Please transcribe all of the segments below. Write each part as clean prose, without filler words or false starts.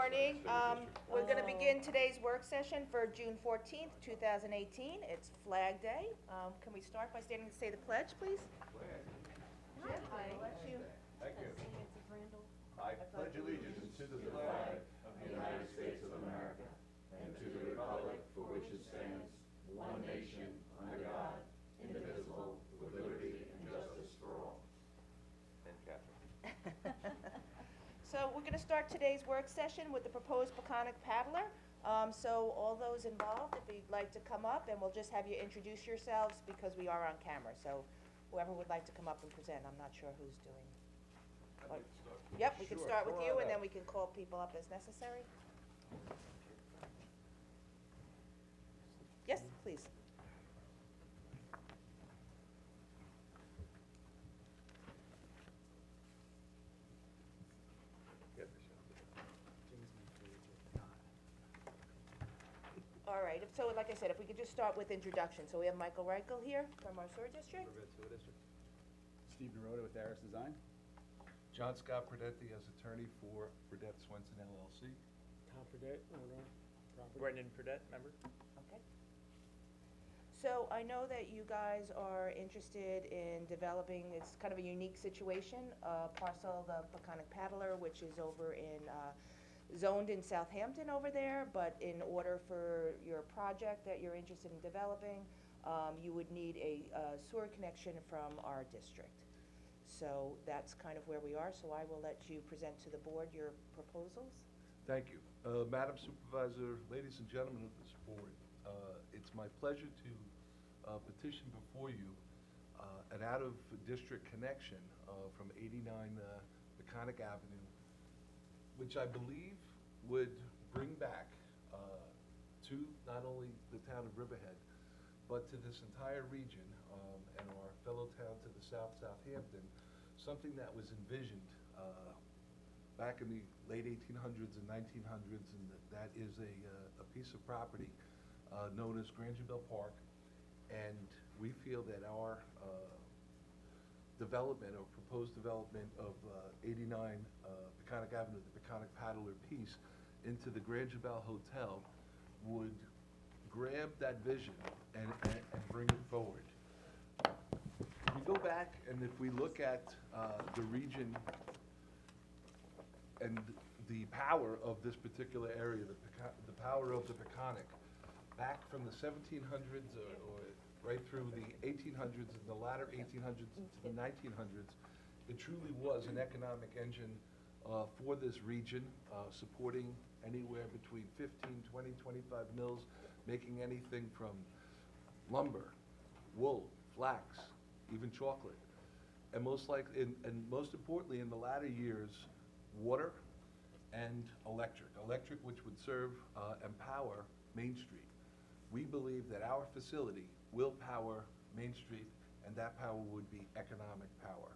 morning. We're going to begin today's work session for June 14th, 2018. It's Flag Day. Can we start by standing to say the pledge, please? Jim, I bless you. Thank you. I pledge allegiance to the flag of the United States of America and to the republic for which it stands, one nation, under God, indivisible, with liberty and justice for all. And Catherine. So we're going to start today's work session with the proposed Peconic Paddler. So all those involved, if you'd like to come up, and we'll just have you introduce yourselves because we are on camera. So whoever would like to come up and present, I'm not sure who's doing. Yep, we can Sure, start with come you, on and then up. we can call people up as necessary. Yes, please. All right, so like I said, if we could just start with introduction. So we have Michael Reichel here from our sewer district. Steve Naroda with Aris Design. John Scott Prudetti as attorney for Prudetti Swenson LLC. Tom Fredette, owner, property. Brendan Purdett, member? Okay. So I know that you guys are interested in developing, it's kind of a unique situation, a parcel, the Peconic Paddler, which is over in, zoned in Southampton over there, but in order for your project that you're interested in developing, you would need a sewer connection from our district. So that's kind of where we are, so I will let you present to the board your proposals. Thank you. Madam Supervisor, ladies and gentlemen of this board, it's my pleasure to petition before you an out-of-district connection from 89 Peconic Avenue, which I believe would bring back to not only the town of Riverhead, but to this entire region and our fellow town to the south, Southampton, something that was envisioned back in the late 1800s and 1900s, and that is a piece of property known as Grangerville Park. And we feel that our development or proposed development of 89 Peconic Avenue, the Peconic Paddler piece, into the Grangerville Hotel would grab that vision and bring it forward. If we go back and if we look at the region and the power of this particular area, the power of the Peconic, back from the 1700s or right through the 1800s and the latter 1800s to the 1900s, it truly was an economic engine for this region, supporting anywhere between 15, 20, 25 mills, making anything from lumber, wool, flax, even chocolate. And most importantly, in the latter years, water and electric. Electric, which would serve and power Main Street. We believe that our facility will power Main Street, and that power would be economic power.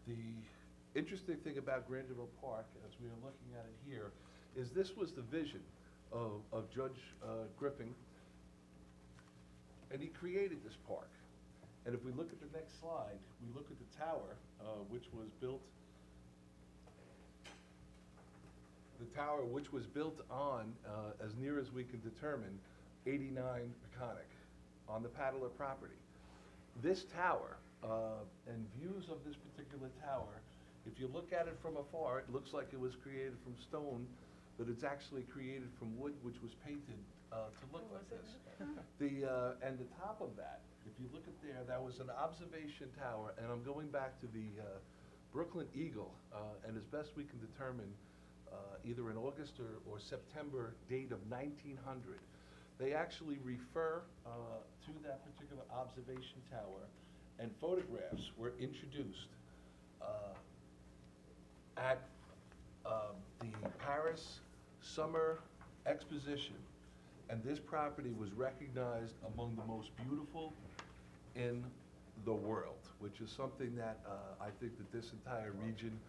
The interesting thing about Grangerville Park, as we are looking at it here, is this was the vision of Judge Griffin, and he created this park. And if we look at the next slide, we look at the tower, which was built on, as near as we can determine, 89 Peconic on the Paddler property. This tower, and views of this particular tower, if you look at it from afar, it looks like it was created from stone, but it's actually created from wood, which was painted to look like this. And the top of that, if you look at there, that was an observation tower, and I'm going back to the Brooklyn Eagle, and as best we can determine, either an August or September date of 1900, they actually refer to that particular observation tower, and photographs were introduced at the Paris Summer Exposition, and this property was recognized among the most beautiful in the world, which is something that I think that this entire region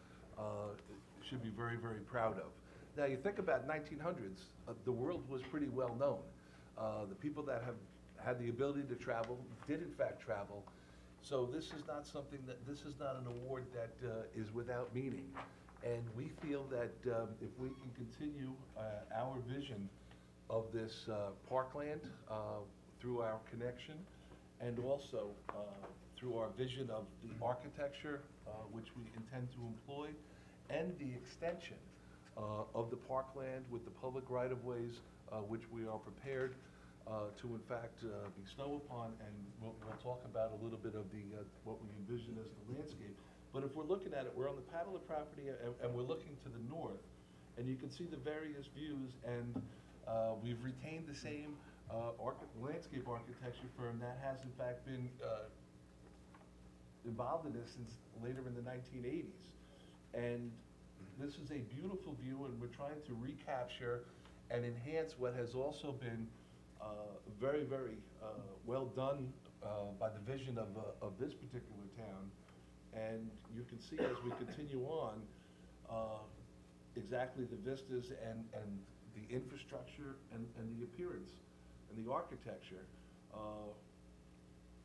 should be very, very proud of. Now, you think about 1900s, the world was pretty well known. The people that have had the ability to travel did in fact travel. So this is not something that, this is not an award that is without meaning. And we feel that if we can continue our vision of this parkland through our connection, and also through our vision of the architecture which we intend to employ, and the extension of the parkland with the public right-of-ways which we are prepared to in fact bestow upon, and we'll talk about a little bit of the what we envision as the landscape. But if we're looking at it, we're on the Padula property, and we're looking to the north, and you can see the various views, and we've retained the same landscape architecture firm that has in fact been involved in this since later in the 1980s. And this is a beautiful view, and we're trying to recapture and enhance what has also been very, very well done by the vision of this particular town. And you can see as we continue on exactly the vistas and the infrastructure and the appearance and the architecture,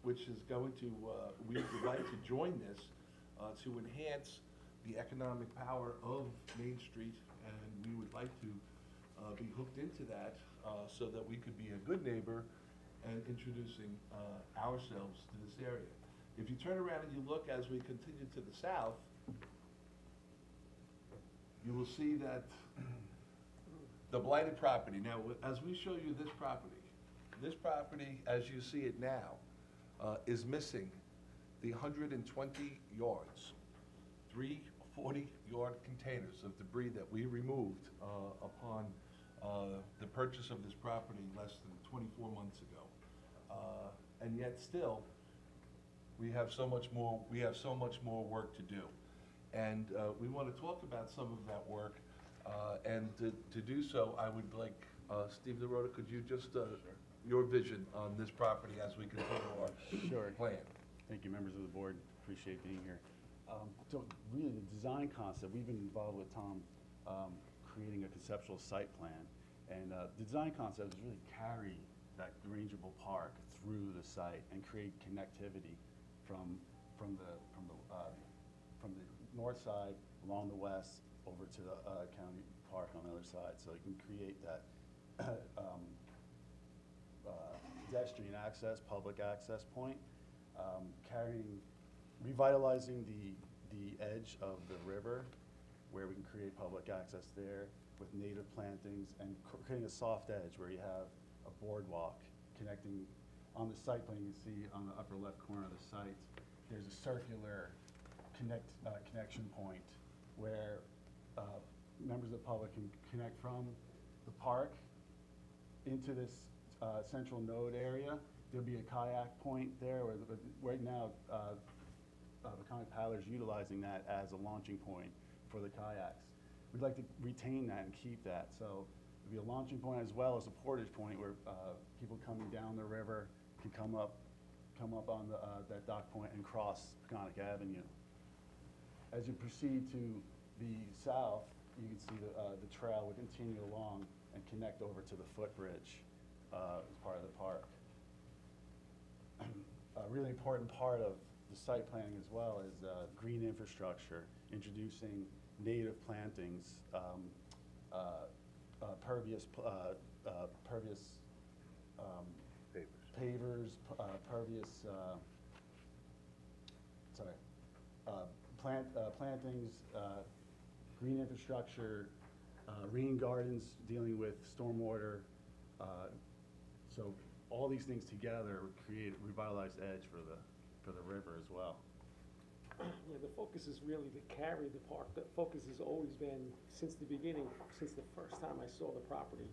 which is going to, we would like to join this to enhance the economic power of Main Street, and we would like to be hooked into that so that we could be a good neighbor and introducing ourselves to this area. If you turn around and you look as we continue to the south, you will see that the blighted property. Now, as we show you this property, as you see it now, is missing the 120 yards, 3 40-yard containers of debris that we removed upon the purchase of this property less than 24 months ago. And yet still, we have so much more work to do. And we want to talk about some of that work. And to do so, I would like, Steve DeRoda, could you just, your vision on this property as we continue our plan? Thank you, members of the board. Appreciate being here. So really, the design concept, we've been involved with Tom creating a conceptual site plan. And the design concept is really carry that Rangeable Park through the site and create connectivity from the north side along the west over to the county park on the other side. So you can create that pedestrian access, public access point, revitalizing the edge of the river where we can create public access there with native plantings, and creating a soft edge where you have a boardwalk connecting. On the site plan, you can see on the upper left corner of the site, there's a circular connection point where members of the public can connect from the park into this central node area. There'll be a kayak point there, where right now the County Paddler is utilizing that as a launching point for the kayaks. We'd like to retain that and keep that. So there'll be a launching point as well as a portage point where people coming down the river can come up on that dock point and cross Peconic Avenue. As you proceed to the south, you can see the trail will continue along and connect over to the footbridge as part of the park. A really important part of the site planning as well is green infrastructure, introducing native plantings, pervious pavers, pervious plantings, green infrastructure, rain gardens dealing with stormwater. So all these things together would create a revitalized edge for the river as well. Yeah, the focus is really to carry the park. The focus has always been, since the beginning, since the first time I saw the property,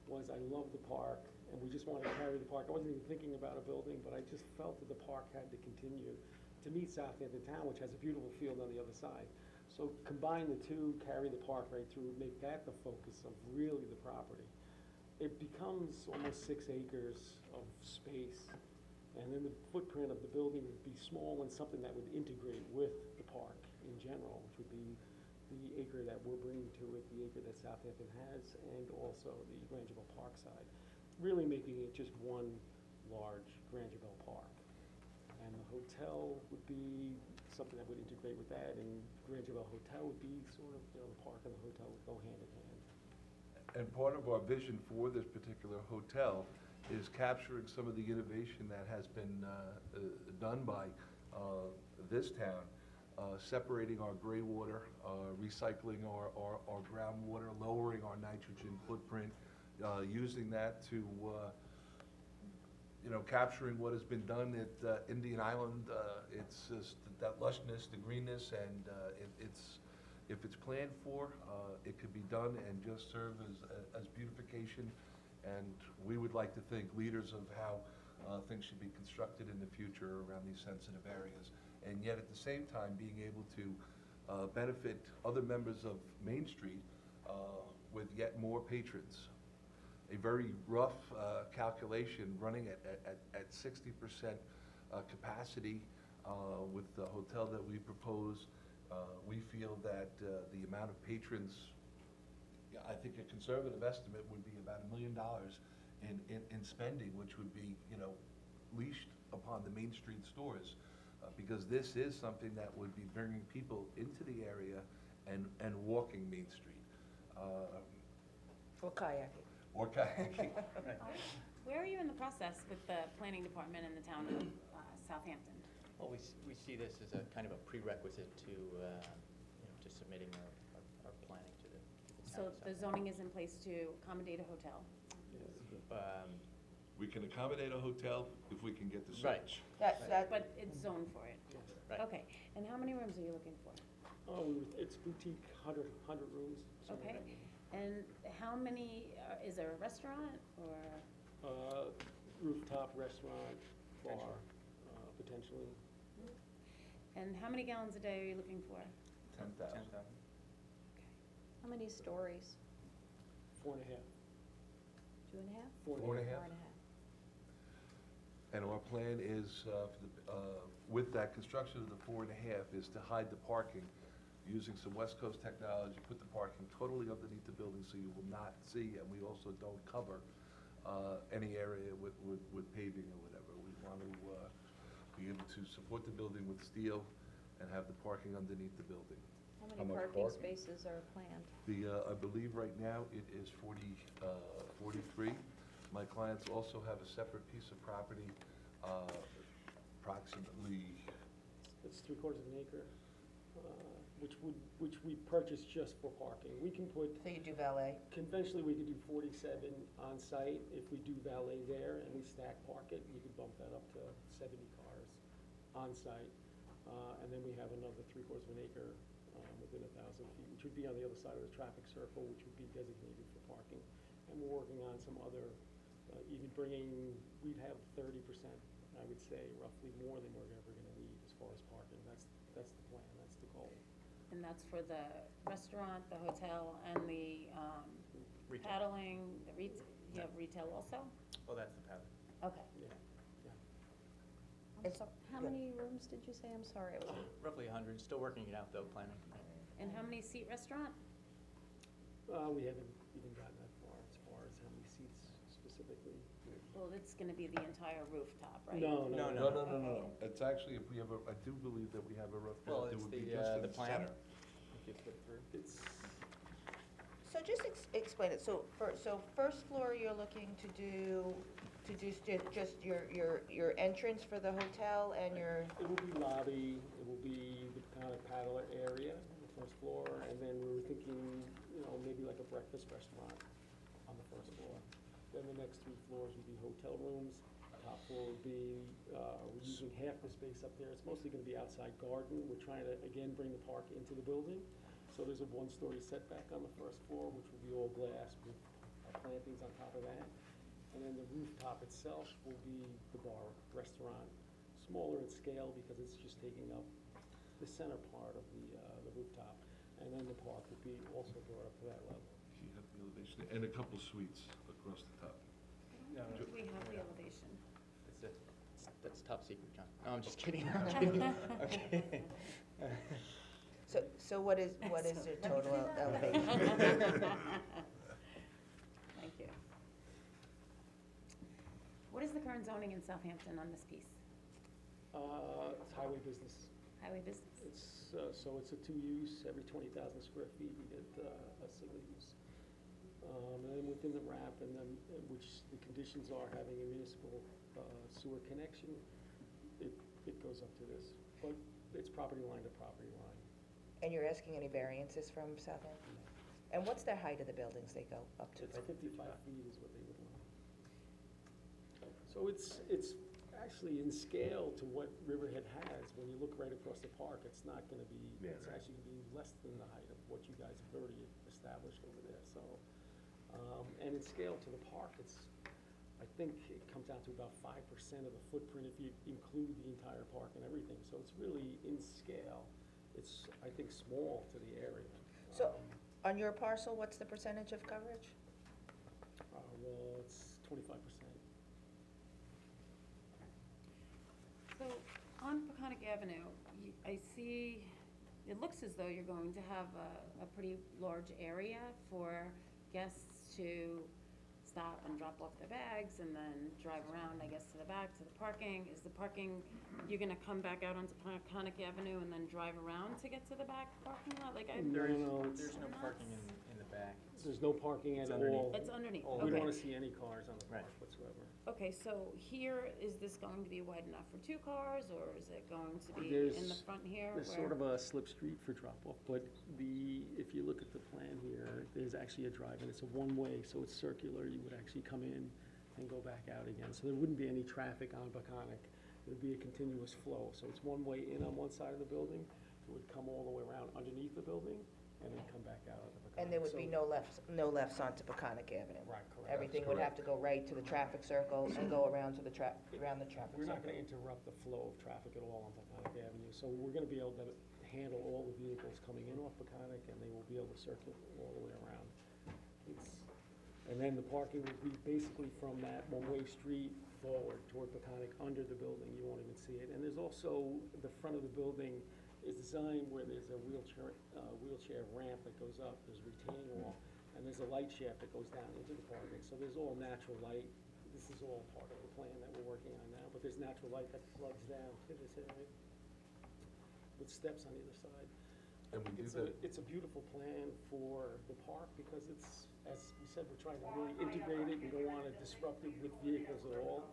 was I love the park, and we just wanted to carry the park. I wasn't even thinking about a building, but I just felt that the park had to continue to meet Southampton Town, which has a beautiful field on the other side. So combine the two, carry the park right through, make that the focus of really the property. It becomes almost 6 acres of space. And then the footprint of the building would be small and something that would integrate with the park in general, which would be the acre that we're bringing to it, the acre that Southampton has, and also the Grangeville Park side. Really making it just one large Grangeville Park. And the hotel would be something that would integrate with that, and Grand Javel Hotel would be sort of, you know, the park and the hotel would go hand in hand. And part of our vision for this particular hotel is capturing some of the innovation that has been done by this town, separating our gray water, recycling our groundwater, lowering our nitrogen footprint, using that to, you know, capturing what has been done at Indian Island. It's just that lushness, the greenness, and if it's planned for, it could be done and just serve as beautification. And we would like to think leaders of how things should be constructed in the future around these sensitive areas. And yet at the same time, being able to benefit other members of Main Street with yet more patrons. A very rough calculation running at 60% capacity with the hotel that we propose. We feel that the amount of patrons, I think a conservative estimate would be about $1 million in spending, which would be, you know, leashed upon the Main Street stores, because this is something that would be bringing people into the area and walking Main Street. Or kayaking. Or kayaking. Where are you in the process with the planning department in the town of Southampton? Well, we see this as a kind of a prerequisite to, you know, to submitting our planning to the So town. the zoning is in place to accommodate a hotel? We can accommodate a hotel if we can get the Right. search. That, But it's zoned for it? Right. Okay, and how many rooms are you looking for? It's boutique, 100 rooms. somewhere Okay, around there. and how many, is there a restaurant or? Rooftop restaurant, bar, potentially. And how many gallons a day are you looking for? 10,000. How many stories? 4.5. 2.5? 4.5. And our plan is, with that construction of the 4.5, is to hide the parking using some West Coast technology, put the parking totally underneath the building so you will not see, and we also don't cover any area with paving or whatever. We want to be able to support the building with steel and have the parking underneath the building. How many parking spaces are planned? I believe right now it is 43. My clients also have a separate piece of property, approximately, It's 3/4 of an acre, which we purchased just for parking. We can put, so you do valet? conventionally, we could do 47 on site. If we do valet there and we stack park it, we could bump that up to 70 cars on site. And then we have another 3/4 of an acre within 1,000 feet, which would be on the other side of the traffic circle, which would be designated for parking. And we're working on some other, even bringing, we'd have 30%, I would say, roughly more than we're ever gonna need as far as parking. That's the plan, that's the goal. And that's for the restaurant, the hotel, and the Retail. paddling, you have retail also? Well, that's the pattern. Okay. How many rooms did you say? I'm sorry, it was, Roughly 100, still working it out though, planning. And how many seat restaurant? We haven't even gotten that far as how many seats specifically. Well, it's gonna be the entire rooftop, right? No. No. It's actually, if we have I do believe that we have a rough Well, draft. It it's would be just in the plan, center. if you flip through. It's, So just explain it, so first floor, you're looking to do just your entrance for the hotel and your, it will be lobby, it will be the kind of paddler area on the first floor, and then we were thinking, you know, maybe like a breakfast restaurant on the first floor. Then the next 3 floors would be hotel rooms. Top floor would be, we're using half the space up there. It's mostly gonna be outside garden. We're trying to, again, bring the park into the building. So there's a 1-story setback on the first floor, which will be all glass with plantings on top of that. And then the rooftop itself will be the bar, restaurant, smaller in scale because it's just taking up the center part of the rooftop. And then the park would be also brought up to that level. You have the elevation, and a couple suites across the top. We have the elevation. That's top secret, John. No, I'm just kidding. I'm kidding. Okay. so what is your total elevation? Thank you. What is the current zoning in Southampton on this piece? It's highway business. highway business? So it's a two-use, every 20,000 square feet, you get a single use. And then within the wrap, and then, which the conditions are having a municipal sewer connection, it goes up to this. But it's property line to property line. And you're asking any variances from Southampton? And what's the height of the buildings they go up to? It's 55 feet is what they would want. So it's actually in scale to what Riverhead has. When you look right across the park, it's not gonna be, it's actually gonna be less than the height of what you guys have already established over there, so. And in scale to the park, I think it comes out to about 5% of the footprint if you include the entire park and everything. So it's really in scale. It's, I think, small to the area. So, on your parcel, what's the percentage of coverage? Well, it's 25%. So, on Peconic Avenue, I see, it looks as though you're going to have a pretty large area for guests to stop and drop off their bags and then drive around, I guess, to the back, to the parking. Is the parking, you're gonna come back out onto Peconic Avenue and then drive around to get to the back parking lot? Like, There's No, there's no parking in the back. There's no parking at It's underneath. all. It's underneath, Oh, We don't okay. wanna see any cars on the park Right. whatsoever. Okay, so here, is this going to be wide enough for 2 cars, or is it going to be in the There's- front here? There's where- sort of a slip street for drop-off, but if you look at the plan here, there's actually a drive, and it's a one-way, so it's circular. You would actually come in and go back out again. So there wouldn't be any traffic on Peconic. It would be a continuous flow. So it's one way in on one side of the building. It would come all the way around underneath the building and then come back out of the Peconic. And there would be So- no lefts onto Peconic Avenue? Right, correct. Everything would have to go right to the traffic circle and go around to the around the traffic We're not circle? gonna interrupt the flow of traffic at all on Peconic Avenue, so we're gonna be able to handle all the vehicles coming in off Peconic, and they will be able to circulate all the way around. And then the parking would be basically from that one-way street forward toward Peconic, under the building, you won't even see it. And there's also, the front of the building is designed where there's a wheelchair ramp that goes up, there's retaining wall, and there's a light shaft that goes down into the parking, so there's all natural light. This is all part of the plan that we're working on now, but there's natural light that floods down to this area with steps on either side. And we do It's that. it's a beautiful plan for the park because it's, as we said, we're trying to really integrate it. We don't want to disrupt it with vehicles at all.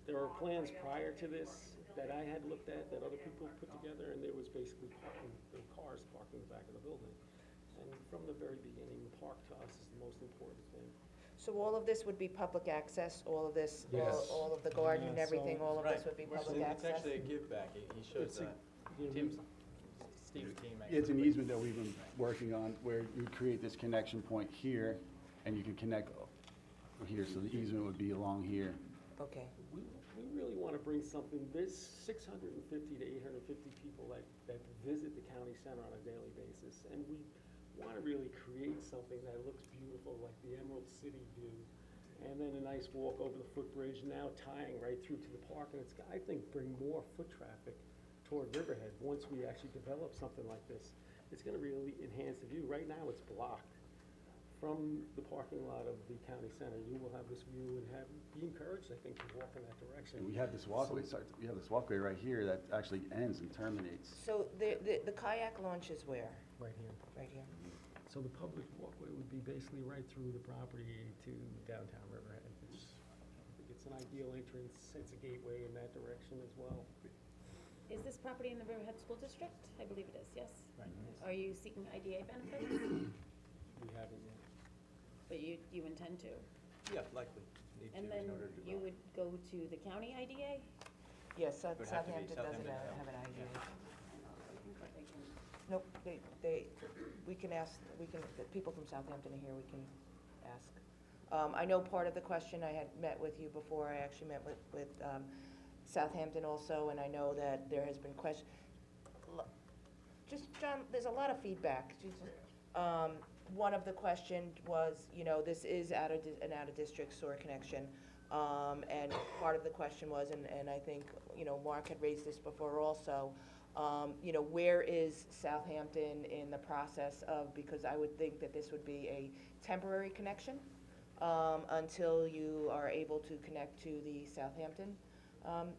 There are plans prior to this that I had looked at, that other people put together, and there was basically parking, the cars parked in the back of the building. And from the very beginning, the park to us is the most important thing. So all of this would be public access, all of this, Yes. all of the garden and Yeah, so- everything, all of this Right. would be It's- public It's access? actually a give back. He shows It's a- you know, Steve's team actually. It's an easement that we've been working on where you create this connection point here and you can connect here, so the easement would be along here. Okay. We really want to bring something, there's 650 to 850 people that visit the county center on a daily basis, and we want to really create something that looks beautiful, like the Emerald City view, and then a nice walk over the footbridge, now tying right through to the park, and it's, I think, bring more foot traffic toward Riverhead. Once we actually develop something like this, it's going to really enhance the view. Right now, it's blocked. From the parking lot of the county center, you will have this view and be encouraged, I think, to walk in that direction. And we have this walkway, we have this walkway right here that actually ends and terminates. So the kayak launch is where? Right here. Right here? So the public walkway would be basically right through the property to downtown Riverhead. I think it's an ideal entrance, it's a gateway in that direction as well. Is this property in the Riverhead School District? I believe it is, yes? Right. Are you seeking IDA benefits? We haven't yet. But you intend to? Yeah, likely. Need And to then in order to you develop. would go to the county IDA? Yes, Would have to be Southampton doesn't Southampton. have an idea. But they can- Nope, we can ask, the people from Southampton are here, we can ask. I know part of the question, I had met with you before, I actually met with Southampton also, and I know that there has been just, John, there's a lot of feedback. One of the question was, this is an out-of-district sewer connection, and part of the question was, and I think, Mark had raised this before also, where is Southampton in the process of, because I would think that this would be a temporary connection until you are able to connect to the Southampton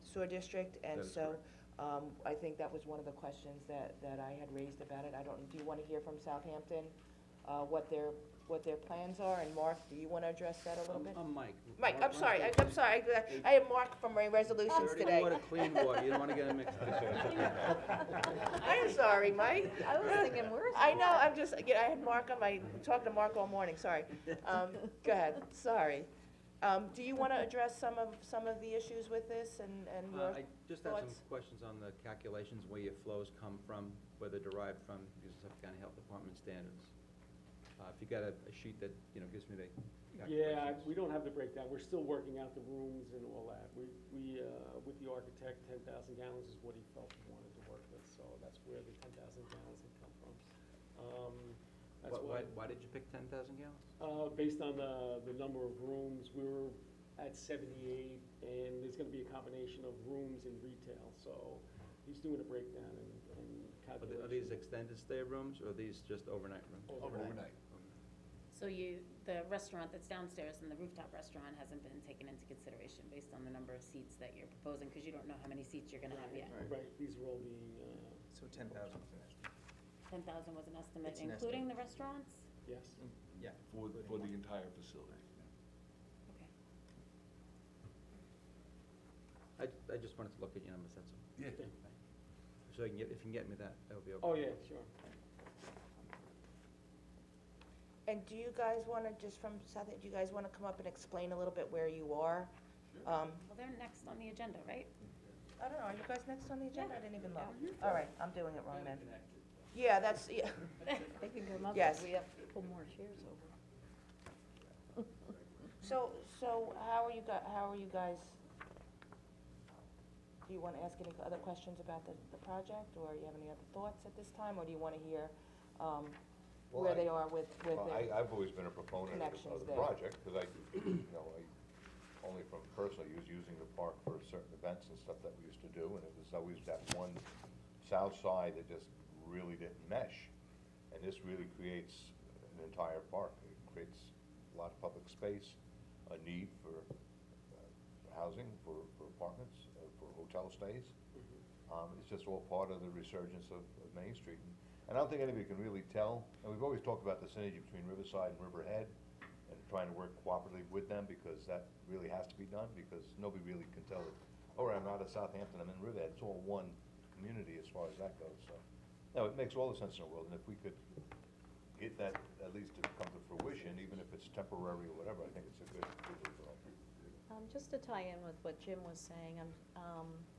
sewer district, and That is so correct. I think that was one of the questions that I had raised about it. I don't, do you wanna hear from Southampton, what their plans are? And Mark, do you wanna address that a little bit? I'm Mike. Mike, I'm sorry, I'm sorry, I have Mark from my resolutions Dirty today. water, clean water, you don't wanna get them mixed up. I'm sorry, Mike. I was thinking, where's I know, I'm just, I had Mark on my, talking to Mark all morning, sorry. Go ahead, sorry. Do you wanna address some of the issues with this and your I just have some thoughts? questions on the calculations, where your flows come from, where they're derived from, using Suffolk County Health Department standards. If you got a sheet that, gives me the Yeah, calculations. we don't have the breakdown, we're still working out the rooms and all that. We, with the architect, 10,000 gallons is what he felt he wanted to work with, so that's where the 10,000 gallons had come from. That's Why did you pick 10,000 gallons? Based on the number of rooms, we were at 78, and there's gonna be a combination of rooms and retail, so he's doing a breakdown and Are calculation. these extended stay rooms, or are these just overnight rooms? Overnight. So the restaurant that's downstairs and the rooftop restaurant hasn't been taken into consideration based on the number of seats that you're proposing, because you don't know how many seats you're gonna have yet. Right, these are all being, So 10,000 is an estimate. 10,000 was an estimate, It's an including the restaurants? yes. Yeah. For the entire facility. Okay. I just wanted to look at your numbers, that's all. Yeah. Okay. So if you can get me that, that would be okay. Oh, yeah, sure. And do you guys wanna, just from South, do you guys wanna come up and explain a little bit where you are? Well, they're next on the agenda, right? I don't know, are you guys next on the agenda? I didn't even look. Mhm. All right, I'm doing it wrong then. Yeah, that's, yeah. They can come up, Yes. but we have to pull more chairs over. So how are you guys, do you wanna ask any other questions about the project, or you have any other thoughts at this time, or do you wanna hear, where they are with Well, it? I've always been a proponent Connections of the there. project, because I only from personal use, using the park for certain events and stuff that we used to do, and it was always that one south side that just really didn't mesh. And this really creates an entire park. It creates a lot of public space, a need for housing, for apartments, for hotel stays. It's just all part of the resurgence of Main Street. And I don't think anybody can really tell, and we've always talked about the synergy between Riverside and Riverhead, and trying to work cooperatively with them, because that really has to be done, because nobody really can tell that, oh, I'm not at Southampton, I'm in Riverhead. It's all one community as far as that goes, so. No, it makes all the sense in the world, and if we could get that at least to come to fruition, even if it's temporary or whatever, I think it's a good development. Just to tie in with what Jim was saying,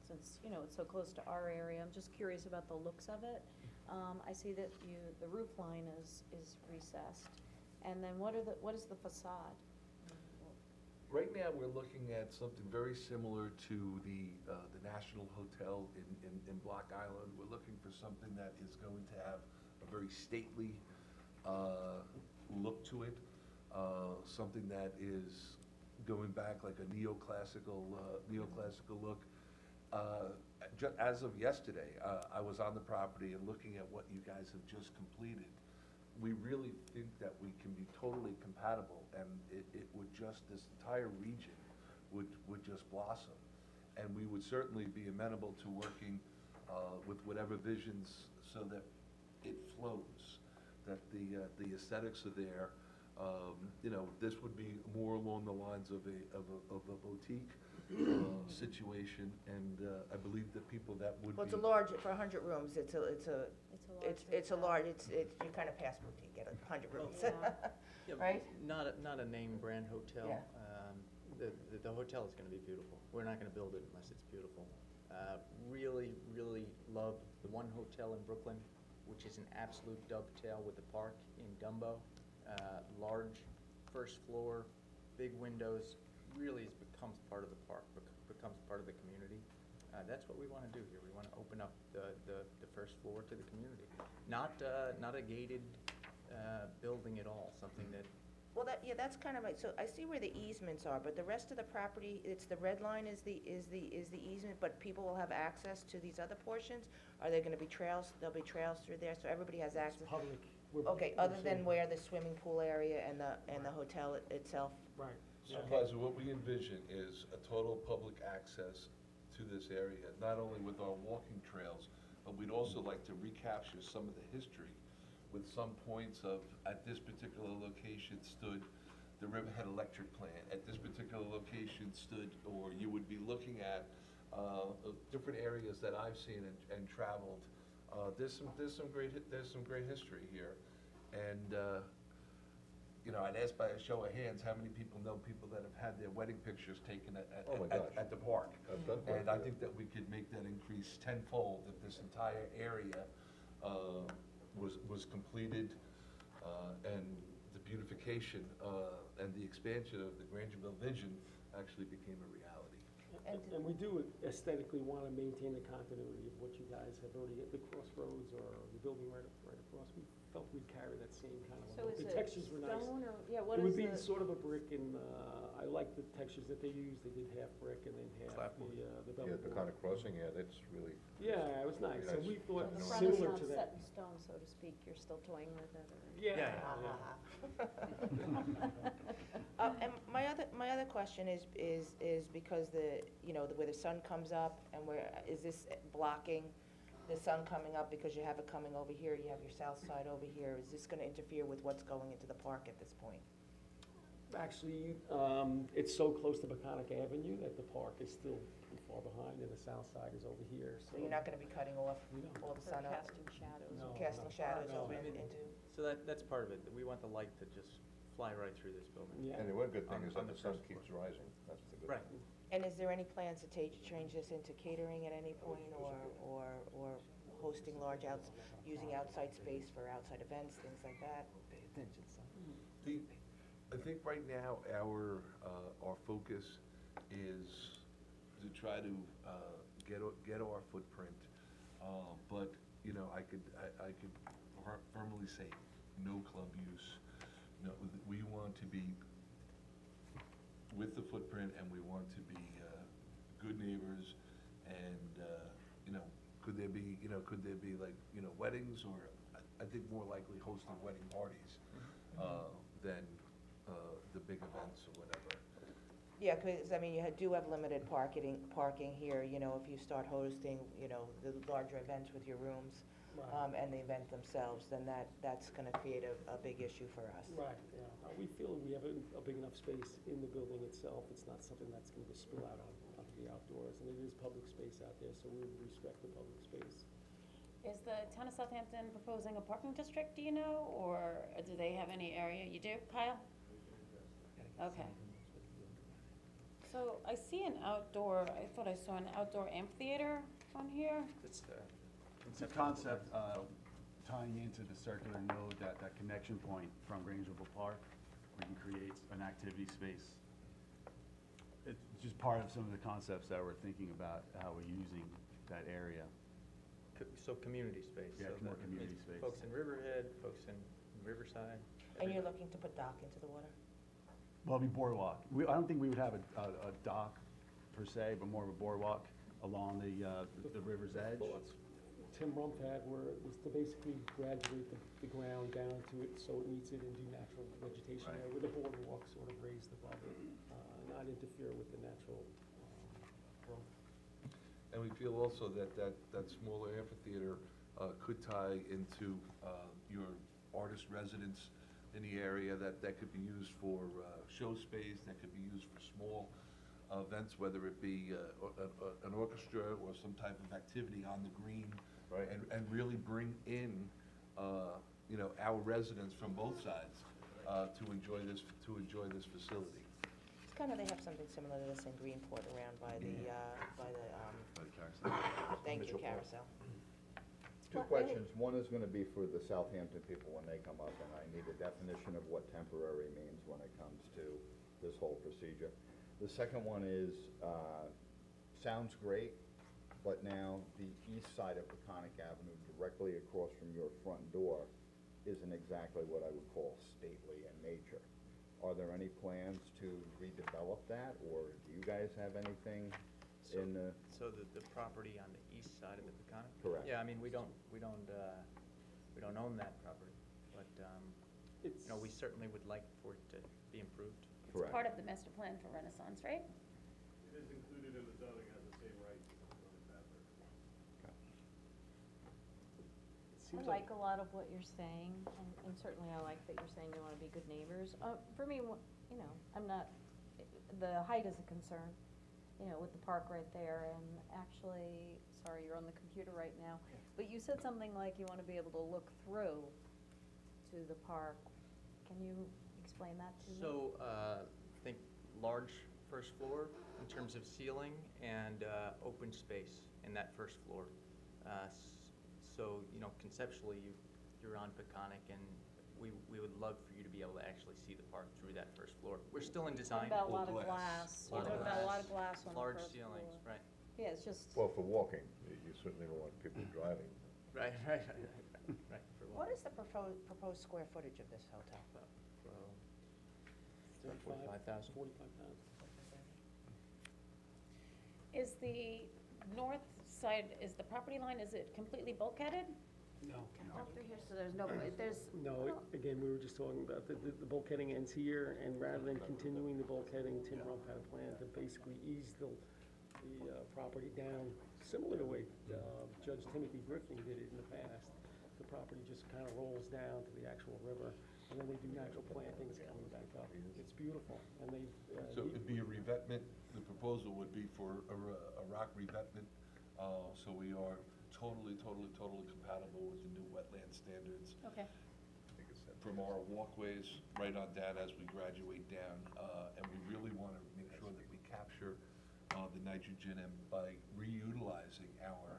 since, it's so close to our area, I'm just curious about the looks of it. I see that the roof line is recessed, and then what is the facade? Right now, we're looking at something very similar to the National Hotel in Block Island. We're looking for something that is going to have a very stately look to it, something that is going back like a neoclassical look. As of yesterday, I was on the property and looking at what you guys have just completed. We really think that we can be totally compatible, and it would just, this entire region would just blossom. And we would certainly be amenable to working with whatever visions so that it flows, that the aesthetics are there. This would be more along the lines of a boutique situation, and I believe that people that would be. Well, it's a large, for 100 rooms, it's a large, you're kind of past boutique at 100 rooms. Yeah. Right? Not a name brand hotel. Yeah. The hotel is gonna be beautiful. We're not gonna build it unless it's beautiful. Really, really love the one hotel in Brooklyn, which is an absolute dovetail with the park in Dumbo. Large first floor, big windows, really becomes part of the park, becomes part of the community. That's what we wanna do here. We wanna open up the first floor to the community. Not a gated building at all, something that. Well, that's kind of like, so I see where the easements are, but the rest of the property, it's the red line is the easement, but people will have access to these other portions? Are there gonna be trails? There'll be trails through there, so everybody has access? Public. Okay, other than where the swimming pool area and the hotel itself? Right. Supervisor, what we envision is a total public access to to this area, not only with our walking trails, but we'd also like to recapture some of the history with some points of, at this particular location stood the Riverhead Electric Plant, at this particular location stood, or you would be looking at different areas that I've seen and traveled. There's some great history here, and you know, I'd ask by a show of hands, how many people know people that have had their wedding pictures taken Oh my gosh. at the park? I've done quite And a I few. think that we could make that increase tenfold if this entire area was completed, and the beautification and the expansion of the Grangerville vision actually became a reality. And we do aesthetically want to maintain the continuity of what you guys have already, the crossroads or the building right across. We felt we'd carry that same kind of, So is the it textures were nice. stone or, yeah, what It is would be the? sort of a brick and, I like the textures that they used. They did half brick and then half Clapboard. the Yeah, velvet the board. kind of crossing, yeah, that's really, Yeah, it was nice. And we So thought the front is similar not to set that. in stone, so to speak, you're still toying with it, or? Yeah. And my other question is because where the sun comes up and is this blocking the sun coming up because you have it coming over here, you have your south side over here, is this gonna interfere with what's going into the park at this point? Actually, it's so close to Peconic Avenue that the park is still pretty far behind and the south side is over here, so. So you're not gonna be cutting off No. all the For sun up, casting shadows? No. casting shadows No. over into? So that's part of it. We want the light to just fly right through this building. Yeah. and the one good thing On- is on that the the sun first keeps floor. rising, that's the good Right. thing. And is there any plans to change this into catering at any point, or hosting using outside space for outside events, things like that? I think right now, our focus is to try to get our footprint, but, you know, I could firmly say, no club use. No, we want to be with the footprint, and we want to be good neighbors, and, you know, could there be like, you know, weddings, or I think more likely hosting wedding parties than the big events or whatever. Yeah, because, I mean, you do have limited parking here, you know, if you start hosting, you know, the larger events with your rooms, Right. and the event themselves, then that's gonna create a big issue for us. Right, yeah. We feel we have a big enough space in the building itself. It's not something that's going to spill out onto the outdoors. And it is public space out there, so we respect the public space. Is the town of Southampton proposing a parking district, do you know, or do they have any area? You do, Kyle? Okay. So I see an outdoor, I thought I saw an outdoor amphitheater on here. It's It's a concept tying into the circular node, that connection point from Grangerville Park, where you can create an activity space. It's just part of some of the concepts that we're thinking about, how we're using that area. So community space. Yeah, so more that community means space. Folks in Riverhead, folks in Riverside. And you're looking to put dock into the water? Well, it'd be boardwalk. I don't think we would have a dock per se, but more of a boardwalk along the river's edge. Thoughts Tim Rumpf had was to basically graduate the ground down to it so it meets it and do natural vegetation Right. there with a boardwalk sort of raised above it, not interfere with the natural growth. And we feel also that smaller amphitheater could tie into your artist residence in the area, that could be used for show space, that could be used for small events, whether it be an orchestra or some type of activity on the green. Right. And really bring in, you know, our residents from both sides to enjoy this facility. It's kind of, they have something similar to this in Greenport around by the thank you, carousel. Two questions. One is gonna be for the Southampton people when they come up, and I need a definition of what temporary means when it comes to this whole procedure. The second one is, sounds great, but now the east side of Peconic Avenue, directly across from your front door, isn't exactly what I would call stately in nature. Are there any plans to redevelop that, or do you guys have anything in the? So the property on the east side of the Peconic? Correct. Yeah, I mean, we don't own that property, but, you know, we certainly would like for it to be improved. It's Correct. part of the master plan for Renaissance, right? It is included in the zoning, has the same rights. seems like a lot of what you're saying, and certainly I like that you're saying you wanna be good neighbors. For me, you know, I'm not, the height is a concern, you know, with the park right there, and actually, sorry, you're on the computer right now, but you said something like you wanna be able to look through to the park. Can you explain that to me? So, think large first floor in terms of ceiling and open space in that first floor. So, you know, conceptually, you're on Peconic, and we would love for you to be able to actually see the park through that first floor. We're still in design. Talking about a lot of All glass, glass. you're talking about a lot of glass on the Large first floor. ceilings, right. Yeah, it's just, Well, for walking, you certainly don't want people driving. Right. For What is the proposed square footage of this hotel? About 45,000. 45,000. Is the north side, is the property line, is it completely bulkheaded? No. Up through here, so there's no, there's. No, again, we were just talking about the bulkheading ends here, and rather than continuing the bulkheading, Tim Rump had a plan to basically ease the property down, similar to the way Judge Timothy Griffin did it in the past. The property just kind of rolls down to the actual river, and then they do natural plantings coming back up. It's beautiful, and they. So it'd be a revetment, the proposal would be for a rock revetment, so we are totally compatible with the new wetland standards. Okay. From our walkways right on down as we graduate down, and we really want to make sure that we capture the nitrogen and by reutilizing our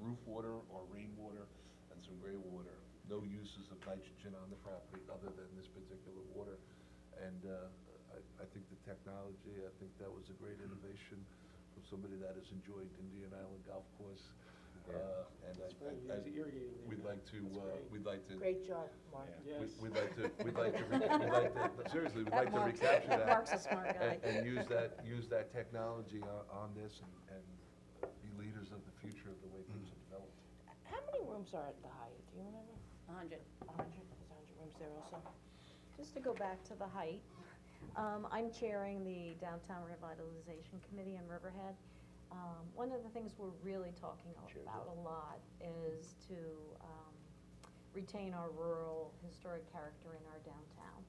roof water or rainwater and some gray water. No uses of nitrogen on the property other than this particular water. And I think the technology, I think that was a great innovation from somebody that has enjoyed Indian Island Golf Course. And It's very easy irrigating there. we'd like to, Great job, Mark. Yes. we'd like to, seriously, we'd like to Mark's- recapture that. Mark's a smart guy. And use that technology on this and be leaders of the future of the way things are developed. How many rooms are at the Hyatt, do you remember? 100. 100, there's 100 rooms there also? just to go back to the height, I'm chairing the Downtown Revitalization Committee in Riverhead. One of the things we're really talking about a lot is to retain our rural historic character in our downtown.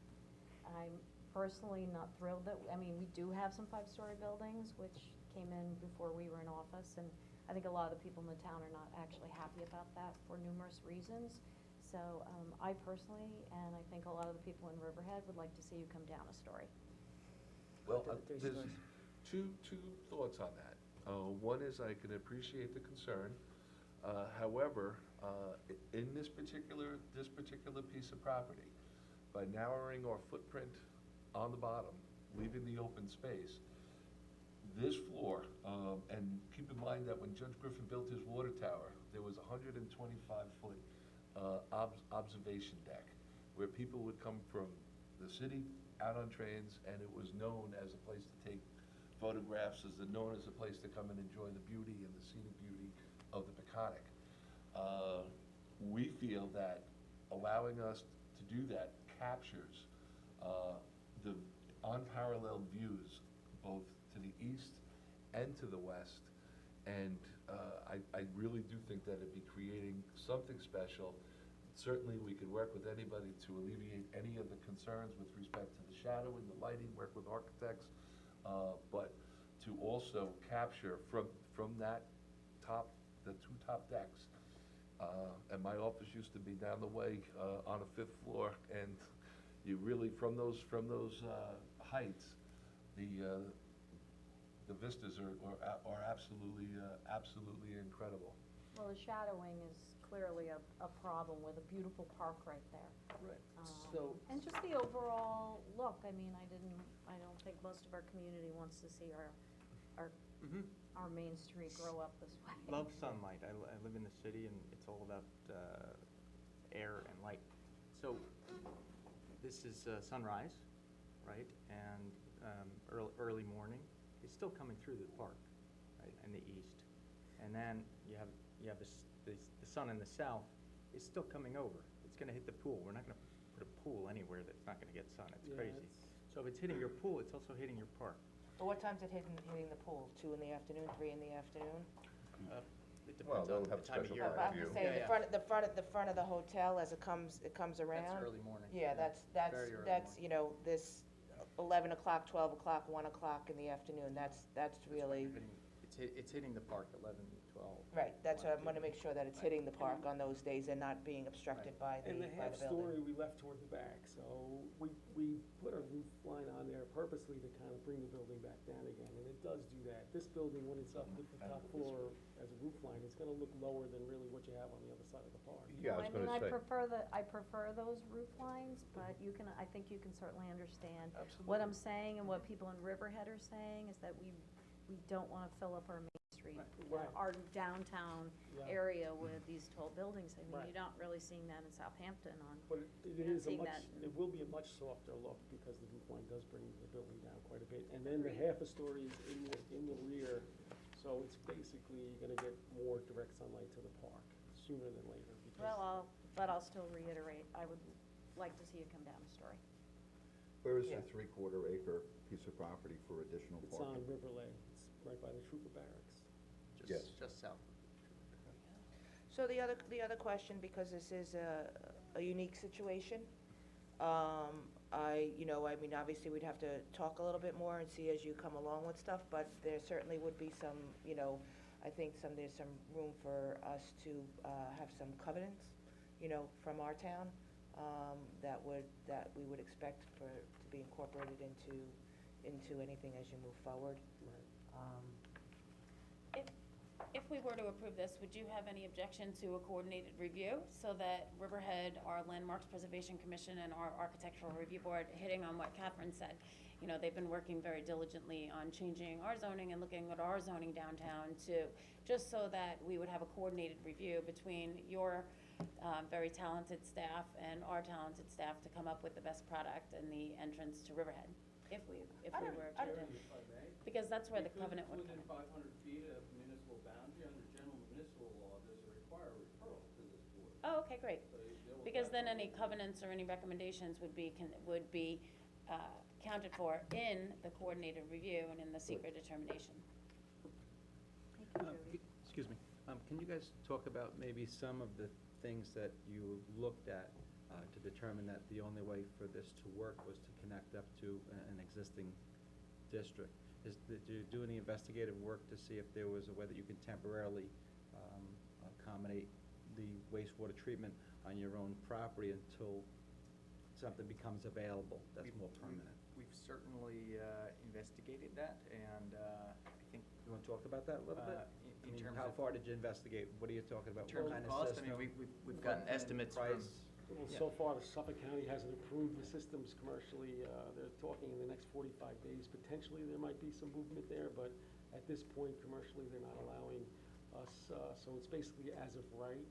I'm personally not thrilled that, I mean, we do have some five-story buildings, which came in before we were in office, and I think a lot of the people in the town are not actually happy about that for numerous reasons. So I personally, and I think a lot of the people in Riverhead would like to see you come down a story. Well, there's two thoughts on that. One is I can appreciate the concern. However, in this particular piece of property, by narrowing our footprint on the bottom, leaving the open space, this floor, and keep in mind that when Judge Griffin built his water tower, there was a 125-foot observation deck where people would come from the city out on trains, and it was known as a place to take photographs, known as a place to come and enjoy the beauty and the scenic beauty of the Peconic. We feel that allowing us to do that captures the unparalleled views both to the east and to the west, and I really do think that it'd be creating something special. Certainly, we could work with anybody to alleviate any of the concerns with respect to the shadowing, the lighting, work with architects, but to also capture from that the two top decks. And my office used to be down the way on a 5th floor, and you really, from those heights, the vistas are absolutely incredible. Well, the shadowing is clearly a problem with a beautiful park right there. Right. So- And just the overall look, I mean, I don't think most of our community wants to see our Main Street grow up this way. Love sunlight. I live in the city, and it's all about air and light. So this is sunrise, right? And early morning. It's still coming through the park, right, in the east. And then you have the sun in the south is still coming over. It's going to hit the pool. We're not going to put a pool anywhere that's not going to get sun. It's Yeah, crazy. So if it's hitting your pool, it's also hitting your park. But what time's it hitting the pool? 2 in the afternoon, 3 in the afternoon? it Well, depends they'll on have the time of special year. But I'm view. just saying, Yeah, the front of the hotel as it comes around. That's early morning. Yeah, that's, Very early that's, morning. you know, this 11 o'clock, 12 o'clock, 1 o'clock in the afternoon, that's really, It's hitting the park 11, 12. right, that's what I 1, wanna make sure that it's hitting the park on those days and not being obstructed by the And the half building. story we left toward the back, so we put a roof line on there purposely to kind of bring the building back down again, and it does do that. This building, when it's up with the top floor as a roof line, it's gonna look lower than really what you have on the other side of the park. Yeah, I was gonna I say. prefer those roof lines, but I think you can certainly understand. What I'm saying and what people in Riverhead are saying is that we don't wanna fill up our Main Street, Right. our downtown Yeah. area with these tall buildings. I mean, Right. you're not really seeing that in Southampton on, But it You're not is a seeing much, that. it will be a much softer look because the roof line does bring the building down quite a bit. And then the half a story is in the rear, so it's basically gonna get more direct sunlight to the park sooner than later because. but I'll still reiterate, I would like to see it come down a story. Where is Yeah. the 3/4 acre piece of property for additional It's on parking? Riverlay, it's right by the trooper barracks. Yes. Just south. So the other question, because this is a unique situation, I mean, obviously, we'd have to talk a little bit more and see as you come along with stuff, but there certainly would be some, I think there's some room for us to have some covenants, from our town, that we would expect to be incorporated into anything as you move forward. If we were to approve this, would you have any objection to a coordinated review so that Riverhead, our Landmarks Preservation Commission, and our Architectural Review Board, hitting on what Catherine said, they've been working very diligently on changing our zoning and looking at our zoning downtown just so that we would have a coordinated review between your very talented staff and our talented staff to come up with the best product and the entrance to Riverhead, if we were to do. Because that's where the covenant would come in. Within 500 feet of municipal boundary, under general municipal law, there's a required referral to this board. Oh, okay, great. So you deal with Because that then any covenants or any recommendations would be counted for in the coordinated review and in the secret determination. Thank you, Jody. Excuse me, can you guys talk about maybe some of the things that you looked at to determine that the only way for this to work was to connect up to an existing district? Did you do any investigative work to see if there was a way that you could temporarily accommodate the wastewater treatment on your own property until something becomes available that's more permanent? We've certainly investigated that, and I think You want to talk about that a little bit? in terms How of, far did you investigate? What are you talking about? in terms What of kind cost, I system? mean, we've gotten estimates from. Price? Well, Yeah. so far, Suffolk County hasn't approved the systems commercially. They're talking in the next 45 days. Potentially, there might be some movement there, but at this point, commercially, they're not allowing us. So it's basically as of right.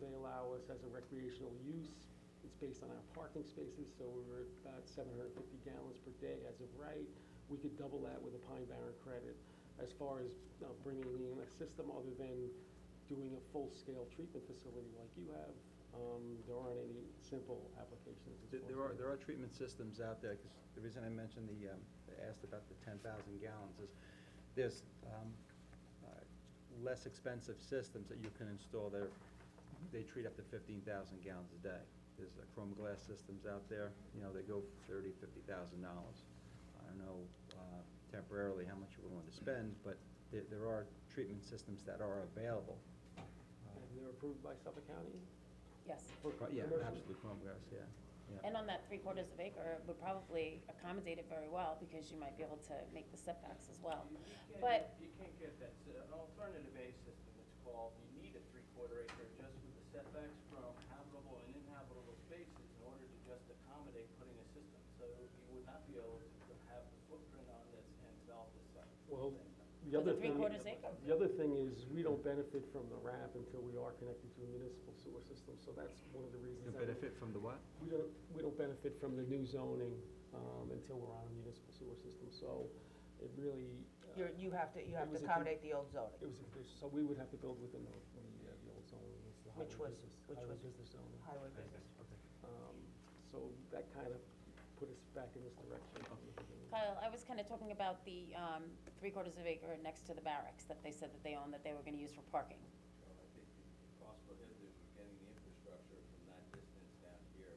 They allow us as a recreational use. It's based on our parking spaces, so we're at about 750 gallons per day as of right. We could double that with a Pine Barren credit. As far as bringing in a system other than doing a full-scale treatment facility like you have, there aren't any simple applications. as far as There are treatment systems out there, because the reason I mentioned asked about the 10,000 gallons is there's less expensive systems that you can install there. They treat up to 15,000 gallons a day. There's chrome glass systems out there, they go for $30,000, $50,000. I don't know temporarily how much you're willing to spend, but there are treatment systems that are available. And they're approved by Suffolk County? Yes. for Yeah, commercial? absolutely, chrome glass, yeah. And on that 3/4 of acre would probably accommodate it very well because you might be able to make the setbacks as well. But You can't get that, it's an alternative A system, it's called, you need a 3/4 acre just with the setbacks from habitable and inhabitable spaces in order to just accommodate putting a system. So you would not be able to have the footprint on this and develop this site. Well, with a 3/4 acre. The other thing is, we don't benefit from the RAP until we are connected to a municipal sewer system, so that's one of the reasons. You that benefit from the what? We don't benefit from the new zoning, until we're on a municipal sewer system, so it really. You have to was a accommodate the old zoning. It was a condition, so we would have to build within the old zoning, it's the Which highway was business zoning. highway business. So that kind of put us back in this direction. Kyle, I was kinda talking about the, 3/4 of acre next to the barracks that they said that they own, that they were gonna use for parking. Well, I think the cost prohibitive of getting the infrastructure from that distance down here,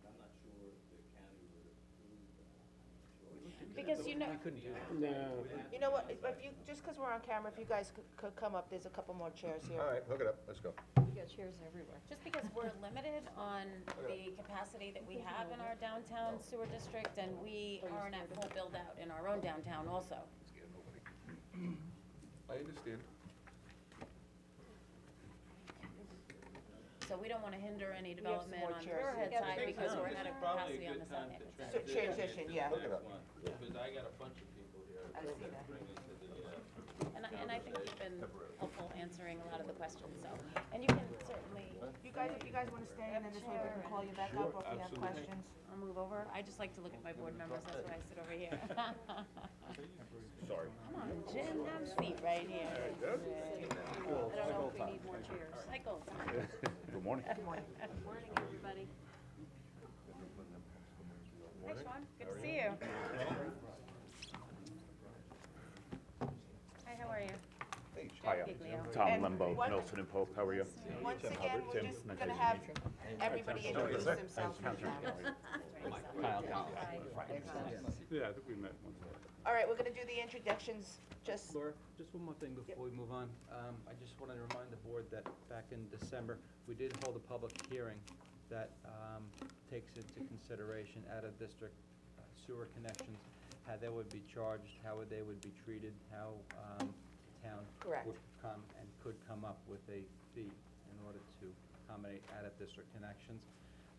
I'm not sure if the county would approve that, I'm not sure. Because you know, We couldn't do that. No. You know what, if you, just because we're on camera, if you guys could come up, there's a couple more chairs here. All right, hook it up, let's go. We got chairs everywhere. just because we're limited on the capacity that we have in our downtown sewer district, and we aren't at full build-out in our own downtown also. I understand. So we don't wanna hinder any We have some development more on chairs. Riverhead Yeah, side because we're out of capacity on the This is probably a Southampton good side. time to So transition, yeah. Because I got a bunch of people here. I see that. Bring it to the, And I think you've been helpful answering a lot of the questions, so, and you can certainly, You guys, if you guys wanna stay, and then this way we can call you back up, or if you have questions. I'll move over. I just like to look at my board members, that's why I sit over here. Sorry. Come on, Jim, have a seat right here. I don't know if we need more chairs. Cycle time. Good morning. Good morning. Morning, everybody. Hi, Sean, good to see you. Hi, how are you? Hi, Jack Giglio. Tom And Lembo, what- Nelson and Pope, how are you? Once again, we're just gonna have everybody introduce themselves for the camera. Yeah, I think we met once. All right, we're gonna do the introductions, just, Laura, just one more thing before we move on. I just wanted to remind the board that back in December, we did hold a public hearing that takes into consideration out-of-district sewer connections, how they would be charged, how they would be treated, how town Correct. would come and could come up with a fee in order to accommodate out-of-district connections.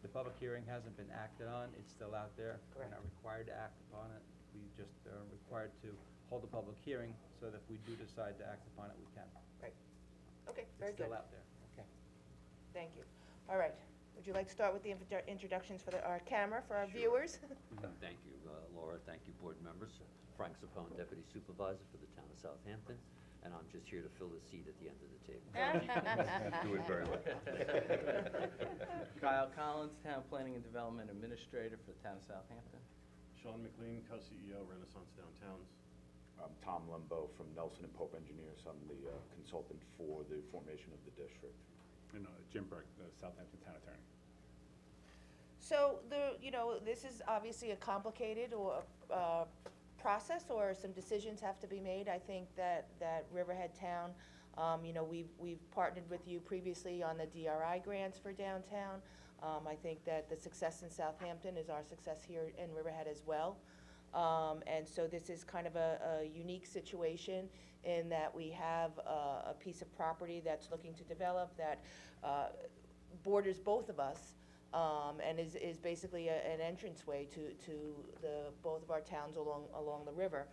The public hearing hasn't been acted on, it's still out there. Correct. We're not required to act upon it, we just are required to hold a public hearing, so that if we do decide to act upon it, we can. okay, very It's good, still out there. Okay. thank you. All right, would you like to start with the introductions for our camera, for our viewers? Thank you, Laura. Thank you, board members. Frank Sapone, Deputy Supervisor for the town of Southampton, and I'm just here to fill the seat at the end of the table. Do it very well. Kyle Collins, Town Planning and Development Administrator for the town of Southampton. Sean McLean, co-CEO, Renaissance Downtowns. I'm Tom Lembo from Nelson and Pope Engineers. I'm the consultant for the formation of the district. And Jim Burke, the Southampton Town Attorney. So this is obviously a complicated or process, or some decisions have to be made. I think that Riverhead Town, we've partnered with you previously on the DRI grants for downtown. I think that the success in Southampton is our success here in Riverhead as well. And so this is kind of a unique situation in that we have a piece of property that's looking to develop that borders both of us, and is basically an entranceway to both of our towns along the river.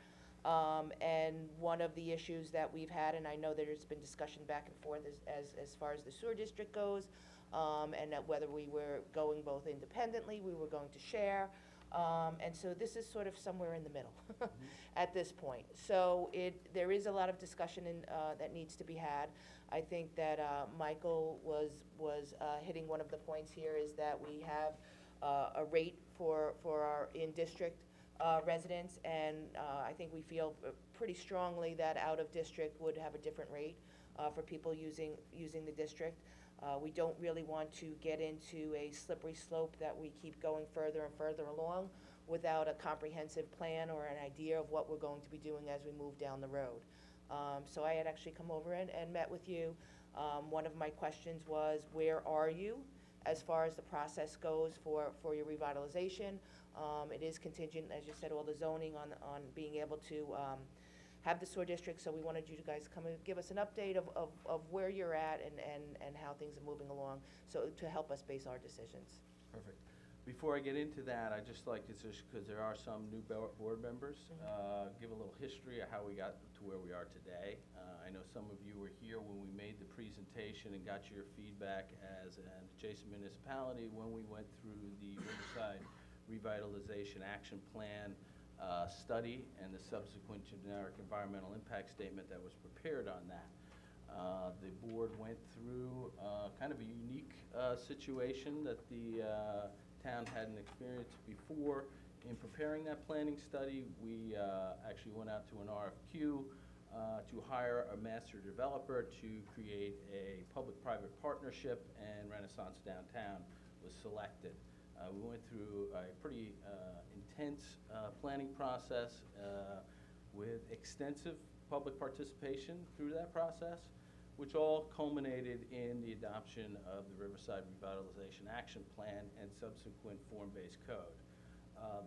And one of the issues that we've had, and I know there's been discussion back and forth as far as the sewer district goes, and that whether we were going both independently, we were going to share. And so this is sort of somewhere in the middle at this point. So there is a lot of discussion that needs to be had. I think that Michael was hitting one of the points here, is that we have a rate for our in-district residents, and I think we feel pretty strongly that out-of-district would have a different rate for people using the district. We don't really want to get into a slippery slope that we keep going further and further along without a comprehensive plan or an idea of what we're going to be doing as we move down the road. So I had actually come over and met with you. One of my questions was, where are you as far as the process goes for your revitalization? It is contingent, as you said, all the zoning on being able to have the sewer district, so we wanted you guys to come and give us an update of where you're at and how things are moving along, so to help us base our decisions. Perfect. Before I get into that, I'd just like to, because there are some new board members, give a little history of how we got to where we are today. I know some of you were here when we made the presentation and got your feedback as an adjacent municipality when we went through the Riverside Revitalization Action Plan study and the subsequent generic environmental impact statement that was prepared on that. The board went through kind of a unique situation that the town hadn't experienced before. In preparing that planning study, we actually went out to an RFQ to hire a master developer to create a public-private partnership, and Renaissance Downtown was selected. We went through a pretty intense planning process with extensive public participation through that process, which all culminated in the adoption of the Riverside Revitalization Action Plan and subsequent form-based code.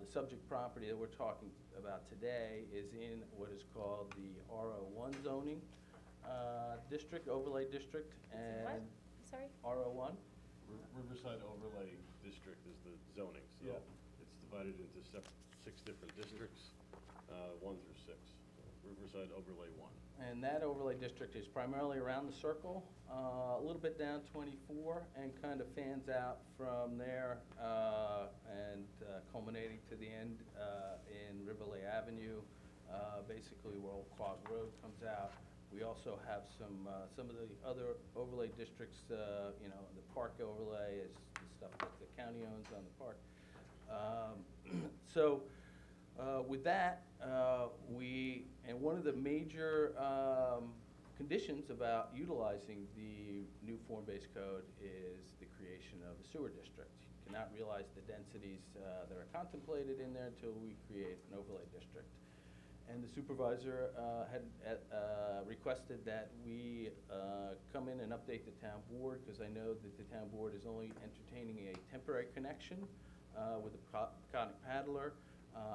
The subject property that we're talking about today is in what is called the RO1 zoning district, overlay district, What? and Sorry? RO1. Riverside Overlay District is the zoning, so Yeah. it's divided into 6 different districts, 1 through 6. So Riverside Overlay 1. And that overlay district is primarily around the circle, a little bit down 24, and kind of fans out from there, and culminating to the end in Riverley Avenue, basically where Old Quag Road comes out. We also have some of the other overlay districts, you know, the park overlay is the stuff that the county owns on the park. So, with that, and one of the major conditions about utilizing the new form-based code is the creation of a sewer district. You cannot realize the densities that are contemplated in there until we create an overlay district. And the supervisor had requested that we come in and update the town board, because I know that the town board is only entertaining a temporary connection with the Peconic Paddler.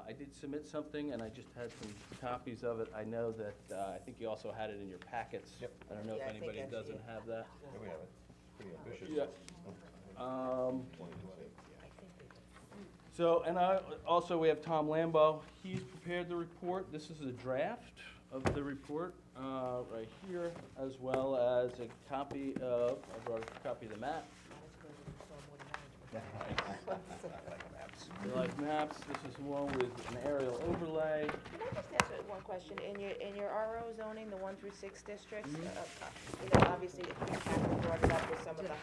I did submit something, and I just had some copies of it. I know that, I think you also had it in your packets. Yep. I don't know if Yeah, I think anybody that's doesn't it. have that. There we have it. Pretty ambitious. Yeah. So, and also we have Tom Lambo. He's prepared the report. This is a draft of the report, right here, as well as a copy of, I brought a copy of the map. You like maps, this is one with an aerial overlay. Can I just ask one question? In your RO zoning, the 1 through 6 districts, you know, obviously, Catherine brought it up with some of the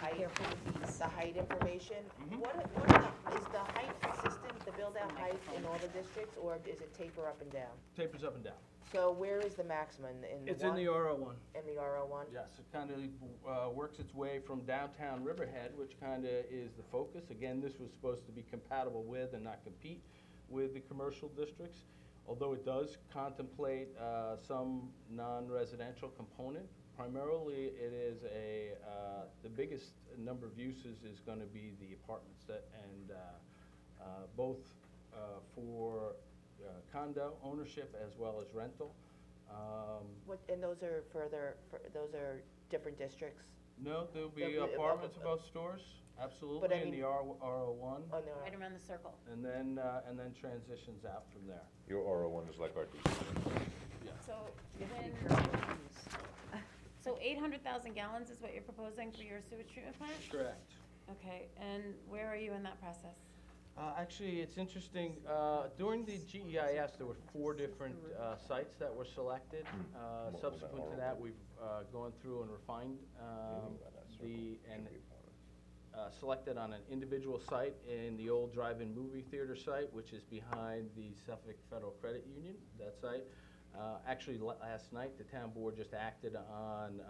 height information. Is the height consistent, the build-out height in all the districts, or does it taper up and down? Tapers up and down. So where is the maximum, in the It's in the RO1. In the RO1? Yes, it kind of works its way from downtown Riverhead, which kind of is the focus. Again, this was supposed to be compatible with and not compete with the commercial districts, although it does contemplate some non-residential component. Primarily, it is the biggest number of uses is going to be the apartments, both for condo ownership as well as rental. And those are those are different districts? No, there'll be There'll be, apartments above stores, absolutely, I in mean- the RO1, Oh, no. Right around the circle. and then transitions out from there. Your RO1 is like our So so 800,000 gallons is what you're proposing for your sewage treatment plant? Correct. Okay, and where are you in that process? Actually, it's interesting, during the GEIS, there were 4 different sites that were selected. Subsequent to that, we've gone through and refined selected on an individual site in the old drive-in movie theater site, which is behind the Suffolk Federal Credit Union, that site. Actually, last night, the town board just acted on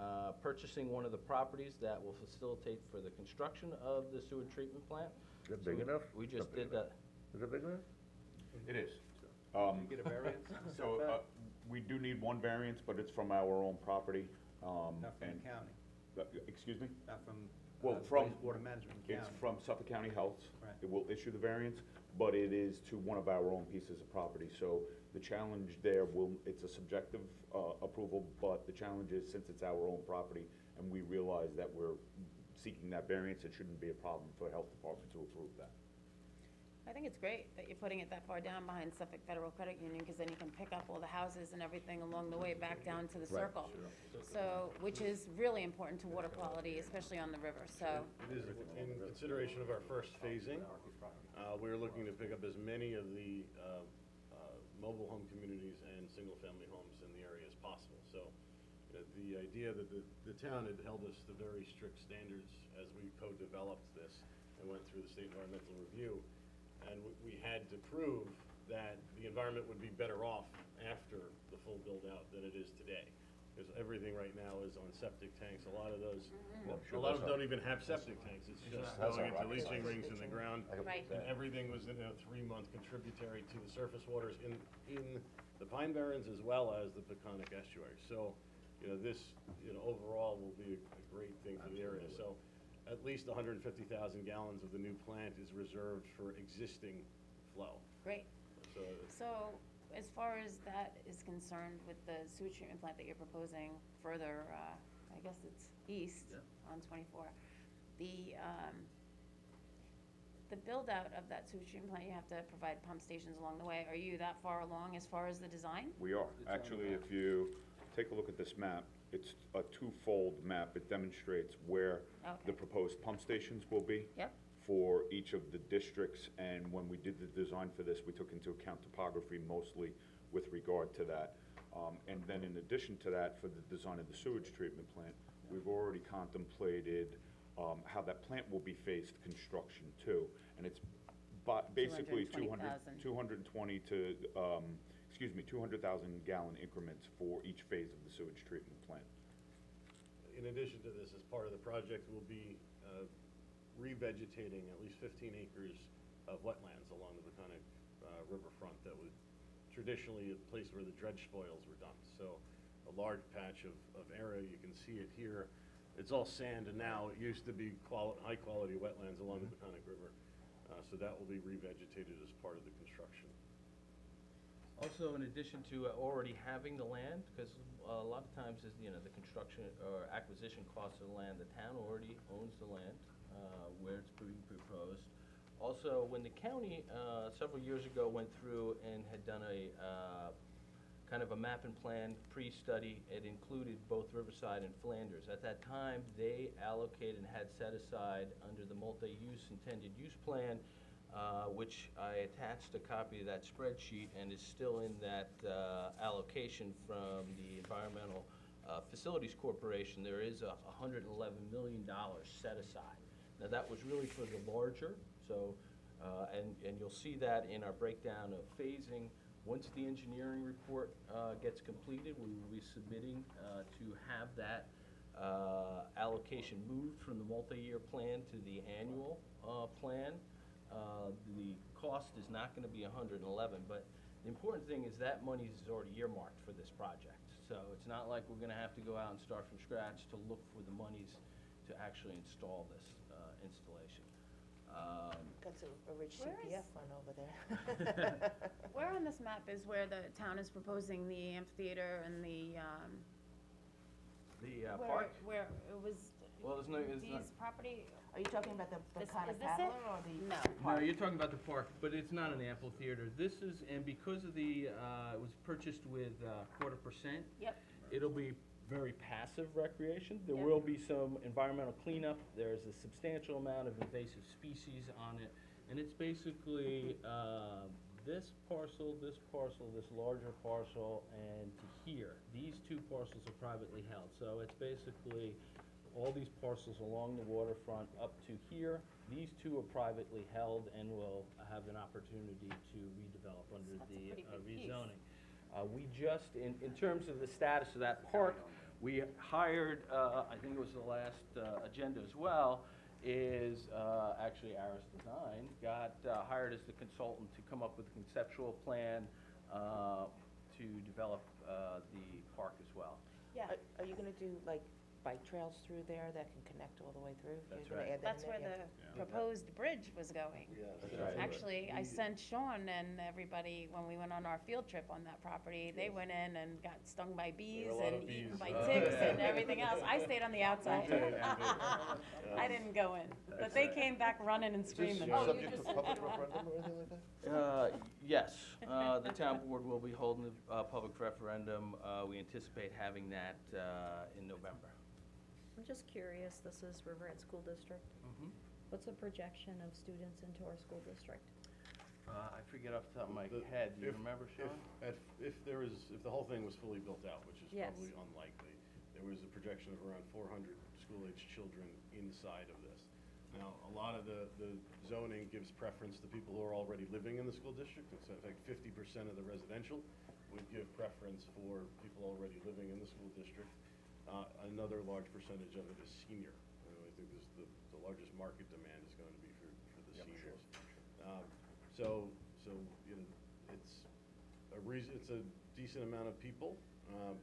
purchasing one of the properties that will facilitate for the construction of the sewer treatment plant. Is it big enough? We just did that. Is it big enough? It is. Did you get a variance? So, we do need one variance, but it's from our own property. Not from and- the county, Excuse me? not from, Well, from- wastewater management It's county. from Suffolk County Health. Right. It will issue the variance, but it is to one of our own pieces of property. So the challenge there it's a subjective approval, but the challenge is, since it's our own property and we realize that we're seeking that variance, it shouldn't be a problem for the health department to approve that. I think it's great that you're putting it that far down behind Suffolk Federal Credit Union, because then you can pick up all the houses and everything along the way back down to the Right, circle. So, which is really important to water quality, especially on the river, so. It is in consideration of our first phasing. We're looking to pick up as many of the mobile home communities and single-family homes in the area as possible. So the idea that the town had held us to very strict standards as we co-developed this, and and went through the state environmental review. And we had to prove that the environment would be better off after the full build-out than it is today. Because everything right now is on septic tanks. A lot of those, a lot of them don't even have septic tanks. It's just going into leaching rings in the ground. Right. And everything was in a 3-month contributory to the surface waters in the Pine Barrens as well as the Peconic Estuary. So, this, overall will be a great thing for the area. So, at least 150,000 gallons of the new plant is reserved for existing flow. Great. So, So, as far as that is concerned with the sewage treatment plant that you're proposing further, I guess it's east on 24, the build-out of that sewage treatment plant, you have to provide pump stations along the way. Are you that far along as far as the design? We are. Actually, if you take a look at this map, it's a twofold map. It demonstrates where the Okay. proposed pump stations will be. Yep. For each of the districts, and when we did the design for this, we took into account topography mostly with regard to that. And then in addition to that, for the design of the sewage treatment plant, we've already contemplated how that plant will be phased construction too. And it's basically 220 to, 200,000 gallon increments for each phase of the sewage treatment plant. in addition to this, as part of the project, we'll be revegetating at least 15 acres of wetlands along the Peconic riverfront that was traditionally a place where the dredge spoils were dumped. So a large patch of area, you can see it here. It's all sand, and now it used to be high-quality wetlands along the Peconic River. So that will be revegetated as part of the construction. Also, in addition to already having the land, because a lot of times, the construction or acquisition costs of the land, the town already owns the land where it's being proposed. Also, when the county several years ago went through and had done a kind of a map and plan pre-study, it included both Riverside and Flanders. At that time, they allocated and had set aside under the multi-use intended use plan, which I attached a copy of that spreadsheet and is still in that allocation from the Environmental Facilities Corporation. There is $111 million set aside. Now, that was really for the larger, so, and you'll see that in our breakdown of phasing. Once the engineering report gets completed, we will be submitting to have that allocation moved from the multi-year plan to the annual plan. The cost is not going to be 111, but the important thing is that money is already earmarked for this project. So it's not like we're going to have to go out and start from scratch to look for the monies to actually install this installation. Got a rich Where CPF is- fund over there. Where on this map is where the town is proposing the amphitheater and the, Park? where it was, Well, it's not. Dee's property? Are you talking about the Is kind of this it? paddler or the? No. No, you're talking about the park, but it's not an amphitheater. This is, and because of the, it was purchased with 0.25%. Yep. It'll be very passive recreation. There Yep. will be some environmental cleanup. There's a substantial amount of invasive species on it. And it's basically this parcel, this larger parcel, and to here. These two parcels are privately held. So it's basically all these parcels along the waterfront up to here. These two are privately held and will have an opportunity to redevelop under That's a the pretty big piece. rezoning. We just, in terms of the status of that park, we hired, I think it was the last agenda as well, is actually Aris Design, got hired as the consultant to come up with a conceptual plan to develop the park as well. Yeah. Are you gonna do like bike trails through there that can connect all the way through? That's You're gonna right. add that That's in where there? the proposed bridge was going. That's right. Actually, I sent Sean and everybody, when we went on our field trip on that property, they went in and got stung by bees a lot and of eaten bees. by Oh, ticks yeah. and everything else. I stayed on the outside. I didn't go in, but they came back running and screaming. Subject to public referendum or anything like that? Yes, the town board will be holding a public referendum. We anticipate having that in November. I'm just curious, this is Riverhead School District. What's the projection of students into our school district? I forget off the top of my The- head. Do you if- remember, Sean? If the whole thing was fully built out, which is Yes. probably unlikely, there was a projection of around 400 school-aged children inside of this. Now, a lot of the zoning gives preference to people who are already living in the school district. It's in fact 50% of the residential would give preference for people already living in the school district. Another large percentage of it is senior. I think this, the largest market demand is going to be for the seniors. So, you know, it's a decent amount of people,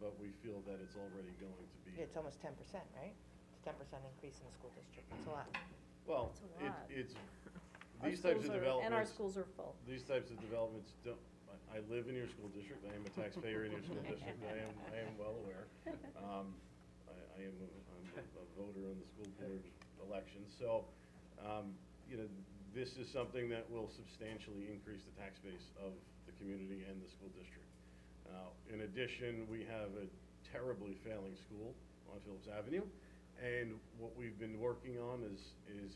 but we feel that it's already going to be. It's almost 10%, right? It's 10% increase in the school district, it's a lot. Well, It's a lot. it's, Our these types of schools are- developments. And our schools are full. These types of developments don't, I live in your school district, I am a taxpayer in your school district, I am well aware. I'm a voter on the school board elections, so, you know, this is something that will substantially increase the tax base of the community and the school district. In addition, we have a terribly failing school on Phillips Avenue, and what we've been working on is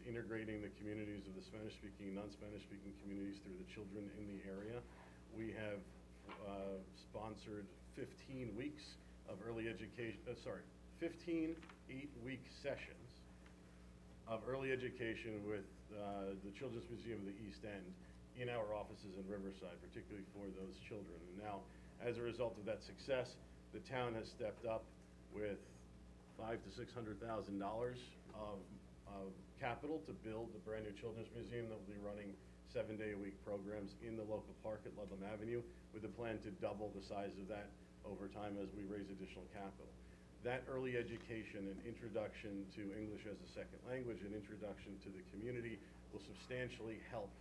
integrating the communities of the Spanish-speaking, non-Spanish-speaking communities through the children in the area. We have sponsored 15 weeks of early education, 15 8-week sessions of early education with the Children's Museum of the East End in our offices in Riverside, particularly for those children. And now, as a result of that success, the town has stepped up with $500,000 to $600,000 of capital to build a brand new children's museum that will be running 7-day-a-week programs in the local park at Ludlam Avenue, with a plan to double the size of that over time as we raise additional capital. That early education and introduction to English as a second language and introduction to the community will substantially help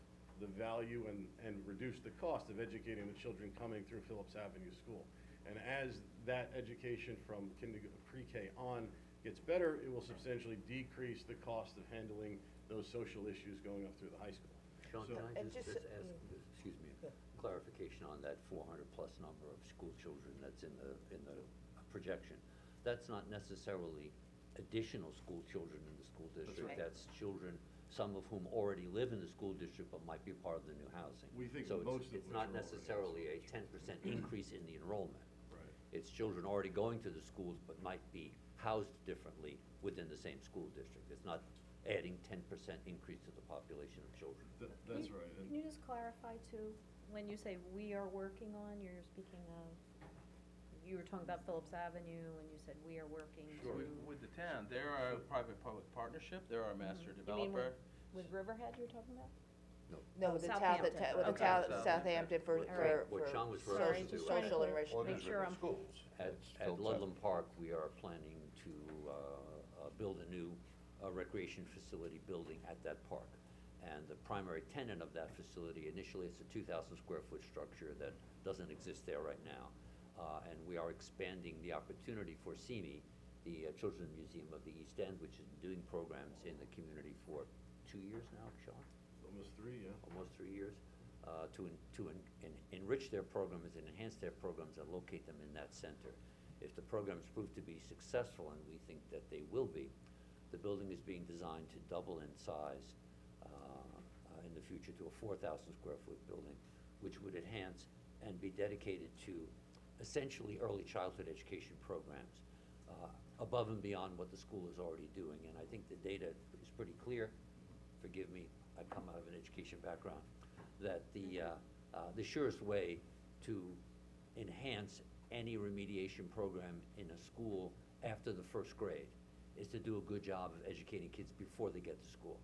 the value and reduce the cost of educating the children coming through Phillips Avenue School. And as that education from pre-K on gets better, it will substantially decrease the cost of handling those social issues going up through the high school. Sean, So- can I And just just- ask, excuse me, clarification on that 400-plus number of school children that's in the projection? That's not necessarily additional school children in the school district. right. That's children, some of whom already live in the school district but might be part of the new housing. We think So most of it's which not are already necessarily a 10% increase in the enrollment. Right. It's children already going to the schools but might be housed differently within the same school district. It's not adding 10% increase to the population of children. That's right. Can you just clarify too, when you say we are working on, you're speaking of, you were talking about Phillips Avenue, and you said we are working to. With the town, they're our private-public partnership, they're our master You mean developer. with Riverhead you're talking about? No, Oh, with the town, Southampton. with the Okay. town, Southampton. Southampton for, What- for, what for Sean was social- referring to. social enrichment. Make sure I'm. At Ludlam Park, we are planning to build a new recreation facility building at that park. And the primary tenant of that facility, initially it's a 2,000 square foot structure that doesn't exist there right now. And we are expanding the opportunity for CIMI, the Children's Museum of the East End, which has been doing programs in the community for 2 years now, Sean? Almost 3, yeah. Almost 3 years, to enrich their programs and enhance their programs and locate them in that center. If the programs prove to be successful, and we think that they will be, the building is being designed to double in size in the future to a 4,000 square foot building, which would enhance and be dedicated to essentially early childhood education programs, above and beyond what the school is already doing. And I think the data is pretty clear. Forgive me, I come out of an education background, that the surest way to enhance any remediation program in a school after the first grade is to do a good job of educating kids before they get to school.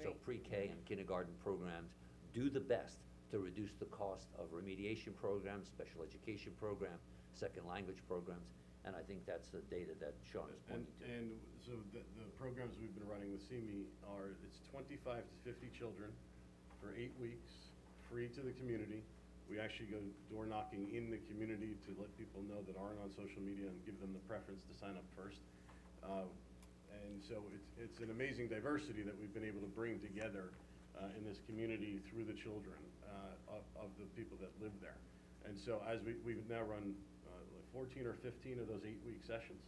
So pre-K and kindergarten programs do the best to reduce the cost of remediation programs, special education program, second language programs, and I think that's the data that Sean is pointing to. And so the programs we've been running with CIMI are, it's 25 to 50 children for 8 weeks, free to the community. We actually go door knocking in the community to let people know that aren't on social media and give them the preference to sign up first. And so it's an amazing diversity that we've been able to bring together in this community through the children of the people that live there. And so as we've now run like 14 or 15 of those 8-week sessions.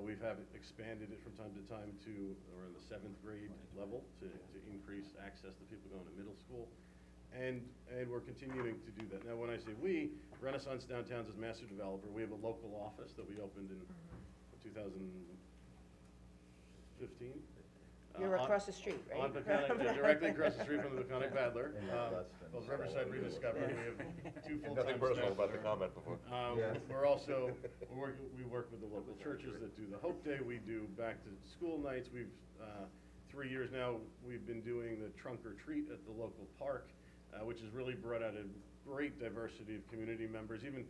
We've expanded it from time to time to, or in the 7th grade level to increase access to people going to middle school. And we're continuing to do that. Now, when I say we, Renaissance Downtowns is master developer. We have a local office that we opened in 2015. You're on- across the street, right? On Peconic, yeah, directly across the street from the Peconic Paddler. less than Well, Riverside Rediscovered, we have 2 full-time Nothing personal staff about the there. comment before. We're also, we work with the local churches that do the Hope Day, we do back-to-school nights, 3 years now, we've been doing the trunk or treat at the local park, which has really brought out a great diversity of community members, even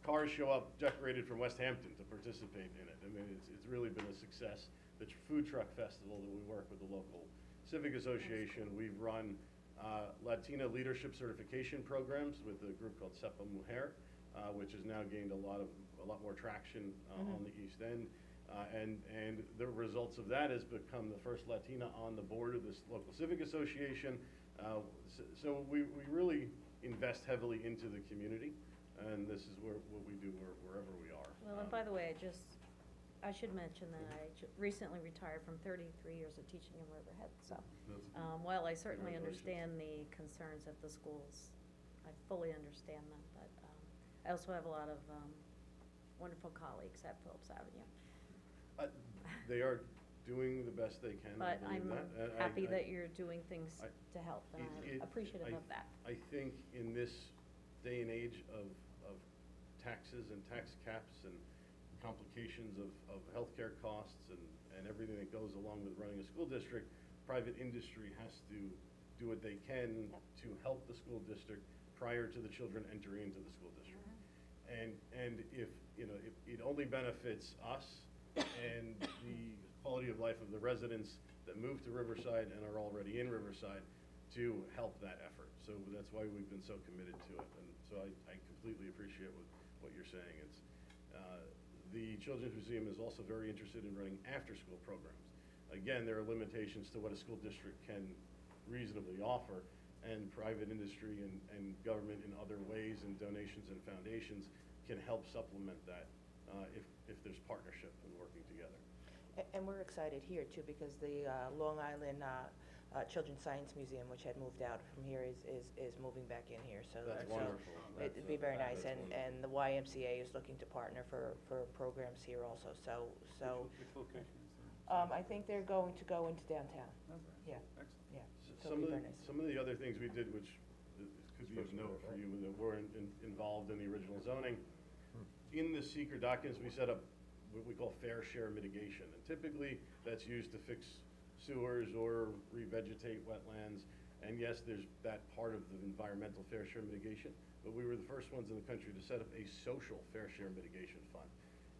cars show up decorated from West Hampton to participate in it. I mean, it's really been a success. The Food Truck Festival that we work with the local civic association, we've run Latina leadership certification programs with a group called Sepa Mujer, which has now gained a lot more traction on the East End. And the results of that has become the first Latina on the board of this local civic association. So we really invest heavily into the community, and this is what we do wherever we are. Well, and by the way, I should mention that I recently retired from 33 years of teaching in Riverhead, so, while I certainly understand the concerns of the schools, I fully understand them, but, I also have a lot of, wonderful colleagues at Phillips Avenue. They are doing the best they can. I But believe I'm that. And happy I- that you're doing things to help, and It- I'm appreciative of that. I think in this day and age of taxes and tax caps and complications of healthcare costs and everything that goes along with running a school district, private industry has to do what they can to help the school district prior to the children entering into the school district. And if, it only benefits us and the quality of life of the residents that move to Riverside and are already in Riverside to help that effort. So that's why we've been so committed to it. And so I completely appreciate what you're saying. The Children's Museum is also very interested in running after-school programs. Again, there are limitations to what a school district can reasonably offer, and private industry and government in other ways, and donations and foundations can help supplement that if there's partnership and working together. And we're excited here too, because the Long Island Children's Science Museum, which had moved out from here, is moving back in here, so. That's so wonderful. It'd be very nice, and the YMCA is looking to partner for programs here also, so. Which location is I think they're going to go into downtown, that? yeah, Excellent. yeah. So Some it'll of be very nice. some of the other things we did, which could be of note for you, that weren't involved in the original zoning, in the secret documents, we set up what we call fair share mitigation. And typically, that's used to fix sewers or revegetate wetlands. And yes, there's that part of the environmental fair share mitigation, but we were the first ones in the country to set up a social fair share mitigation fund.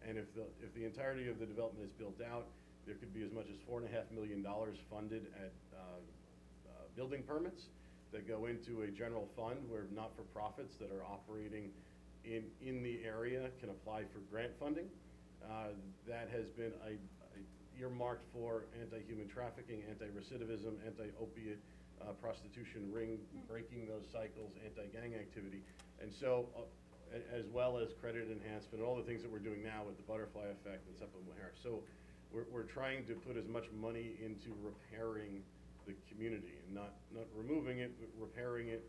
And if the entirety of the development is built out, there could be as much as $4.5 million funded at building permits that go into a general fund where not-for-profits that are operating in the area can apply for grant funding. That has been earmarked for anti-human trafficking, anti-recidivism, anti-opiate prostitution ring, breaking those cycles, anti-gang activity. And so, as well as credit enhancement, all the things that we're doing now with the butterfly effect and Sepa Mujer. So we're trying to put as much money into repairing the community, and not removing it, but repairing it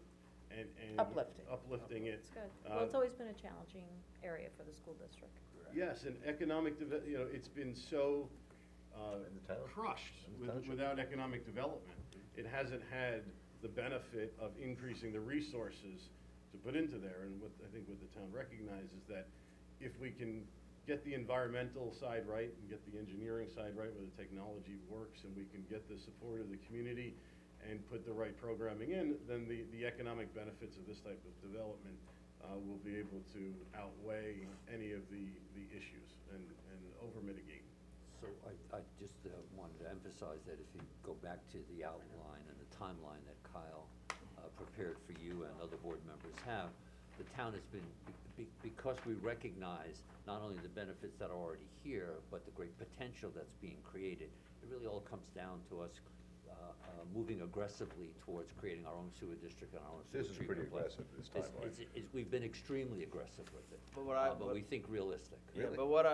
and uplifting it. It's good. Well, it's always been a challenging area for the school district. Yes, and economic, it's been so In the town. crushed In the township. without economic development. It hasn't had the benefit of increasing the resources to put into there. And I think what the town recognizes that if we can get the environmental side right and get the engineering side right where the technology works, and we can get the support of the community and put the right programming in, then the economic benefits of this type of development will be able to outweigh any of the issues and over-mitigate. So I just wanted to emphasize that if you go back to the outline and the timeline that Kyle prepared for you and other board members have, the town has been, because we recognize not only the benefits that are already here, but the great potential that's being created, it really all comes down to us moving aggressively towards creating our own sewer district and our own sewer This is pretty treatment plant. aggressive, this timeline. We've been extremely aggressive with it, But we think realistic. Yeah, but what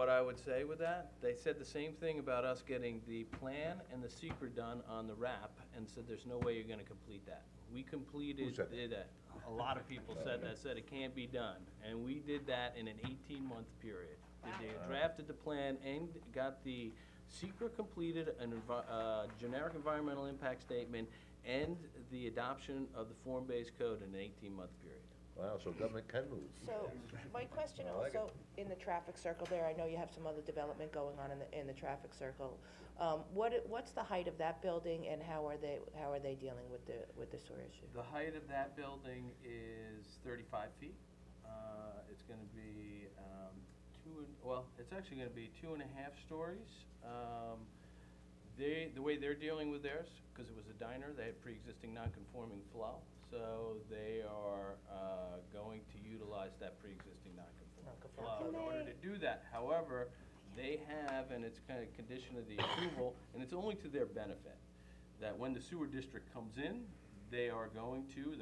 I would say with that, they said the same thing about us getting the plan and the secret done on the wrap, and said there's no way you're gonna complete that. We completed Who said that? it. A lot of people said it can't be done, and we did that in an 18-month period. They drafted the plan and got the Secret completed a generic environmental impact statement and the adoption of the form-based code in an 18-month period. Wow, so government can move. So, my question I like it. also, in the traffic circle there, I know you have some other development going on in the traffic circle. What's the height of that building, and how are they dealing with the sewer issue? The height of that building is 35 feet. It's gonna be, it's actually gonna be 2.5 stories. The way they're dealing with theirs, because it was a diner, they had pre-existing non-conforming flow, so they are going to utilize that pre-existing non-conforming flow in order to do that. However, they have, and it's kind of condition of the approval, and it's only to their benefit, that when the sewer district comes in, they're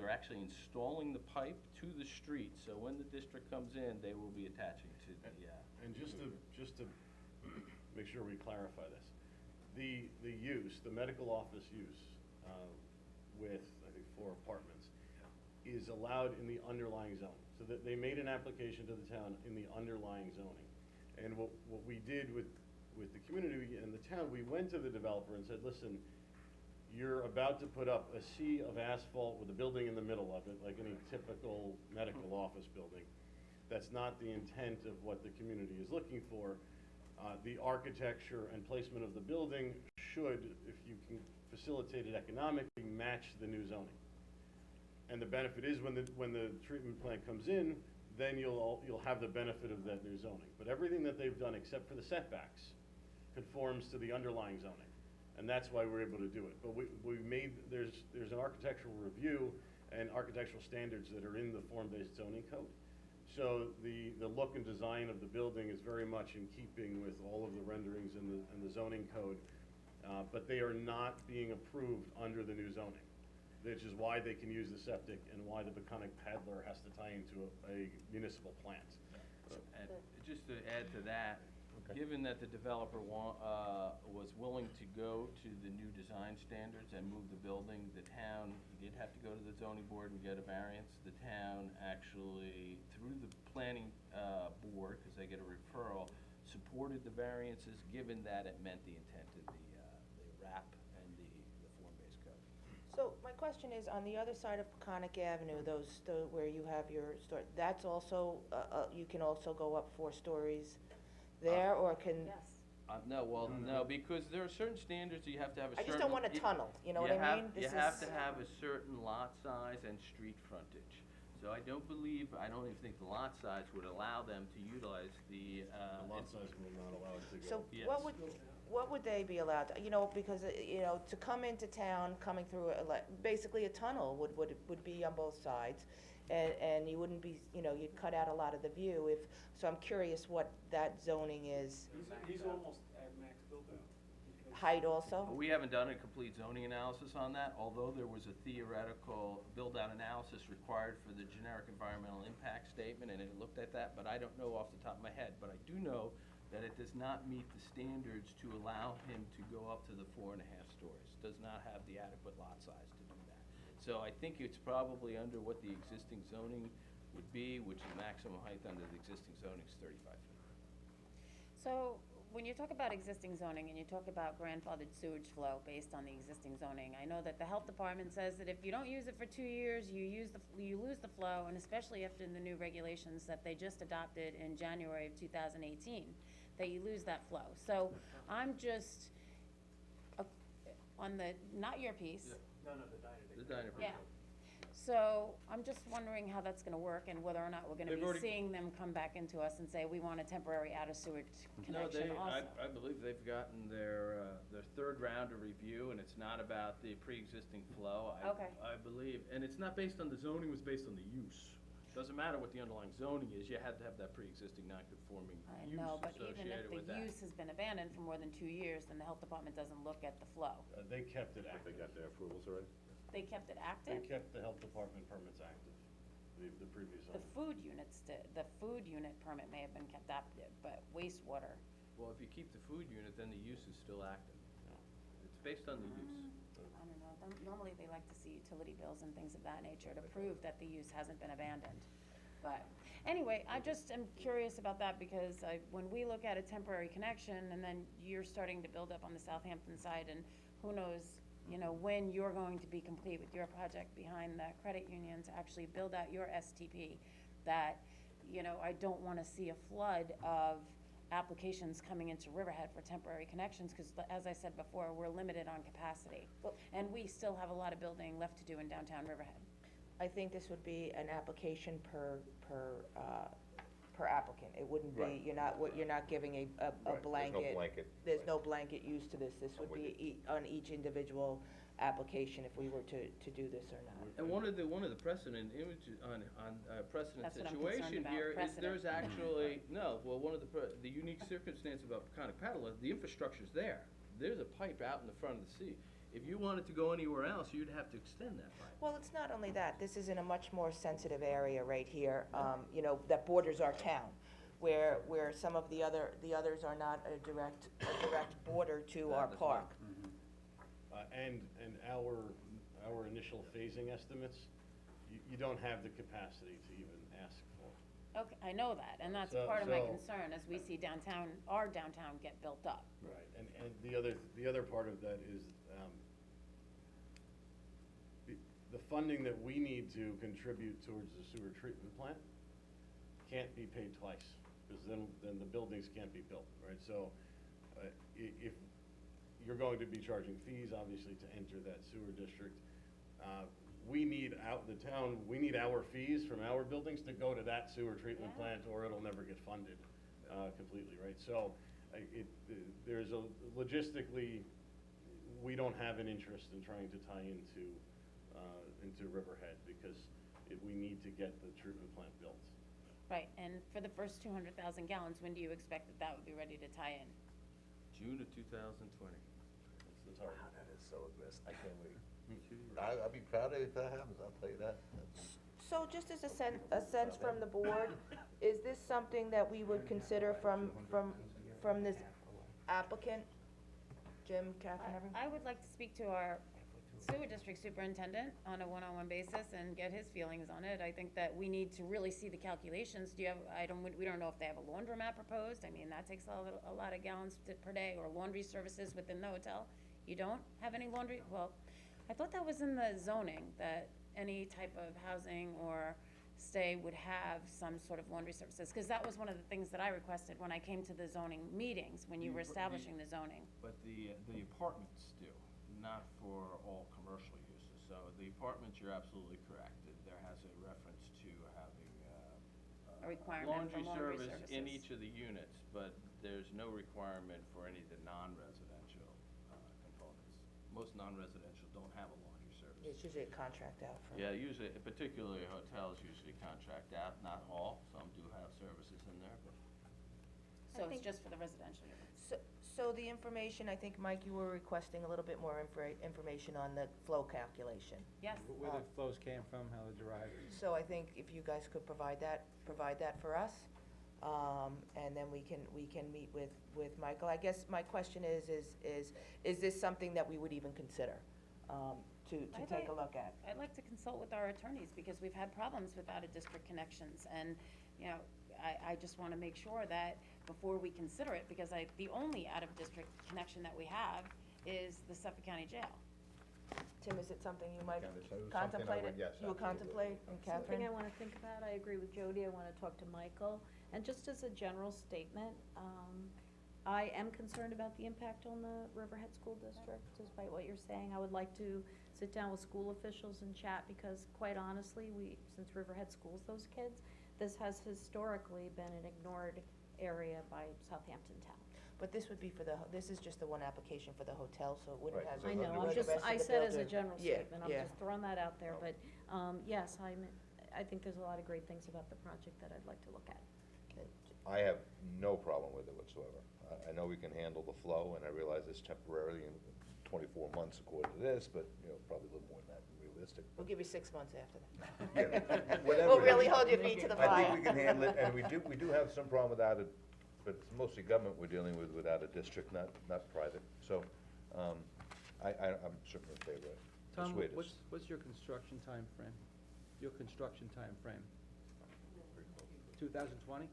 actually installing the pipe to the street, so when the district comes in, they will be attaching to the, And just to make sure we clarify this, the use, the medical office use, with, I think, 4 apartments, is allowed in the underlying zoning. So that they made an application to the town in the underlying zoning. And what we did with the community and the town, we went to the developer and said, listen, you're about to put up a sea of asphalt with a building in the middle of it, like any typical medical office building. That's not the intent of what the community is looking for. The architecture and placement of the building should, if you can facilitate it economically, match the new zoning. And the benefit is when the treatment plant comes in, then you'll have the benefit of that new zoning. But everything that they've done, except for the setbacks, conforms to the underlying zoning. And that's why we're able to do it. But there's an architectural review and architectural standards that are in the form-based zoning code. So the look and design of the building is very much in keeping with all of the renderings in the zoning code, but they are not being approved under the new zoning, which is why they can use the septic and why the Peconic Paddler has to tie into a municipal plant. And just to add to that, given that the developer was willing to go to the new design standards and move the building, the town did have to go to the zoning board and get a variance. The town actually, through the planning board, because they get a referral, supported the variances, given that it met the intent of the RAP and the form-based code. So my question is, on the other side of Peconic Avenue, where you have your store, that's also, you can also go up 4 stories there, or can? Yes. No, because there are certain standards that you have to have a I certain. just don't want a tunnel, you know what I mean? You have to have a certain lot size and street frontage. So I don't even think the lot size would allow them to utilize the. The lot size will not allow it to go. So Yes. what would they be allowed to, because, to come into town, coming through, basically a tunnel would be on both sides. And you wouldn't be, you'd cut out a lot of the view so I'm curious what that zoning is. He's almost at max build-out. Height also? We haven't done a complete zoning analysis on that, although there was a theoretical build-out analysis required for the generic environmental impact statement, and it looked at that, but I don't know off the top of my head. But I do know that it does not meet the standards to allow him to go up to the 4.5 stories. Does not have the adequate lot size to do that. So I think it's probably under what the existing zoning would be, which the maximum height under the existing zoning is 35 feet. So, when you talk about existing zoning and you talk about grandfathered sewage flow based on the existing zoning, I know that the health department says that if you don't use it for 2 years, you lose the flow, and especially after the new regulations that they just adopted in January of 2018, that you lose that flow. So, I'm just, on the, not your piece. No, the diner. Yeah. So, I'm just wondering how that's gonna work and whether or not we're gonna They've be already- seeing them come back into us and say, we want a temporary out-of-sewage connection also. I believe they've gotten their 3rd round of review, and it's not about the pre-existing flow. Okay. I believe, and it's not based on the zoning, it was based on the use. Doesn't matter what the underlying zoning is, you had to have that pre-existing non-conforming I use know, but even if associated the with that. use has been abandoned for more than 2 years, then the health department doesn't look at the flow. They kept it They active. got their approvals already? They kept it They active? kept the health department permits active, the previous The owner. food units did, the food unit permit may have been kept active, but wastewater. Well, if you keep the food unit, then the use is still active. It's based on the use. I don't know, normally they like to see utility bills and things of that nature to prove that the use hasn't been abandoned. But, anyway, I just am curious about that because when we look at a temporary connection and then you're starting to build up on the Southampton side and who knows, when you're going to be complete with your project behind the credit union to actually build out your STP, that, I don't wanna see a flood of applications coming into Riverhead for temporary connections, cause as I said before, we're limited on capacity. Well- And we still have a lot of building left to do in downtown Riverhead. I think this would be an application per applicant. It wouldn't be, Right. you're not giving a Right, blanket. There's no blanket. There's right. no blanket use to this. This would I'm with be on each individual application if we were to do this or not. And one of the precedent images precedent That's what I'm concerned situation about, here is precedent. there's actually, no, well, one of the unique circumstance about Peconic Paddle is the infrastructure's there. There's a pipe out in the front of the sea. If you wanted to go anywhere else, you'd have to extend that pipe. Well, it's not only that, this is in a much more sensitive area right here, that borders our town, where some of the others are not a direct border to our That's park. And our initial phasing estimates, you don't have the capacity to even ask for. Okay, I know that, and that's So- part of my so- concern as we see our downtown get built up. Right, and the other part of that is, the funding that we need to contribute towards the sewer treatment plant can't be paid twice, because then the buildings can't be built, right? So, if you're going to be charging fees, obviously, to enter that sewer district, we need our fees from our buildings to go to that sewer treatment Yeah. plant, or it'll never get funded, completely, right? So, there's logistically, we don't have an interest in trying to tie into Riverhead, because we need to get the treatment plant built. Right, and for the first 200,000 gallons, when do you expect that would be ready to tie in? June of 2020. That's the target. Wow, that is so aggressive. I can't wait. I'll be proud of it if that happens, I'll tell you that. So just as a sense from the board, is this something that we would consider from this applicant? Jim, Catherine, everyone? I would like to speak to our sewer district superintendent on a one-on-one basis and get his feelings on it. I think that we need to really see the calculations. We don't know if they have a laundromat proposed. I mean, that takes a lot of gallons per day, or laundry services within the hotel. You don't have any laundry? Well, I thought that was in the zoning, that any type of housing or stay would have some sort of laundry services, because that was one of the things that I requested when I came to the zoning meetings, when you were establishing the zoning. But the apartments do, not for all commercial uses. So the apartments, you're absolutely correct. There has a reference to having A requirement for laundry service in services. each of the units, but there's no requirement for any of the non-residential components. Most non-residential don't have a laundry service. It's usually a contract out for. Yeah, usually, particularly hotels usually contract out, not all. Some do have services in there, but. So I it's think- just for the residential units? So the information, I think, Mike, you were requesting a little bit more information on the flow calculation. Yes. Where the flows came from, how they're derived. So I think if you guys could provide that for us, and then we can meet with Michael. I guess my question is this something that we would even consider, to take a look at? I'd like to consult with our attorneys, because we've had problems with out-of-district connections, and, I just wanna make sure that before we consider it, because the only out-of-district connection that we have is the Suffolk County Jail. Tim, is it something you might Yeah, it's something I contemplate? would- yes, You would absolutely. contemplate, and Catherine? Something I wanna think about, I agree with Jody, I wanna talk to Michael, and just as a general statement, I am concerned about the impact on the Riverhead School District, despite what you're saying. I would like to sit down with school officials and chat, because quite honestly, since Riverhead schools those kids, this has historically been an ignored area by Southampton Town. But this would be this is just the one application for the hotel, so it wouldn't Right, have. so I let know, me- I'm the just, rest of I the said as a building. general Yeah, statement, I'm yeah. just throwing that out there, but, yes, I think there's a lot of great things about the project that I'd like to look at. I have no problem with it whatsoever. I know we can handle the flow, and I realize it's temporarily in 24 months according to this, but, probably a little more than that, realistic. We'll give you 6 months after Yeah, that. whatever We'll it really is. hold your feet to the I fire. think we can handle it, and we do have some problem without it, but it's mostly government we're dealing with without a district, not private. So, I'm certainly in favor of it. Tom, Persuade us. what's your construction time frame? Your construction time frame? 2020?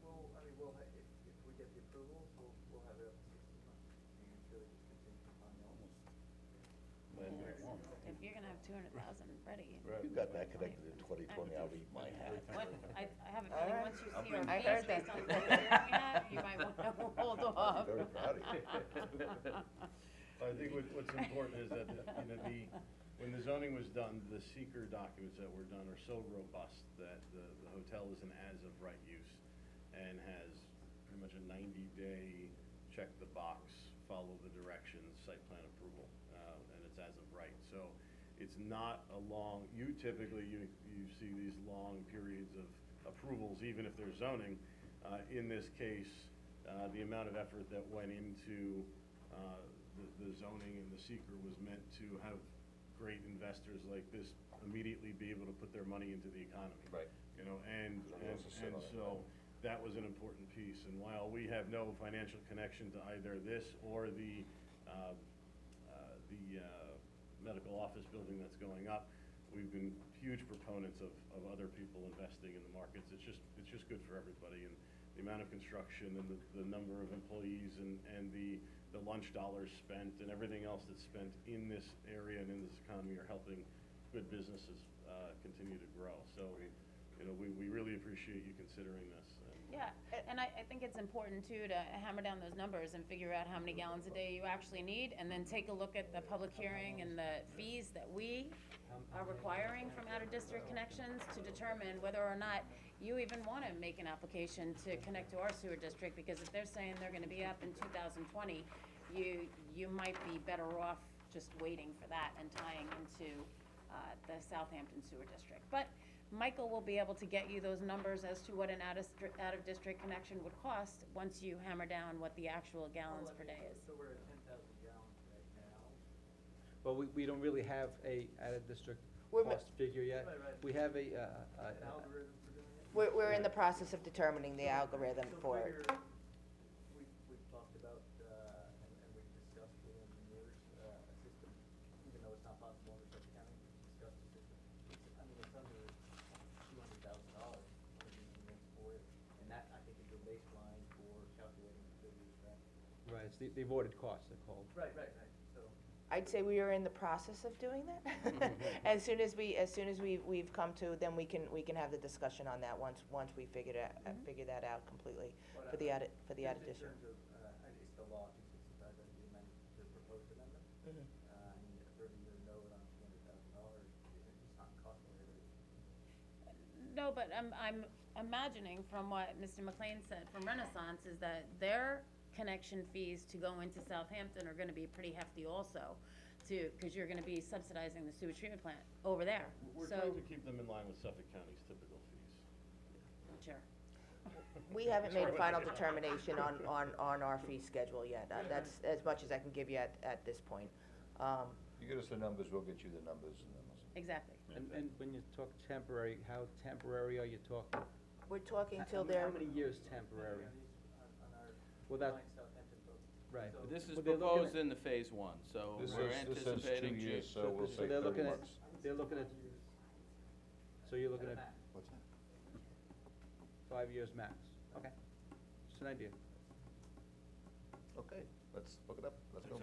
Well, I mean, if we get the approval, we'll have it up to 60 months. And it's really just contingent upon the owners. If you're gonna have 200,000 ready. You got that connected in 2020, I'll eat my hat. I have a feeling, once you see our I heard fees that. based on the criteria we have, you might wanna hold off. Very proud of you. I think what's important is that, when the zoning was done, the seeker documents that were done are so robust that the hotel is an as-of-right use and has pretty much a 90-day check the box, follow the directions, site plan approval, and it's as of right. So it's not a long, you typically see these long periods of approvals, even if they're zoning. In this case, the amount of effort that went into the zoning and the seeker was meant to have great investors like this immediately be able to put their money into the economy. Right. You know, and so that was an important piece. And while we have no financial connection to either this or the medical office building that's going up, we've been huge proponents of other people investing in the markets. It's just good for everybody, and the amount of construction and the number of employees and the lunch dollars spent and everything else that's spent in this area and in this economy are helping good businesses continue to grow. So, we really appreciate you considering this. Yeah, and I think it's important too to hammer down those numbers and figure out how many gallons a day you actually need, and then take a look at the public hearing and the fees that we are requiring from out-of-district connections to determine whether or not you even want to make an application to connect to our sewer district, because if they're saying they're going to be up in 2020, you might be better off just waiting for that and tying into the Southampton Sewer District. But Michael will be able to get you those numbers as to what an out-of-district connection would cost once you hammer down what the actual gallons per day is. So we're at 10,000 gallons right now. Well, we don't really have a out-of-district We're- cost figure yet. Right. We have An algorithm for doing it? We're in the process of determining the algorithm for it. We've talked about, and we've discussed with engineers, a system, even though it's not possible under Suffolk County, we've discussed the system. I mean, it's under $200,000 for it, and that, I think, is your baseline for calculating the figures, right? Right, it's the avoided costs, they're called. Right, so. I'd say we are in the process of doing that. As soon as we've come to, then we can have the discussion on that once we figure that out completely for the out of district. In terms of, it's the law 265, that the amendment, the proposed amendment. I mean, a 30-year note on $200,000, it's not cost prohibitive. No, but I'm imagining from what Mr. McLean said from Renaissance is that their connection fees to go into Southampton are gonna be pretty hefty also, because you're gonna be subsidizing the sewage treatment plant over there, We're so. trying to keep them in line with Suffolk County's typical fees. Sure. We haven't made a final determination on our fee schedule yet. That's as much as I can give you at this point. You get us the numbers, we'll get you the numbers, and then we'll see. Exactly. And when you talk temporary, how temporary are you talking? We're talking till How they're, many years temporary? On our Well, that- Reliance Southampton book. Right. So- This is Well, they're looking proposed at- in the phase one, so This we're says 2 anticipating. years, so we'll say they're 30 looking at, months. they're looking at, so you're looking at What's that? 5 years max, okay, just an idea. Okay, let's look it up, let's go.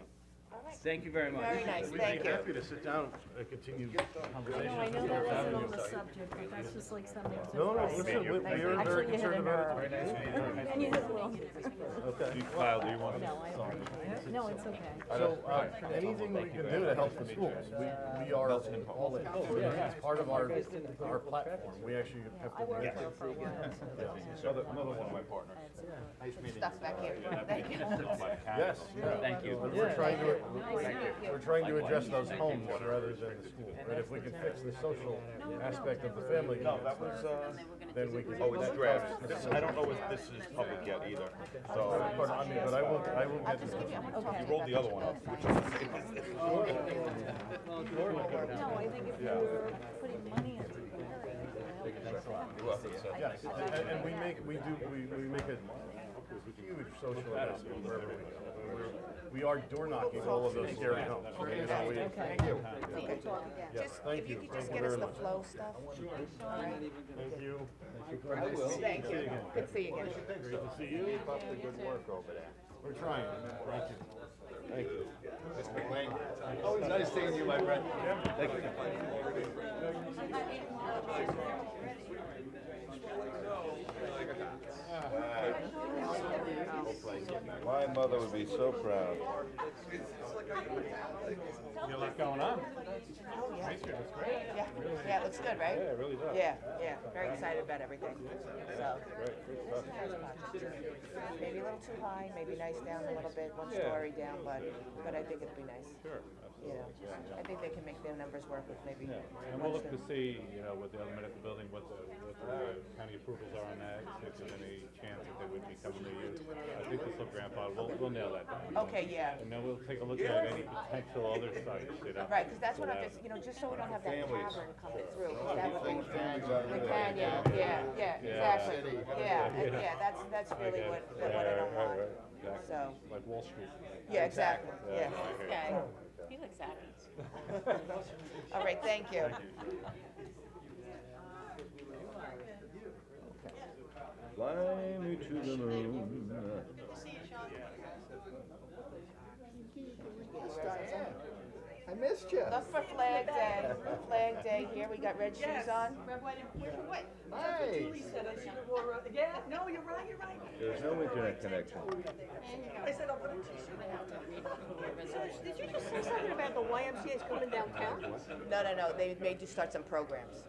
all right. Thank you very much. Very nice, We'd thank be you. happy to sit down and continue No, conversation. I know that wasn't on the subject, but that's just like something. No, listen, we are very Actually, you hit concerned a about nerve. it. And you hit, well, Okay. Kyle, do you want no, I don't. No, it's okay. So, anything we can do to help the schools, we are all in. It's part of our platform, we actually have I to. worked there for a while, too. Another one of my partners. Stuff back here. Thank you. Yes, yeah. Thank you. We're trying to address those homes rather than the school. And if we can fix the social aspect of the family units, then we can. Oh, it's draft. I don't know if this is public yet either, so. But I mean, but I will get this. Okay. Rolled the other one up, which is the same. No, I think if you're putting money into the area, Yes, and we make a huge social investment wherever we go. We are door knocking all of those scary homes. You know, we- Okay. Thank you. Yes, Just, thank if you you. could Thank just you get us very the much. flow stuff. Thank you. I will. Thank you. Good to see you again. Great to see you. Keep up the good work over there. We're trying. Thank you. Thank you. Mr. McLean. Always nice seeing you, my friend. Thank you. My mother would be so proud. You got a lot going on. Oh, yeah. Nice, that's great. Yeah, yeah, it looks good, right? Yeah, it really does. Yeah, yeah, very excited about everything, so. Great, great stuff. Maybe a little too high, maybe nice down a little bit, one Yeah. story down, but I think it'd be nice. Sure, You know, absolutely. I think they can make their numbers work with maybe. Yeah, and we'll look to see, you know, with the other medical building, what the county approvals are on that, if there's any chance that they would be coming to you. I think this will grandfather, we'll nail that down. Okay, yeah. And then we'll take a look at any potential other sites, you know. Right, because that's what I'm that- just, you know, just so we don't have that Families. cavern coming through. 'cause that would be- Families out The there. canyon, yeah, exactly, yeah, that's really Okay. what I don't Right, want, right, exactly. so. Like Wall Street. Yeah, exactly, Yeah, yeah. I hear Okay, you. he looks happy. All right, thank you. Fly me to the moon. I missed you. Look for Flag Day, Flag Day here, we got red shoes on. Red, white, and white. Nice. Julie said I should have wore, yeah, no, you're right. There's no internet connection. I said I'll put a t-shirt on. So, did you just say something about the YMCA's coming downtown? No, they made you start some programs,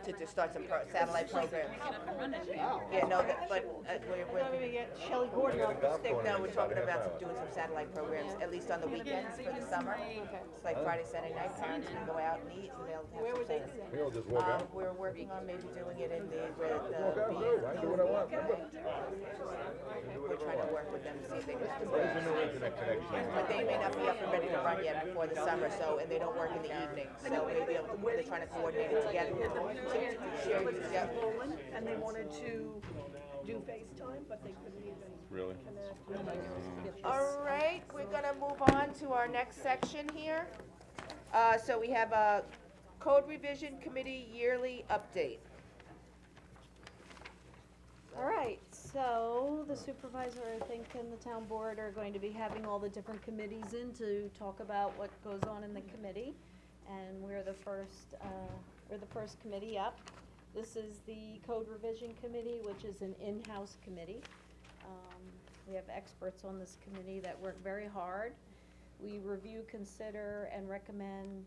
to start some satellite programs. Wow. Yeah, no, but we're, Let me get Shelley Gordon off the stick. no, we're talking about doing some satellite programs, at least on the weekends for the summer. It's like Friday, Saturday night, parents can go out and eat, and they'll have Where some would they things. do that? We'll just walk out. We're working on maybe doing it in the, Walk out, good. I do what I want. we're trying to work with them to see if they can. There's no internet connection. But they may not be up and ready to run yet before the summer, so, and they don't work in the evening, so maybe they're trying to coordinate it together. Share, yeah. Poland, and they wanted to do FaceTime, but they couldn't even Really? connect. All right, we're gonna move on to our next section here. So we have a Code Revision Committee yearly update. All right, so the supervisor, I think, and the town board are going to be having all the different committees in to talk about what goes on in the committee. And we're the first committee up. This is the Code Revision Committee, which is an in-house committee. We have experts on this committee that work very hard. We review, consider, and recommend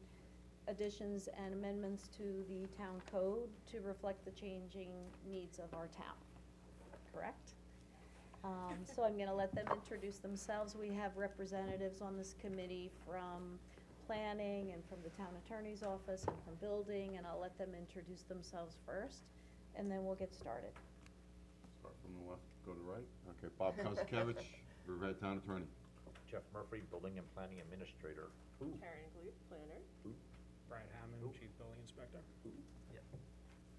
additions and amendments to the town code to reflect the changing needs of our town. Correct? So I'm gonna let them introduce themselves. We have representatives on this committee from planning and from the town attorney's office and from building, and I'll let them introduce themselves first, and then we'll get started. Start from the left, go to the right. Okay, Bob Kozakevich, Riverhead Town Attorney. Jeff Murphy, Building and Planning Administrator. Karen Glute, planner. Brian Hammond, Chief Building Inspector.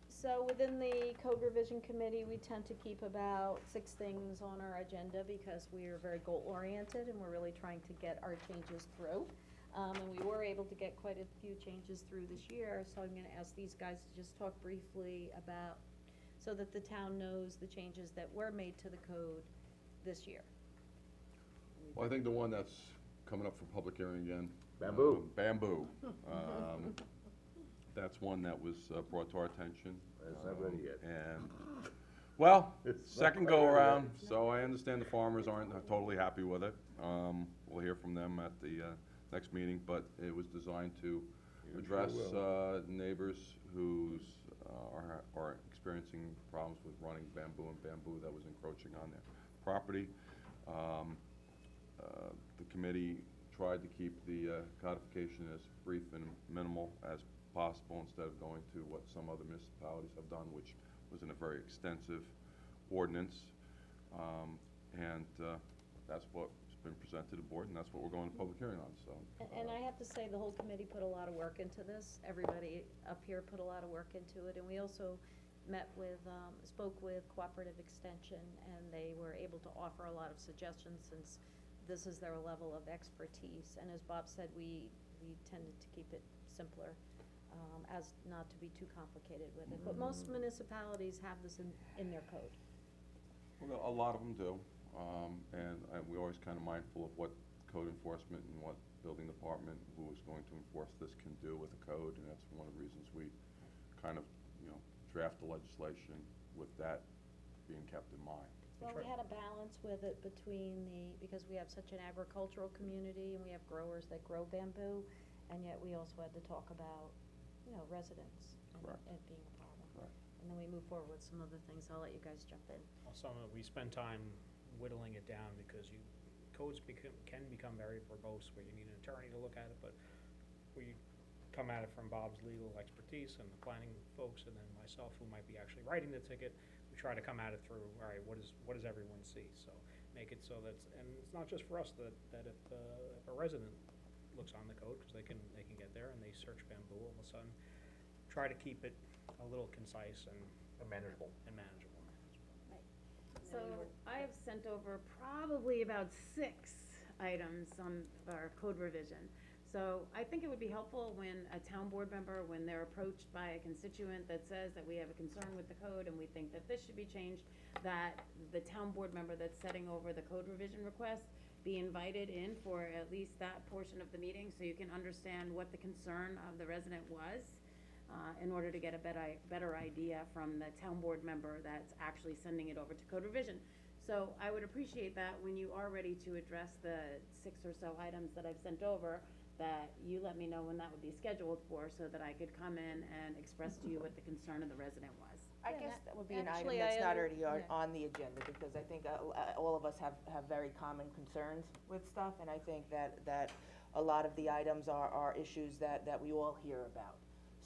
So within the code revision committee, we tend to keep about 6 things on our agenda because we are very goal-oriented and we're really trying to get our changes through. And we were able to get quite a few changes through this year, so I'm gonna ask these guys to just talk briefly about, so that the town knows the changes that were made to the code this year. Well, I think the one that's coming up for public hearing again. Bamboo. Bamboo. That's one that was brought to our attention. It's not ready yet. And, well, It's not second quite ready go-around, yet. so I understand the farmers aren't totally happy with it. We'll hear from them at the next meeting, but it was designed to address neighbors whose are experiencing problems with running bamboo and bamboo that was encroaching on their property. The committee tried to keep the codification as brief and minimal as possible instead of going to what some other municipalities have done, which was in a very extensive ordinance. That's what's been presented to the board, and that's what we're going to public hearing on, so. And I have to say, the whole committee put a lot of work into this. Everybody up here put a lot of work into it, and we also spoke with Cooperative Extension, and they were able to offer a lot of suggestions since this is their level of expertise. And as Bob said, we tended to keep it simpler, as not to be too complicated with it. But most municipalities have this in their code. Well, a lot of them do, and we're always kind of mindful of what code enforcement and what building department, who is going to enforce this, can do with the code, and that's one of the reasons we kind of, draft the legislation with that being kept in mind. Well, we had a balance with it between because we have such an agricultural community and we have growers that grow bamboo, and yet we also had to talk about, residents and it being a problem. Correct. And then we move forward with some other things. I'll let you guys jump in. Some of it, we spend time whittling it down because codes can become very verbose where you need an attorney to look at it, but we come at it from Bob's legal expertise and the planning folks, and then myself, who might be actually writing the ticket. We try to come at it through, all right, what does everyone see? So make it so that, and it's not just for us, that if a resident looks on the code, because they can get there and they search bamboo, all of a sudden, try to keep it a little concise and manageable. So I have sent over probably about 6 items on our code revision. So I think it would be helpful when a town board member, when they're approached by a constituent that says that we have a concern with the code and we think that this should be changed, that the town board member that's setting over the code revision request be invited in for at least that portion of the meeting so you can understand what the concern of the resident was, in order to get a better idea from the town board member that's actually sending it over to code revision. So I would appreciate that when you are ready to address the 6 or so items that I've sent over, that you let me know when that would be scheduled for, so that I could come in and express to you what the concern of the resident was. I Yeah, guess that would be an item actually, that's I not under- already yeah. on the agenda, because I think all of us have very common concerns with stuff, and I think that a lot of the items are issues that we all hear about.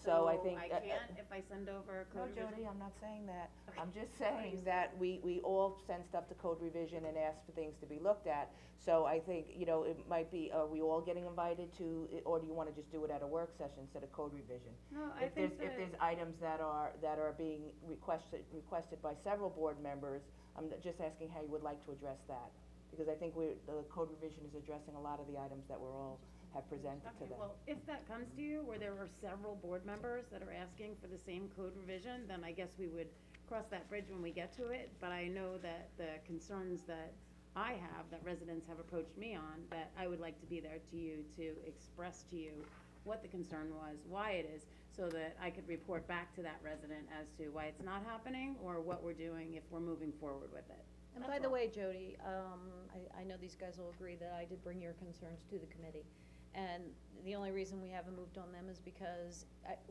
So I think. I can't, if I send over No, code revision? Jody, I'm not saying that. Okay. I'm just What are you saying that we all send stuff to code revision and ask for things to be looked at. So I think, it might be, are we all getting invited to, or do you wanna just do it at a work session instead of code revision? No, I think that. If there's items that are being requested by several board members, I'm just asking how you would like to address that. Because I think the code revision is addressing a lot of the items that we're all have presented to Okay, them. well, if that comes to you, where there are several board members that are asking for the same code revision, then I guess we would cross that bridge when we get to it. But I know that the concerns that I have, that residents have approached me on, that I would like to be there to you to express to you what the concern was, why it is, so that I could report back to that resident as to why it's not happening, or what we're doing if we're moving forward with it. And That's by the all. way, Jody, I know these guys will agree that I did bring your concerns to the committee. And the only reason we haven't moved on them is because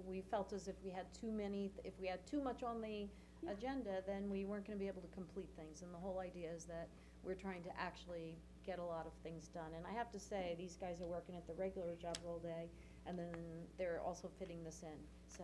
we felt as if we had if we had too much on the agenda, then we weren't gonna be able to complete things. And the whole idea is that we're trying to actually get a lot of things done. And I have to say, these guys are working at the regular job all day, and then they're also fitting this in. So,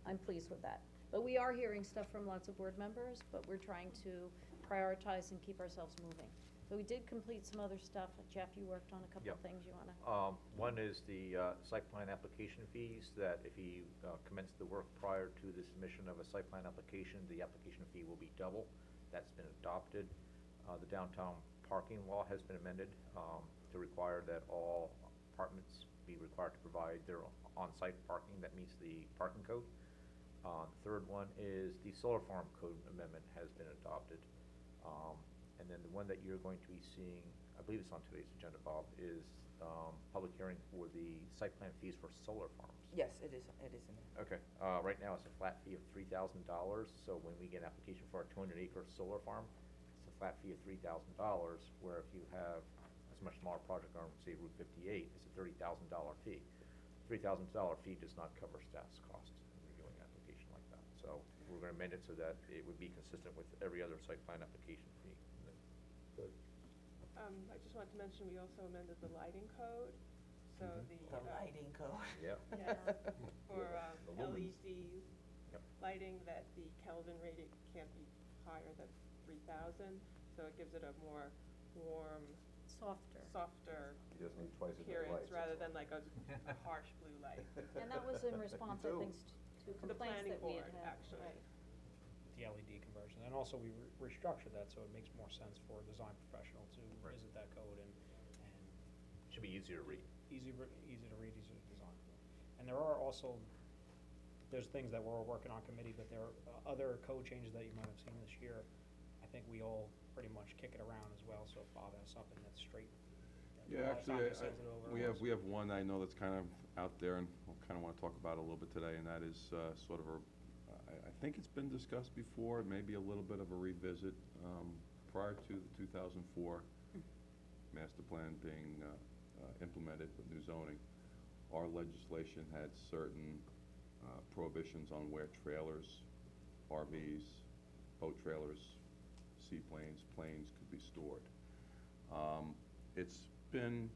I'm pleased with that. But we are hearing stuff from lots of board members, but we're trying to prioritize and keep ourselves moving. So we did complete some other stuff. Jeff, you worked on a couple of Yep. things you wanna? One is the site plan application fees, that if you commence the work prior to the submission of a site plan application, the application fee will be double. That's been adopted. The downtown parking law has been amended to require that all apartments be required to provide their on-site parking that meets the parking code. The third one is the solar farm code amendment has been adopted. And then the one that you're going to be seeing, I believe it's on today's agenda, Bob, is public hearing for the site plan fees for solar farms. Yes, it is in there. Okay, right now it's a flat fee of $3,000, so when we get an application for a 200-acre solar farm, it's a flat fee of $3,000, where if you have a much smaller project on, say, Route 58, it's a $30,000 fee. $3,000 fee does not cover staff's cost in reviewing an application like that. So we're gonna amend it so that it would be consistent with every other site plan application fee. I just wanted to mention, we also amended the lighting code, so The lighting code. Yeah. Yeah, for The lumens. LED Yep. lighting, that the Kelvin rating can't be higher than 3,000, so it gives it a more warm, softer He doesn't need twice as many appearance, lights. rather than like a harsh blue light. And that was in response, I think, Two to the complaints planning that we board, had had, actually. right. The LED conversion, and also we restructured that, so it makes more sense for a design professional to Right. visit that code and Should be easier to read. easy to read, easy to design. And there are also, there's things that we're working on committee, but there are other code changes that you might have seen this year. I think we all pretty much kick it around as well, so if Bob has something that's straight. Yeah, by the time actually, he sends it over, we have one I know that's kind of out there, and I kind of want to talk about it a little bit today, and that is sort of I think it's been discussed before, maybe a little bit of a revisit. Prior to the 2004 master plan being implemented with new zoning, our legislation had certain prohibitions on where trailers, RVs, boat trailers, seaplanes, planes could be stored. It's been,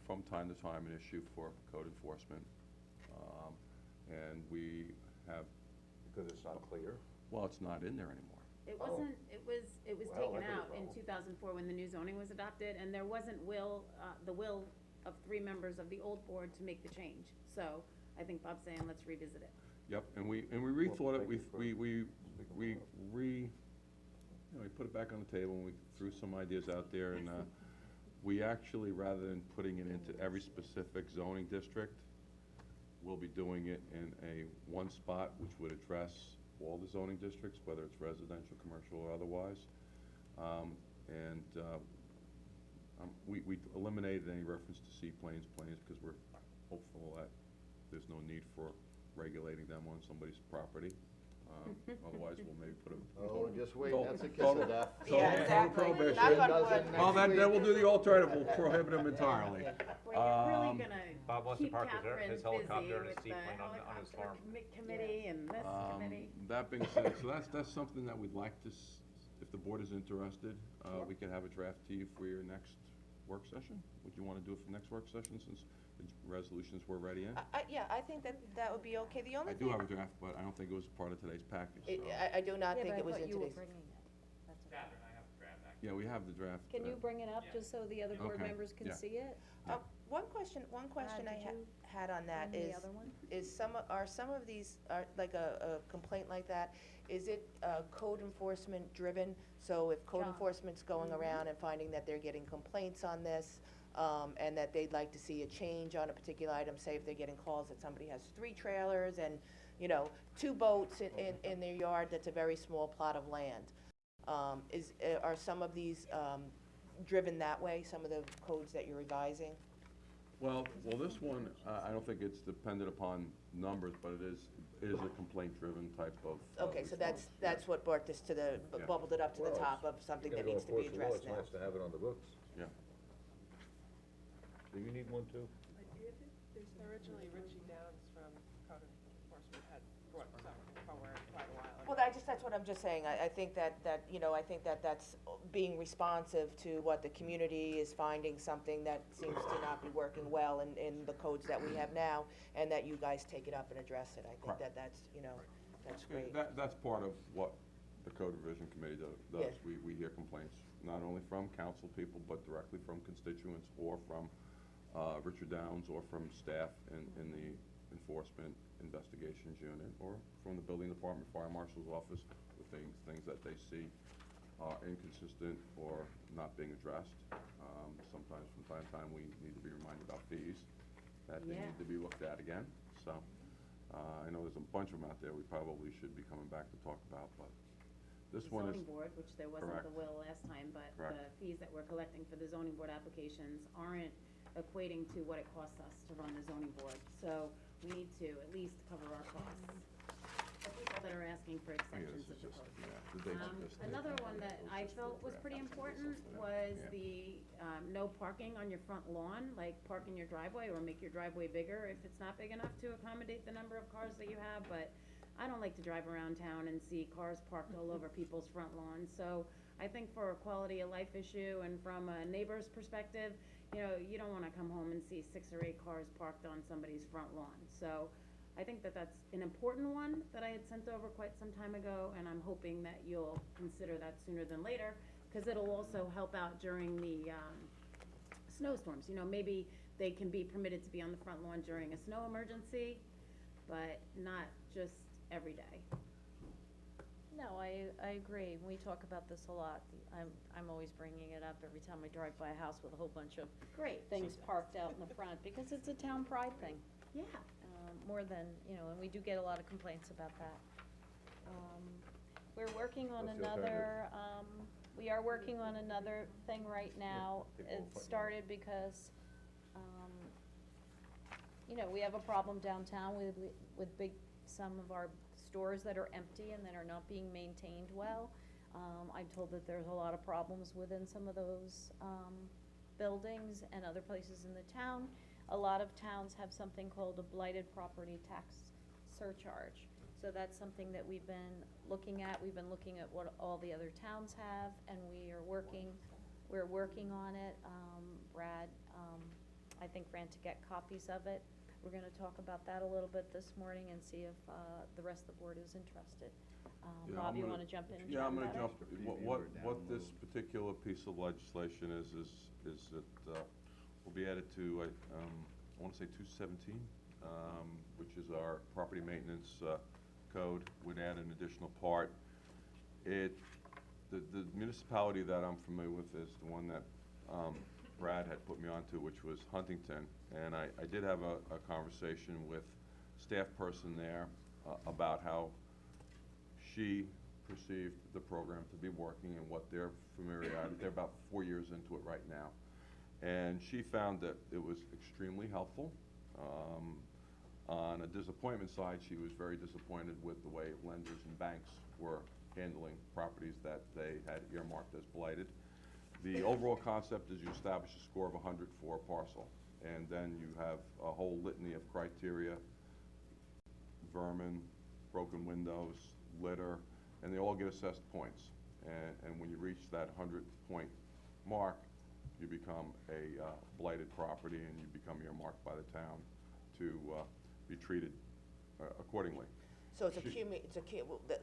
from time to time, an issue for code enforcement, and we have... Because it's not clear? Well, it's not in there anymore. It wasn't, it was Well, taken that's a out in problem. 2004 when the new zoning was adopted, and there wasn't the will of 3 members of the old board to make the change. So I think Bob's saying, let's revisit it. Yep, and we rethought it, we put it back on the table, and we threw some ideas out there, and we actually, rather than putting it into every specific zoning district, we'll be doing it in one spot, which would address all the zoning districts, whether it's residential, commercial, or otherwise. We eliminated any reference to seaplanes, planes, because we're hopeful that there's no need for regulating them on somebody's property. Otherwise, we'll maybe put them. Oh, just wait, Total- that's a kiss total- of death. Yeah, exactly. prohibition. Knock on wood. Well, then we'll do the alternative, we'll prohibit them entirely. Boy, you're really gonna Bob wants to keep park Catherine his helicopter busy and his with the seaplane on his farm. helicopter committee and this committee. That being said, so that's something that we'd like to, if the board is interested, we could have a draft to you for your next work session. Would you want to do it for next work session, since the resolutions were ready in? Yeah, I think that would be okay. The only I thing. do have a draft, but I don't think it was part of today's package, so. I do not Yeah, think but it was I thought in you were today's. bringing it. That's okay. Catherine, I have a draft back. Yeah, we have the draft. Can you bring it up, just so the other board Okay, members can yeah. see it? One question I did you had on that bring is, the other one? are some of these, like a complaint like that, is it code enforcement driven? So if code John. enforcement's going around and finding that they're getting complaints on this, and that they'd like to see a change on a particular item, say if they're getting calls that somebody has 3 trailers and, 2 boats in their yard, that's a very small plot of land. Are some of these driven that way, some of the codes that you're revising? Well, this one, I don't think it's dependent upon numbers, but it is a complaint-driven type of. Okay, so that's what brought this to the, Yeah. bubbled it up to the Well, top of something that needs to be addressed now. It's nice to have it on the books. Yeah. Do you need one too? Originally, Richie Downs from Code Enforcement had brought something forward quite a while ago. Well, that's what I'm just saying, I think that, I think that that's being responsive to what the community is finding, something that seems to not be working well in the codes that we have now, and that you guys take it up and address it. I think Correct. that's, that's great. That's part of what the Code Revision Committee does. Yeah. We hear complaints, not only from council people, but directly from constituents, or from Richard Downs, or from staff in the Enforcement Investigations Unit, or from the Building Department, Fire Marshal's Office, with things that they see are inconsistent or not being addressed. Sometimes from time to time, we need to be reminded about fees, that they need to be looked at again. So, I know there's a bunch of them out there we probably should be coming back to talk about, but this The one is. zoning board, which there wasn't Correct. the will last time, but Correct. the fees that we're collecting for the zoning board applications aren't equating to what it costs us to run the zoning board. So we need to at least cover our costs. The people that are asking for extensions of the code. Another one that I felt was pretty important was the no parking on your front lawn, like park in your driveway or make your driveway bigger if it's not big enough to accommodate the number of cars that you have, but I don't like to drive around town and see cars parked all over people's front lawns. So I think for a quality of life issue and from a neighbor's perspective, you don't wanna come home and see 6 or 8 cars parked on somebody's front lawn. So I think that that's an important one that I had sent over quite some time ago, and I'm hoping that you'll consider that sooner than later, because it'll also help out during the snowstorms. Maybe they can be permitted to be on the front lawn during a snow emergency, but not just every day. No, I agree. We talk about this a lot. I'm always bringing it up every time I drive by a house with a whole bunch of Great. things parked out in the front, because it's a town pride thing. Yeah. More than, and we do get a lot of complaints about that. We're working on What's the another, we are working on another thing right now. It started because, we have a problem downtown with some of our stores that are empty and that are not being maintained well. I'm told that there's a lot of problems within some of those, buildings and other places in the town. A lot of towns have something called a blighted property tax surcharge. So that's something that we've been looking at. We've been looking at what all the other towns have, and we're working on it. Brad, I think, ran to get copies of it. We're gonna talk about that a little bit this morning and see if, the rest of the board is interested. Yeah, Bob, I'm you gonna- wanna jump in and Yeah, chat I'm gonna about jump, it? what this particular piece of legislation is that, will be added to, I wanna say 217, which is our property maintenance, code, would add an additional part. The municipality that I'm familiar with is the one that, Brad had put me onto, which was Huntington, and I did have a conversation with staff person there, about how she perceived the program to be working and what their familiarity, they're about 4 years into it right now. And she found that it was extremely helpful. On a disappointment side, she was very disappointed with the way lenders and banks were handling properties that they had earmarked as blighted. The overall concept is you establish a score of 100 for a parcel, and then you have a whole litany of criteria: vermin, broken windows, litter, and they all get assessed points. And when you reach that 100-point mark, you become a blighted property, and you become earmarked by the town to be treated accordingly. So it's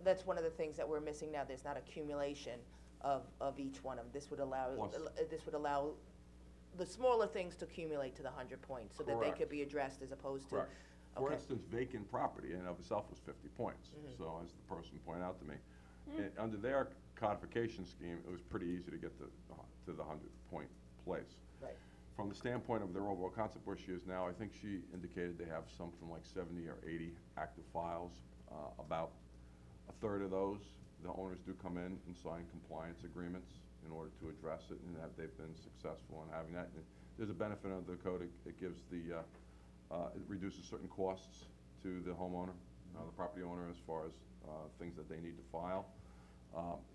that's one of the things that we're missing now. There's not accumulation of each one of them. This would allow the smaller things to accumulate to the 100 points, so that they Correct. could be addressed as opposed to. Correct. For Okay. instance, vacant property in and of itself was 50 points. So as the person pointed out to me, under their codification scheme, it was pretty easy to get to the 100-point place. Right. From the standpoint of their overall concept where she is now, I think she indicated they have something like 70 or 80 active files. About a third of those, the owners do come in and sign compliance agreements in order to address it, and that they've been successful in having that. And there's a benefit of the code. It gives the, it reduces certain costs to the homeowner, the property owner, as far as things that they need to file.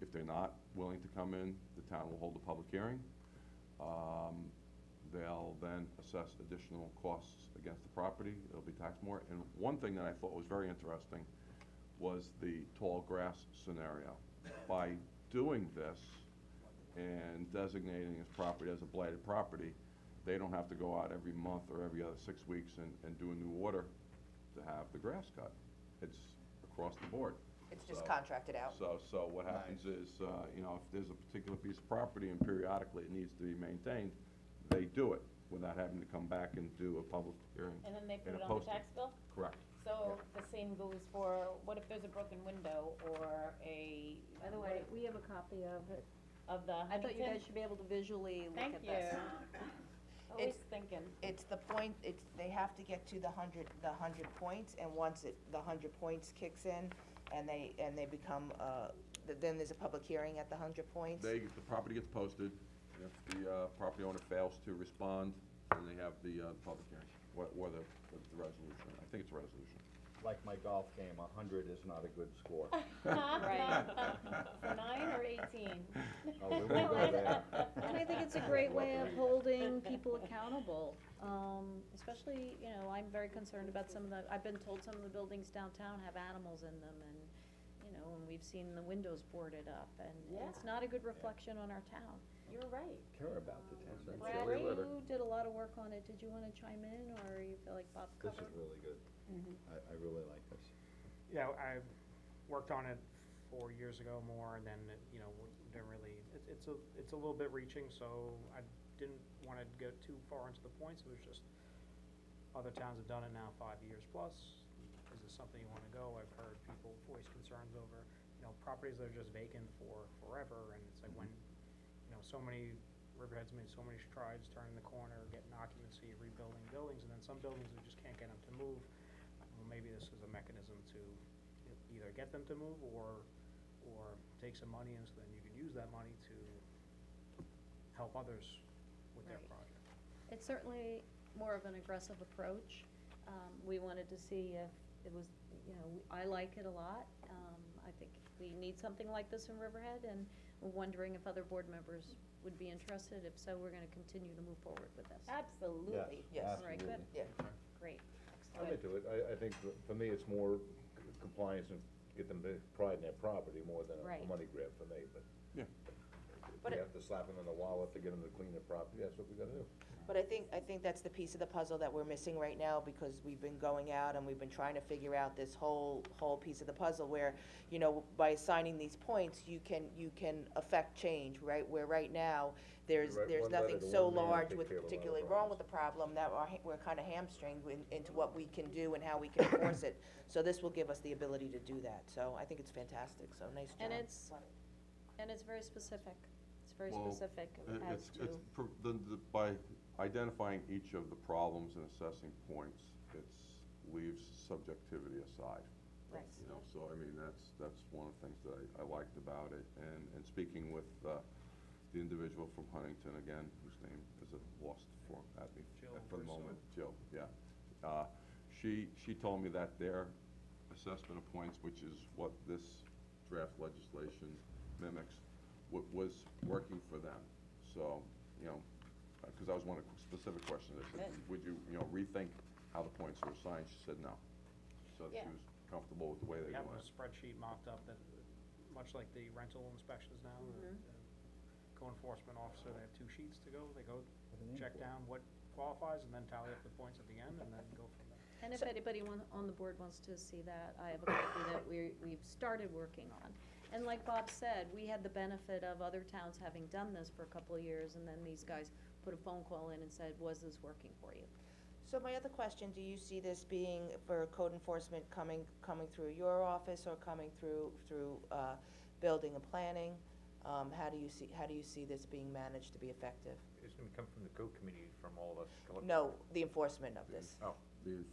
If they're not willing to come in, the town will hold a public hearing. They'll then assess additional costs against the property. It'll be taxed more. And one thing that I thought was very interesting was the tall grass scenario. By doing this and designating this property as a blighted property, they don't have to go out every month or every other 6 weeks and do a new order to have the grass cut. It's across the board. It's just contracted out. So what happens is, if there's a particular piece of property and periodically it needs to be maintained, they do it without having to come back and do a public hearing. And then they put and it a on the posting. tax bill? Correct. So the same goes for, what if there's a broken window or a? By the way, we have a copy of it. Of the I thought you Huntington? guys should be able to visually look Thank at this. you. Always thinking. It's the point, they have to get to the 100 points, and once the 100 points kicks in, and they become, then there's a public hearing at the 100 points? The property gets posted. If the property owner fails to respond, then they have the public hearing, or the resolution. I think it's a resolution. Like my golf game, 100 is not a good score. Right. For 9 or 18? Oh, we won't go there. And I think it's a great way of holding people accountable. Especially, I'm very concerned about I've been told some of the buildings downtown have animals in them, and, and we've seen the windows boarded up, and it's not a good reflection on our town. You're right. Care about the town. Brad, you did a lot of work on it. Did you want to chime in, or you feel like Bob This covered? is really good. I really like this. Yeah, I worked on it 4 years ago more, and then, didn't really, it's a little bit reaching, so I didn't want to go too far into the points. It was just, other towns have done it now 5 years plus. is this something you wanna go? I've heard people voice concerns over, properties that are just vacant for forever, and it's like when, so many, Riverhead's made so many strides turning the corner, getting occupancy, rebuilding buildings, and then some buildings we just can't get them to move. Well, maybe this is a mechanism to either get them to move or take some money, and so then you can use that money to help others with their Right. project. It's certainly more of an aggressive approach. We wanted to see if it was, I like it a lot. I think we need something like this in Riverhead, and we're wondering if other board members would be interested. If so, we're gonna continue to move forward with this. Absolutely. Yes. All right, good. Yeah. Great, I'm excellent. into it. I think for me, it's more compliance and get them to pride in their property more than a Right. money grab for me, but. Yeah. If But we it- have to slap them in the wallet to get them to clean their property, that's what we gotta do. But I think that's the piece of the puzzle that we're missing right now, because we've been going out and we've been trying to figure out this whole piece of the puzzle where, by assigning these points, you can affect change, right? Where right now, there's Right, one nothing letter to so one man large take with care of a lot of particularly wrong with the problem that we're kind of hamstringed into what we can do and how we can enforce it. So this will give us the ability to do that, so I think it's fantastic, so nice job. And it's very specific. It's very Well, specific It- as to. It's, by identifying each of the problems and assessing points, leaves subjectivity aside. Right. So I mean, that's one of the things that I liked about it, and speaking with, the individual from Huntington, again, whose name is lost at me Jill for the Russo. moment, Jill, yeah. She told me that their assessment of points, which is what this draft legislation mimics, was working for them. So, because that was one of the specific questions, I said, would you, rethink how the points are assigned? She said no. So she Yeah. was comfortable with the way We they have doing a it. spreadsheet mocked up that, much like the rental inspections now, the code enforcement officer, they have 2 sheets to go. They go check down what qualifies and then tally up the points at the end and then go from there. And if anybody on the board wants to see that, I have a copy that we've started working on. And like Bob said, we had the benefit of other towns having done this for a couple of years, and then these guys put a phone call in and said, was this working for you? So my other question, do you see this being for code enforcement coming through your office or coming through, building and planning? How do you see this being managed to be effective? It's gonna come from the code committee from all of us. No, the enforcement of this. Oh. To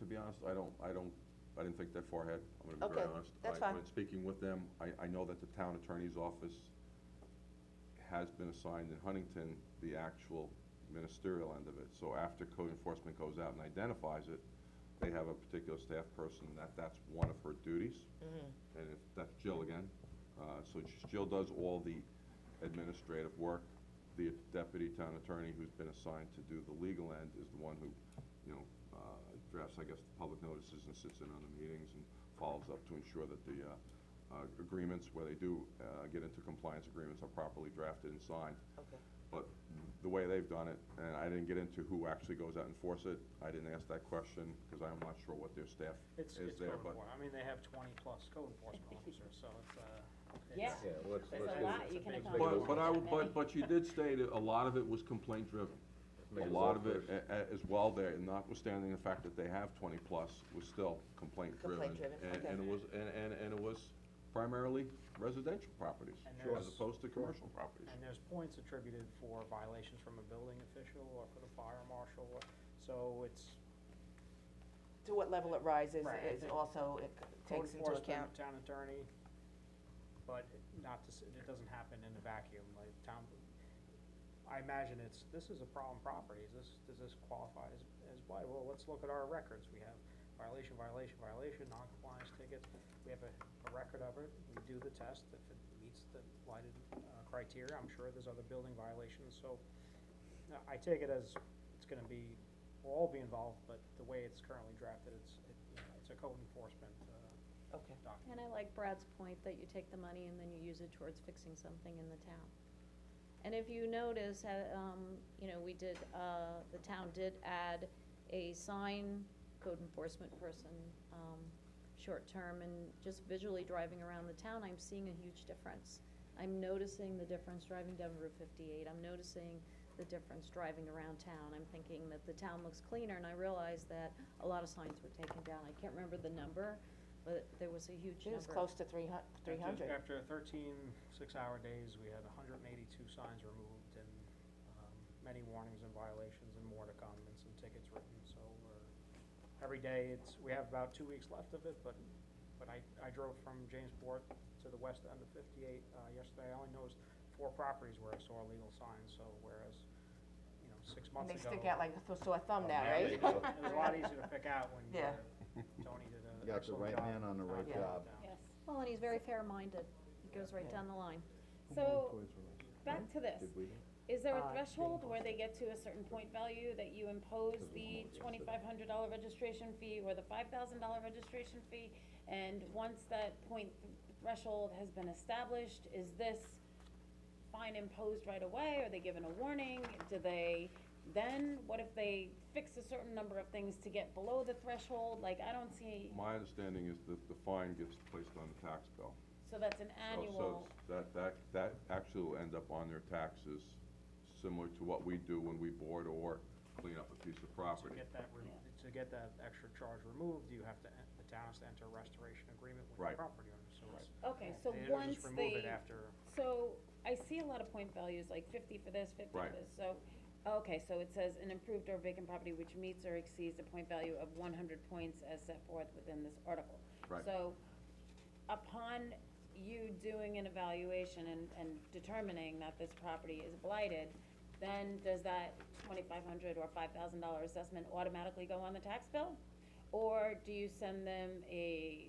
be honest, I didn't think that far ahead, I'm gonna be very Okay, honest. that's fine. When speaking with them, I know that the town attorney's office has been assigned in Huntington the actual ministerial end of it. So after code enforcement goes out and identifies it, they have a particular staff person that's one of her duties. And if, that's Jill again. So Jill does all the administrative work. The deputy town attorney who's been assigned to do the legal end is the one who, drafts, I guess, the public notices and sits in on the meetings and follows up to ensure that the agreements, where they do get into compliance agreements, are properly drafted and signed. Okay. But the way they've done it, and I didn't get into who actually goes out and enforce it, I didn't ask that question, because I'm not sure what their staff It's is there, code but. enforcement. I mean, they have 20-plus code enforcement officers, so it's, Yeah. Yeah, let's There's a do lot it. you can Let's accomplish. make it But she did state a lot of it was complaint driven. Make A it lot work of it, first. as well there, and notwithstanding the fact that they have 20-plus, was still complaint driven. Complaint-driven, And okay. and it was primarily residential properties, And as there's- opposed to commercial properties. and there's points attributed for violations from a building official or for the fire marshal, so it's. To what level it rises Right, I is think also, it Code takes into account. enforcement, town attorney, but not to, it doesn't happen in a vacuum, like town, I imagine this is a problem property, does this qualify as why? Well, let's look at our records, we have violation, non-compliance tickets, we have a record of it, we do the test, if it meets the lighted, criteria, I'm sure there's other building violations, so, I take it as, it's gonna be, we'll all be involved, but the way it's currently drafted, it's a code enforcement, Okay. And document. I like Brad's point that you take the money and then you use it towards fixing something in the town. And if you notice, we did, the town did add a sign code enforcement person, short-term, and just visually driving around the town, I'm seeing a huge difference. I'm noticing the difference driving down Route 58. I'm noticing the difference driving around town. I'm thinking that the town looks cleaner, and I realized that a lot of signs were taken down. I can't remember the number, but there was a huge It number. was close to 300. After 13 six-hour days, we had 182 signs removed and many warnings and violations and more to come and some tickets written. So every day, we have about 2 weeks left of it, but I drove from Jamesport to the west end of 58 yesterday. I only noticed 4 properties where I saw illegal signs, so whereas, 6 months And ago. they stick out like a sore thumb now, Yeah, right? It was a lot easier to pick out when Yeah. Tony did an You got the excellent right job. man on the right Yeah. job. Yes. Well, and he's very fair-minded. He goes right down the line. So, back to this. Did we? Is there a Uh, threshold where they get to a certain point value that you impose the $2,500 registration fee or the $5,000 registration fee? And once that point threshold has been established, is this fine imposed right away? Are they given a warning? What if they fix a certain number of things to get below the threshold? Like, I don't see, My understanding is that the fine gets placed on the tax bill. so that's an annual. So that actually will end up on their taxes, similar to what we do when we board or clean up a piece of property. To get that extra charge removed, the town has to enter a restoration agreement with the Right. property owner, so it's. Okay, so they don't once just remove it they- after. So, I see a lot of point values, like 50 for this, 50 for Right. this, so, okay, so it says an improved or vacant property which meets or exceeds a point value of 100 points as set forth within this article. Right. So, upon you doing an evaluation and determining that this property is blighted, then does that $2,500 or $5,000 assessment automatically go on the tax bill? Or do you send them a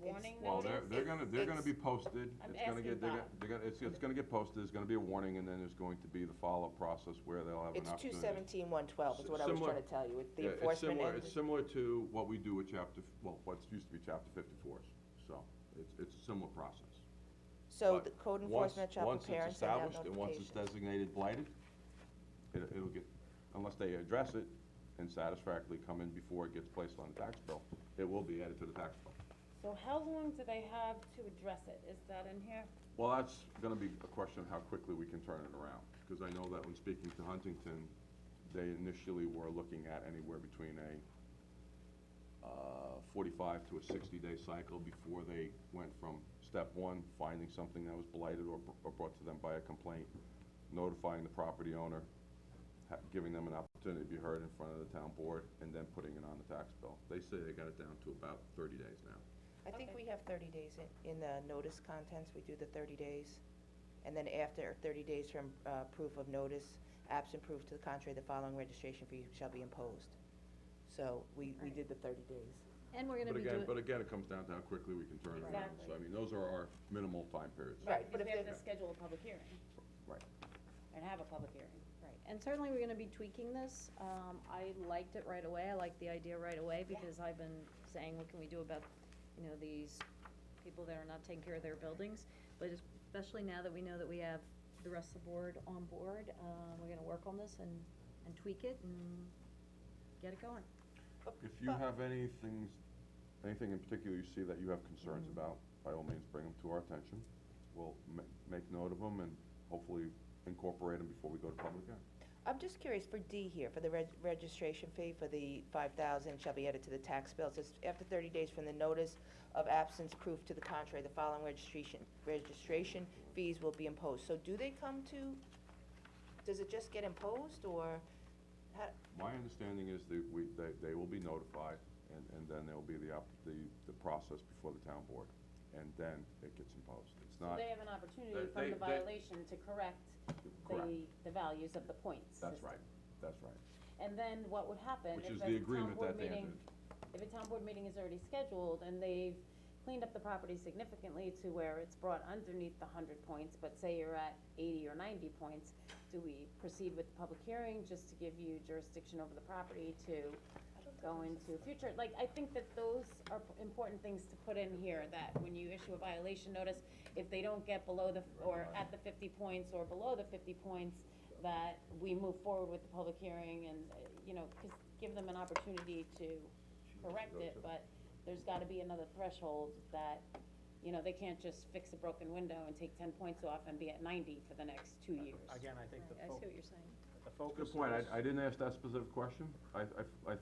warning Well, notice? they're gonna be posted. I'm It's gonna get, asking Bob. it's gonna get posted, there's gonna be a warning, and then there's going to be the follow-up process where they'll have an It's opportunity. 217-112 is what I was Similar- trying to tell you, with the Yeah, enforcement and. It's similar to what we do with what's used to be chapter 54s, so it's a similar process. So But the code once- enforcement shall prepare and send out Once it's established, and once it's designated blighted, it'll get, unless they address it and satisfactorily come in before it gets placed on the tax bill, it will be added to the tax bill. So how long do they have to address it? Is that in here? Well, that's gonna be a question of how quickly we can turn it around, because I know that when speaking to Huntington, they initially were looking at anywhere between a 45 to a 60-day cycle before they went from step one, finding something that was blighted or brought to them by a complaint, notifying the property owner, giving them an opportunity to be heard in front of the town board, and then putting it on the tax bill. They say they got it down to about 30 days now. I think Okay. we have 30 days in the notice contents, we do the 30 days. And then after 30 days from proof of notice, absent proof to the contrary, the following registration fee shall be imposed. So we did the 30 days. And we're gonna be doing. But again, it comes down to how quickly we can turn it around. Exactly. So, I mean, those are our minimal time periods. Right, but Because if they have they- to schedule a public hearing Right. and have a public hearing. Right, and certainly we're gonna be tweaking this. I liked it right away, I liked the idea right away, because I've been saying, what can we do about, these people that are not taking care of their buildings? But especially now that we know that we have the rest of the board on board, we're gonna work on this and tweak it and get it going. If you have anything in particular you see that you have concerns about, by all means, bring them to our attention. We'll make note of them and hopefully incorporate them before we go to public hearing. I'm just curious, for D here, for the registration fee for the 5,000 shall be added to the tax bill. It says, after 30 days from the notice of absence, proof to the contrary, the following registration fees will be imposed. So do they come to, does it just get imposed, or how? My understanding is that they will be notified, and then there will be the process before the town board, and then it gets imposed. It's So not. they have an opportunity They- from the they- violation to correct the values of the points. That's system. right, that's right. And then what would happen Which if is a the town agreement board that they meeting, entered. if a town board meeting is already scheduled and they've cleaned up the property significantly to where it's brought underneath the 100 points, but say you're at 80 or 90 points, do we proceed with the public hearing just to give you jurisdiction over the property to go into future? Like, I think that those are important things to put in here, that when you issue a violation notice, if they don't get below or at the 50 points or below the 50 points, that we move forward with the public hearing and, give them an opportunity to correct it, but there's gotta be another threshold that, they can't just fix a broken window and take 10 points off and be at 90 for the next 2 years. Again, I think I see what you're saying. the focus Good point, is- I didn't ask that specific question. I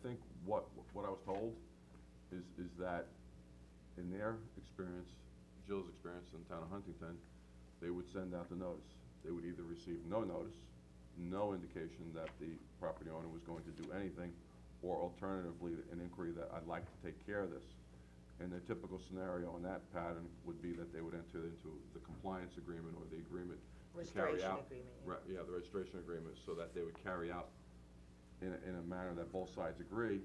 think what I was told is that in their experience, Jill's experience in the town of Huntington, they would send out the notice. They would either receive no notice, no indication that the property owner was going to do anything, or alternatively, an inquiry that I'd like to take care of this. And the typical scenario in that pattern would be that they would enter into the compliance agreement or the agreement to carry Restoration out. agreement, yeah. Right, yeah, the registration agreement, so that they would carry out in a manner that both sides agree,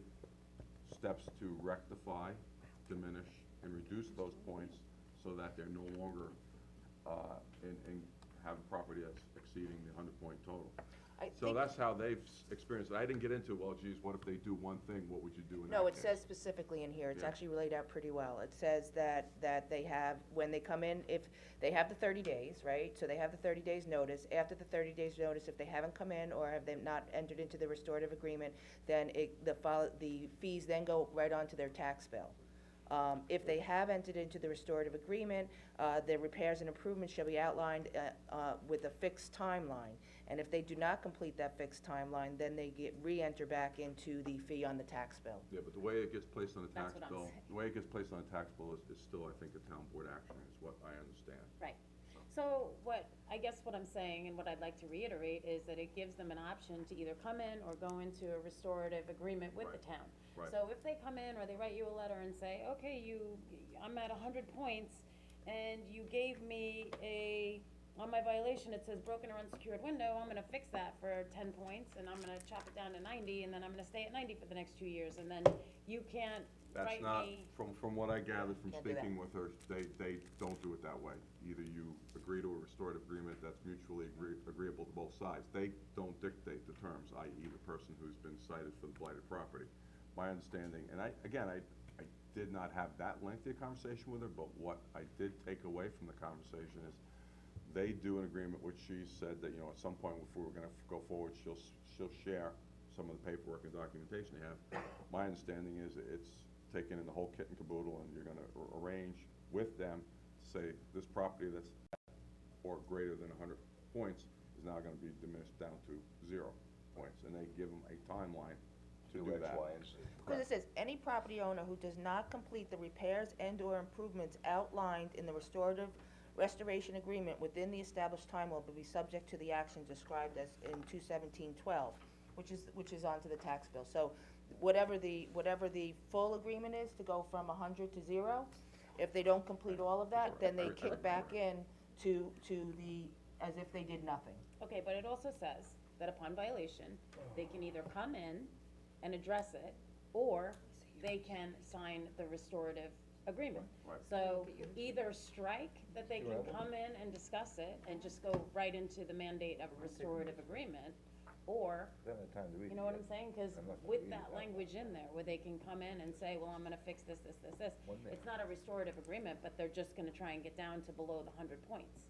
steps to rectify, diminish, and reduce those points so that they're no longer, and have a property that's exceeding the 100-point total. So that's how they've experienced it. I didn't get into, well, geez, what if they do one thing, what would you do in that No, it case? says specifically in here, it's Yeah. actually laid out pretty well. It says that they have, when they come in, if they have the 30 days, right? So they have the 30 days notice. After the 30 days notice, if they haven't come in or have they not entered into the restorative agreement, then the fees then go right onto their tax bill. If they have entered into the restorative agreement, the repairs and improvements shall be outlined with a fixed timeline. And if they do not complete that fixed timeline, then they re-enter back into the fee on the tax bill. Yeah, but the way it gets placed on the That's tax what I'm bill, saying. the way it gets placed on the tax bill is still, I think, a town board action, is what I understand. Right. So I guess what I'm saying and what I'd like to reiterate is that it gives them an option to either come in or go into a restorative agreement with the town. Right. So if they come in or they write you a letter and say, okay, I'm at 100 points and you gave me on my violation, it says broken or unsecured window, I'm gonna fix that for 10 points and I'm gonna chop it down to 90 and then I'm gonna stay at 90 for the next 2 years and then you can't That's write not, me. from what I gathered from Can't do that. speaking with her, they don't do it that way. Either you agree to a restorative agreement that's mutually agreeable to both sides. They don't dictate the terms, i.e. the person who's been cited for the blighted property. My understanding, and I did not have that lengthy a conversation with her, but what I did take away from the conversation is they do an agreement, which she said that, at some point, if we were gonna go forward, she'll share some of the paperwork and documentation they have. My understanding is it's taken in the whole kit and caboodle, and you're gonna arrange with them to say, this property that's or greater than 100 points is now gonna be diminished down to 0 points, and they give them a timeline to do that. Because it says, any property owner who does not complete the repairs and/or improvements outlined in the restoration agreement within the established time will be subject to the action described as in 21712, which is onto the tax bill. So whatever the full agreement is to go from 100 to 0, if they don't complete all of that, then they kick back in to the, as if they did nothing. Okay, but it also says that upon violation, they can either come in and address it, or they can sign the restorative agreement. Right. So either strike that they can come in and discuss it and just go right into the mandate of a restorative agreement, or, you know what I'm saying? Cause with that language in there, where they can come in and say, well, I'm gonna fix this, it's not a restorative agreement, but they're just gonna try and get down to below the 100 points.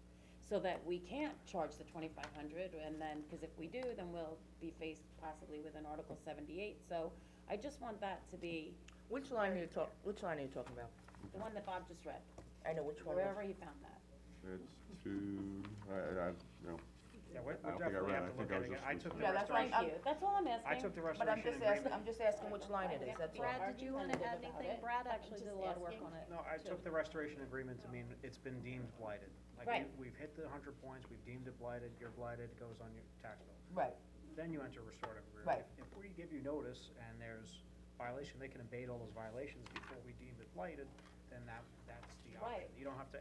So that we can't charge the 2,500, and then, cause if we do, then we'll be faced possibly with an Article 78, so I just want that to be. Which line are you talking about? The one that Bob just read, I know which one. wherever he found that. It's I Yeah, we're I don't think I definitely read have it. to look I at think I was it. just I took the Yeah, that's why Thank you, that's all I'm asking. I took the But I'm restoration just agreement. asking which line it is, that's all. Brad, did you wanna add anything? Brad actually did a lot of work on it. No, I took the restoration agreement to mean it's been deemed blighted. Like, Right. we've hit the 100 points, we've deemed it blighted, you're blighted, it goes on your tax bill. Right. Then you enter restorative agreement. Right. If we give you notice and there's violation, they can abate all those violations before we deem it blighted, then that's the option. Right. You don't have to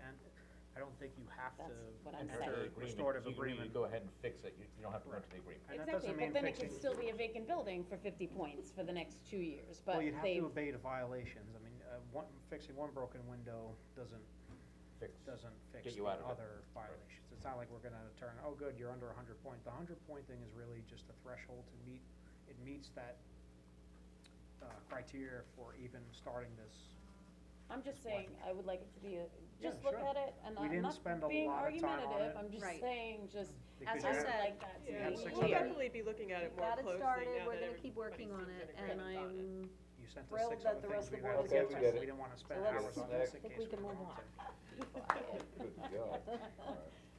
I don't think you have to That's what I'm enter saying. a restorative You agreement. go ahead and fix it, you don't have to go into the agreement. And that Exactly, doesn't but mean then it could fixing- still be a vacant building for 50 points for the next 2 years, but Well, you'd have they've. to abate violations. I mean, fixing one broken window doesn't fix Get the you out of it. other violations. It's not like we're gonna turn, oh, good, you're under 100 point. The 100 point thing is really just a threshold to meet, it meets that criteria for even starting this. I'm just saying, I would like it to be just Yeah, look sure. at it, and We I'm didn't not spend a being lot of time on argumentative, it. I'm just Right. saying, just, Because As I you have- said, like that to you have be 600 We'll clear. definitely be looking at it more got it closely started, now we're that gonna keep working on everybody's it, in and agreement on it. You sent us thrilled 6 that other the things rest of we've the had board to was get interested. to. We didn't wanna spend So let's- hours on I this in think case we can were move wrong. on.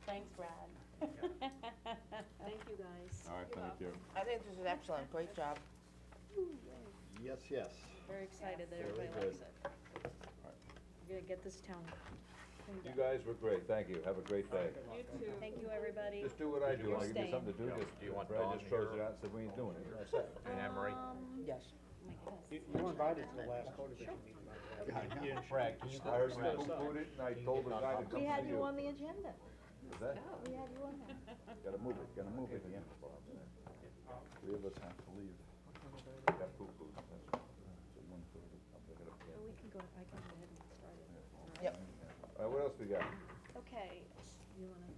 Thanks, Brad. Thank you, guys. All right, thank you. think this is excellent, great job. Yes, yes. Very excited that Very everybody good. likes it. We're gonna get this town cleaned You up. guys were great, thank you, have a great day. You too. Thank you, everybody. Just do what I do, when I give you Staying. something to do, just, Do you want Brad Dawn just throws here? it out and said, we ain't doing it. That's it. And Anne Marie? Yes. My goodness. You were invited to the last code division meeting. Brad, can you I heard you poo-pooed it, and I told the guy to come We to had you you. on the agenda. Is that? We had you on there. Gotta move it again. Three of us have to leave. Got poo-pooed. So 1:30, I'll pick it up again. Well, we can go, I can go ahead and get started. Yep. All right, what else we got? Okay, you wanna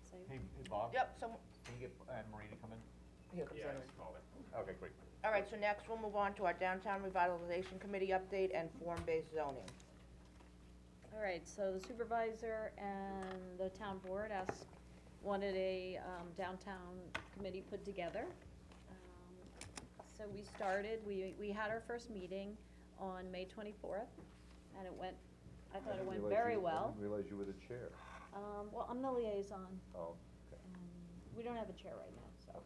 say? Hey, Bob? Yep, so, Can you get Anne Marie to come in? here, Okay, great. all right, so next we'll move on to our Downtown Revitalization Committee update and form-based zoning. All right, so the supervisor and the town board wanted a downtown committee put together. So we started, we had our first meeting on May 24th, and it went, I thought it went very well. I didn't realize you were the chair. Well, I'm the liaison. Oh, okay. We don't have a chair right now, so.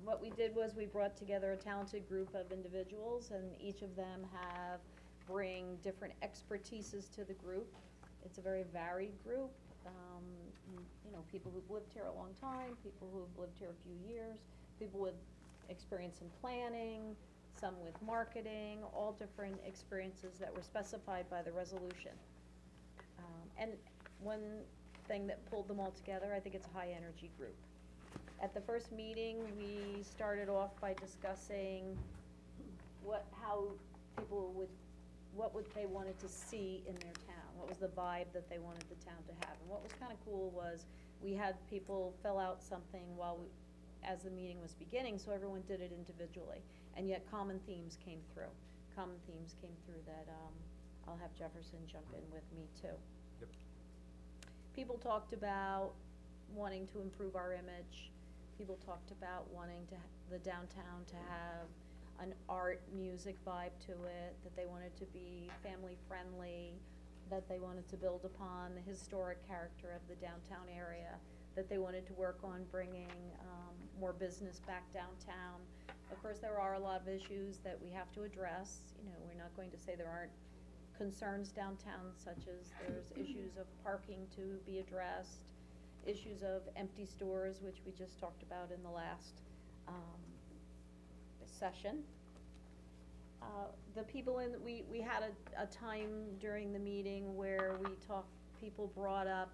What we did was we brought together a talented group of individuals, and each of them bring different expertises to the group. It's a very varied group. You know, people who've lived here a long time, people who've lived here a few years, people with experience in planning, some with marketing, all different experiences that were specified by the resolution. And one thing that pulled them all together, I think it's a high-energy group. At the first meeting, we started off by discussing what they wanted to see in their town, what was the vibe that they wanted the town to have. And what was kinda cool was, we had people fill out something as the meeting was beginning, so everyone did it individually, and yet common themes came through. Common themes came through that, I'll have Jefferson jump in with me too. Yep. People talked about wanting to improve our image. People talked about wanting the downtown to have an art, music vibe to it, that they wanted to be family-friendly, that they wanted to build upon the historic character of the downtown area, that they wanted to work on bringing more business back downtown. Of course, there are a lot of issues that we have to address. You know, we're not going to say there aren't concerns downtown, such as there's issues of parking to be addressed, issues of empty stores, which we just talked about in the last session. The people we had a time during the meeting where people brought up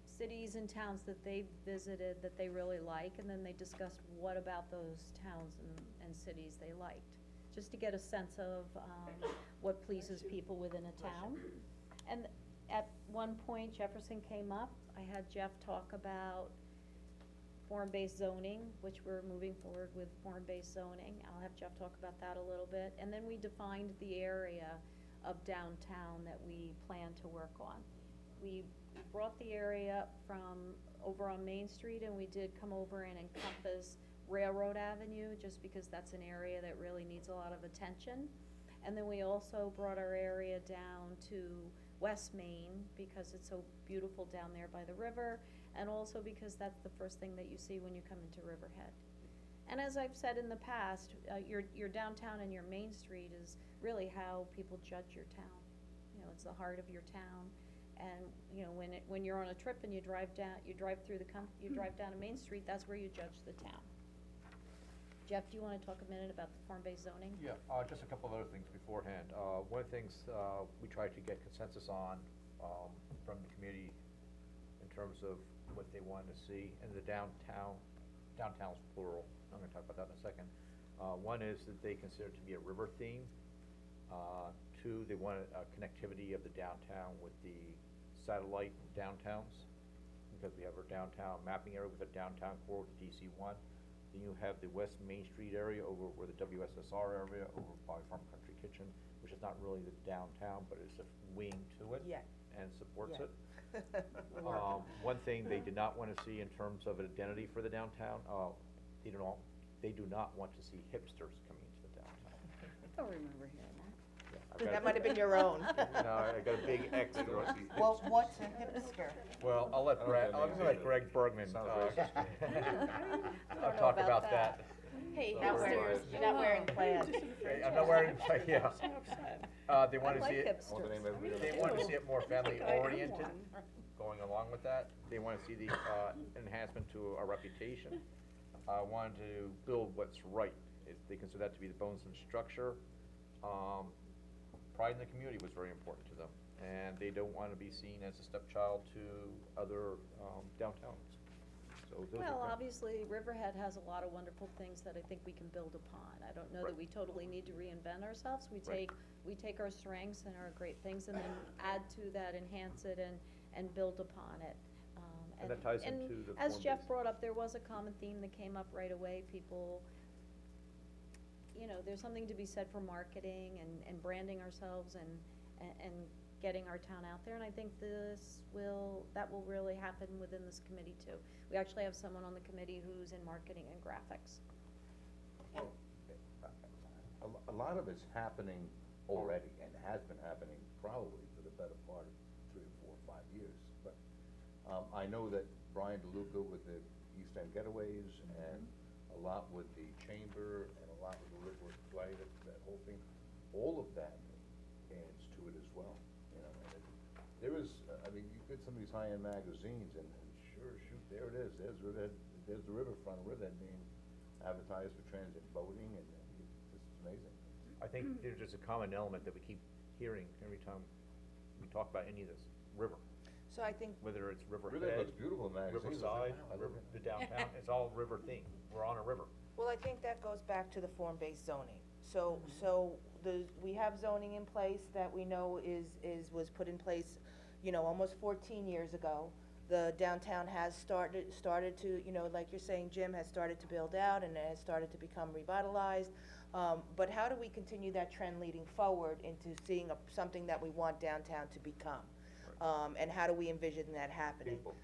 cities and towns that they visited that they really like, and then they discussed what about those towns and cities they liked, just to get a sense of what pleases people within a town. And at one point, Jefferson came up. I had Jeff talk about form-based zoning, which we're moving forward with form-based zoning. I'll have Jeff talk about that a little bit. And then we defined the area of downtown that we plan to work on. We brought the area from over on Main Street, and we did come over and encompass Railroad Avenue, just because that's an area that really needs a lot of attention. And then we also brought our area down to West Main, because it's so beautiful down there by the river, and also because that's the first thing that you see when you come into Riverhead. And as I've said in the past, your downtown and your Main Street is really how people judge your town. You know, it's the heart of your town. And, you know, when you're on a trip and you drive down to Main Street, that's where you judge the town. Jeff, do you wanna talk a minute about the form-based zoning? Yeah, just a couple of other things beforehand. One of the things we tried to get consensus on from the committee in terms of what they wanted to see in the downtown's plural. I'm gonna talk about that in a second. One is that they consider it to be a river theme. Two, they wanted connectivity of the downtown with the satellite downtowns, because we have our downtown mapping area with a downtown core with DC1. Then you have the West Main Street area over where the WSSR area over by Farm Country Kitchen, which is not really the downtown, but it's a wing to it. Yeah. And supports Yeah. it. One thing they did not want to see in terms of an identity for the downtown, they do not want to see hipsters coming into the downtown. I don't remember hearing that. That might have been your own. No, I got a big X through it. Well, what's a hipster? Well, I'm gonna let Greg Bergman, talk about that. Hey, you're not wearing plaid. I'm not wearing, yeah. They wanna I see like it, hipsters. they wanna see it more family oriented, going along with that. They wanna see the, enhancement to our reputation. Wanted to build what's right. They consider that to be the bones and structure. Pride in the community was very important to them, and they don't wanna be seen as a stepchild to other, downtowns. So those are Well, kind of- obviously, Riverhead has a lot of wonderful things that I think we can build upon. I don't know that Right. we totally need to reinvent ourselves. Right. We take our strengths and our great things and then add to that, enhance it, and build upon it. And that ties into the as Jeff form-based. brought up, there was a common theme that came up right away. People, there's something to be said for marketing and branding ourselves and getting our town out there, and I think that will really happen within this committee too. We actually have someone on the committee who's in marketing and graphics. A lot of it's happening already, and has been happening probably for the better part of 3 or 4 or 5 years. But I know that Brian DeLuca with the East End Getaways, and a lot with the Chamber, and a lot with the River Flight, that whole thing, all of that adds to it as well, and there is, you get some of these high-end magazines, and sure, shoot, there it is, there's Riverhead, there's the riverfront of Riverhead being advertised for transit boating, and it's amazing. I think there's just a common element that we keep hearing every time we talk about any of this, river. So I think, Whether it's Riverhead. Riverhead looks beautiful in magazines. Riverside, I love it. the downtown, it's all river theme, we're on a river. well, I think that goes back to the form-based zoning. So we have zoning in place that we know was put in place, almost 14 years ago. The downtown has started to, like you're saying, Jim, has started to build out and has started to become revitalized. But how do we continue that trend leading forward into seeing something that we want downtown to become? And how do we envision that happening? People.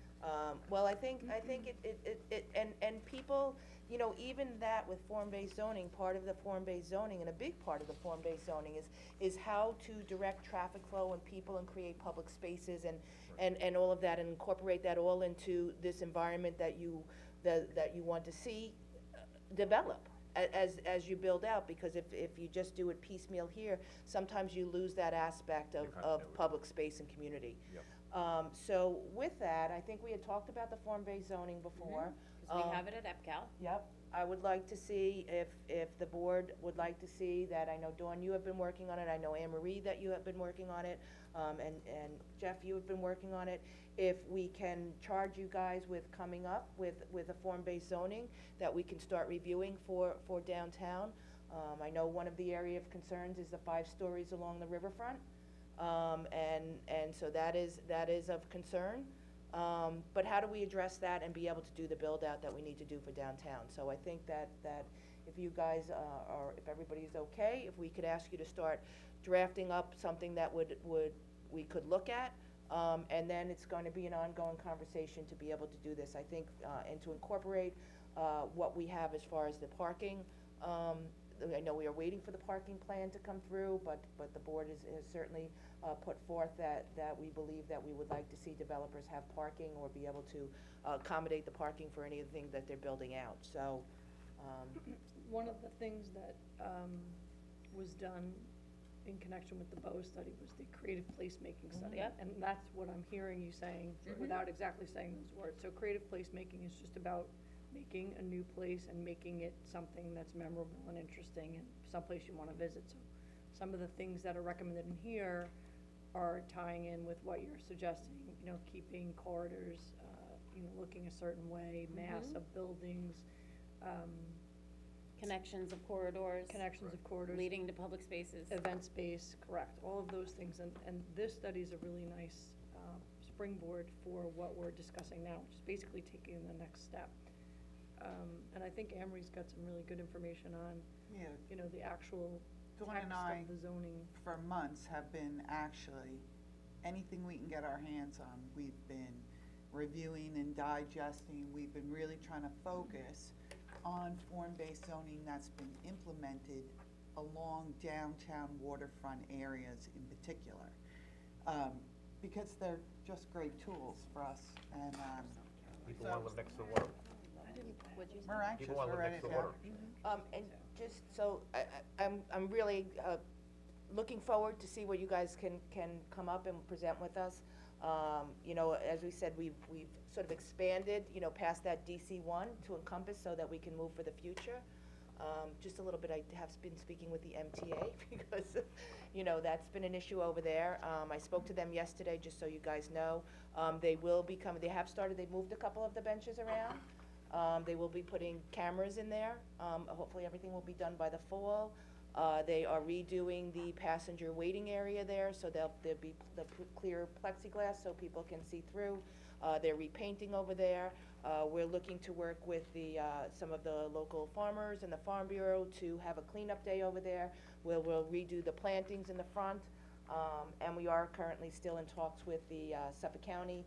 Well, I think and people, even that with form-based zoning, part of the form-based zoning, and a big part of the form-based zoning is how to direct traffic flow and people and create public spaces and all of that, and incorporate that all into this environment that you want to see develop as you build out, because if you just do it piecemeal here, sometimes you lose that aspect of public space and community. Yep. So with that, I think we had talked about the form-based zoning before. Because we have it at EPCAL. Yep, I would like to see if the board would like to see that. I know Dawn, you have been working on it, I know Anne Marie that you have been working on it, and Jeff, you have been working on it. If we can charge you guys with coming up with a form-based zoning that we can start reviewing for downtown. I know one of the area of concerns is the 5 stories along the riverfront. And so that is of concern. But how do we address that and be able to do the build-out that we need to do for downtown? So I think that if you guys if everybody's okay, if we could ask you to start drafting up something that we could look at, and then it's going to be an ongoing conversation to be able to do this, I think, and to incorporate what we have as far as the parking. I know we are waiting for the parking plan to come through, but the board has certainly put forth that we believe that we would like to see developers have parking or be able to accommodate the parking for anything that they're building out, so. One of the things that was done in connection with the Bow study was the creative placemaking study. Yep. And that's what I'm hearing you saying, without exactly saying those words. So creative placemaking is just about making a new place and making it something that's memorable and interesting and someplace you want to visit. So some of the things that are recommended in here are tying in with what you're suggesting, keeping corridors, looking a certain way, mass of buildings, Connections of corridors. Leading to public spaces. Event space, correct, all of those things, and this study is a really nice springboard for what we're discussing now, which is basically taking the next step. And I think Amory's got some really good information on, the actual Dawn text and I, of the zoning. for months, have been actually, anything we can get our hands on, we've been reviewing and digesting. We've been really trying to focus on form-based zoning that's been implemented along downtown waterfront areas in particular. Because they're just great tools for us, and, People wanna live next to the water. we're anxious, People wanna we're live ready next to to the go. water. And just so, I'm really, looking forward to see what you guys can come up and present with us. You know, as we said, we've sort of expanded, you know, past that DC one to encompass so that we can move for the future. Just a little bit, I have been speaking with the MTA because, you know, that's been an issue over there. I spoke to them yesterday, just so you guys know. They will be coming, they have started, they've moved a couple of the benches around. They will be putting cameras in there. Hopefully everything will be done by the fall. They are redoing the passenger waiting area there, so there'll be the clear plexiglass so people can see through. They're repainting over there. We're looking to work with some of the local farmers and the Farm Bureau to have a cleanup day over there, where we'll redo the plantings in the front. And we are currently still in talks with the Suffolk County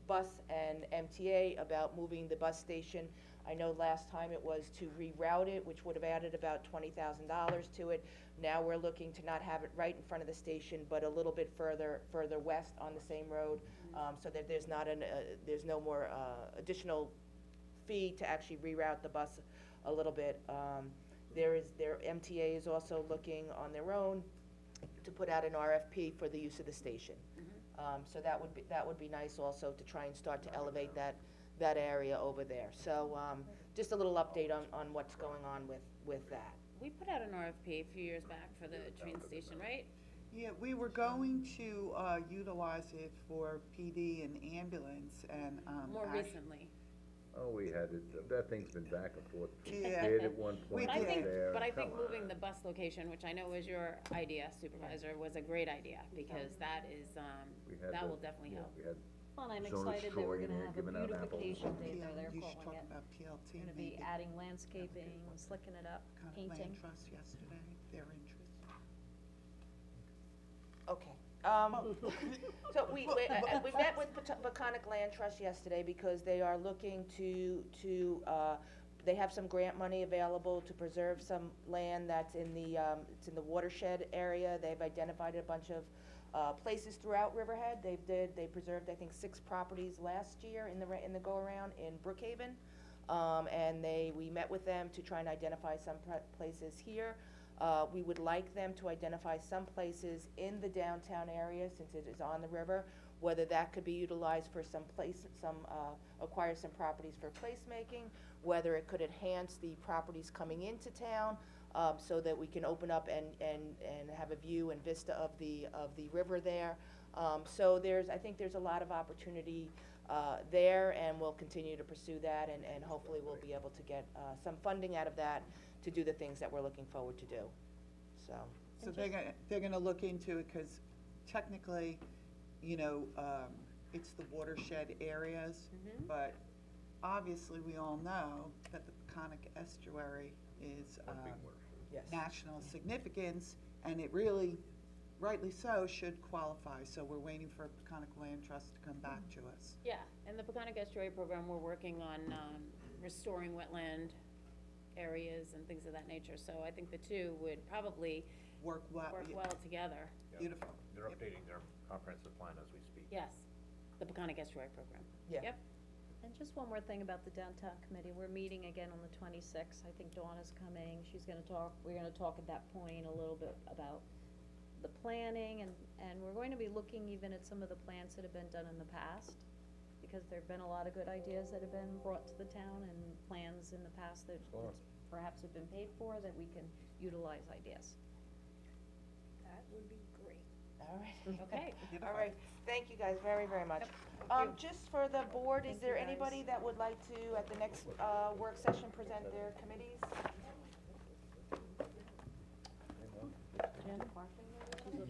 bus and MTA about moving the bus station. I know last time it was to reroute it, which would have added about $20,000 to it. Now we're looking to not have it right in front of the station, but a little bit further west on the same road, so that there's no more additional fee to actually reroute the bus a little bit. Their MTA is also looking on their own to put out an RFP for the use of the station. So that would be nice also to try and start to elevate that area over there. So, just a little update on what's going on with that. We put out an RFP a few years back for the train station, right? Yeah, we were going to utilize it for PD and ambulance, and More recently. Oh, we had it, that thing's been back and forth. Yeah. Did at one point But I think, there. but I think Come moving on. the bus location, which I know was your idea, Supervisor, was a great idea, because that is, We had that the- will definitely yeah, help. we had Well, and I'm Jonas excited that we're Troy in gonna there have a giving out apples. beautification day there, they're You should calling talk it. about PLT, We're gonna be maybe. adding landscaping, slicking it up, Kind of painting. Land Trust yesterday, their interest. Okay. So we met with Peconic Land Trust yesterday because they are looking to, they have some grant money available to preserve some land that's in it's in the watershed area. They've identified a bunch of places throughout Riverhead. They preserved, I think, 6 properties last year in the go-around in Brookhaven. And we met with them to try and identify some places here. We would like them to identify some places in the downtown area, since it is on the river, whether that could be utilized for acquire some properties for placemaking, whether it could enhance the properties coming into town, so that we can open up and have a view and vista of the river there. So I think there's a lot of opportunity there, and we'll continue to pursue that, and hopefully we'll be able to get some funding out of that to do the things that we're looking forward to do, so. So they're gonna look into it, cause technically, you know, it's the watershed areas, but obviously we all know that the Peconic Estuary is, Yes. national significance, and it really, rightly so, should qualify, so we're waiting for Peconic Land Trust to come back to us. Yeah, in the Peconic Estuary program, we're working on restoring wetland areas and things of that nature, so I think the two would probably work well together. Yeah. Beautiful. They're updating their comprehensive plan as we speak. Yes, the Peconic Estuary program. Yeah. Yep. And just one more thing about the downtown committee, we're meeting again on the 26th, I think Dawn is coming, we're gonna talk at that point a little bit about the planning, and we're going to be looking even at some of the plans that have been done in the past, because there've been a lot of good ideas that have been brought to the town, and plans in the past that perhaps have been paid for, that we can utilize ideas. That would be great. All right. Okay. All right, thank you guys very, very much. Just for the board, is there anybody that would like to, at the next, work session, present their committees?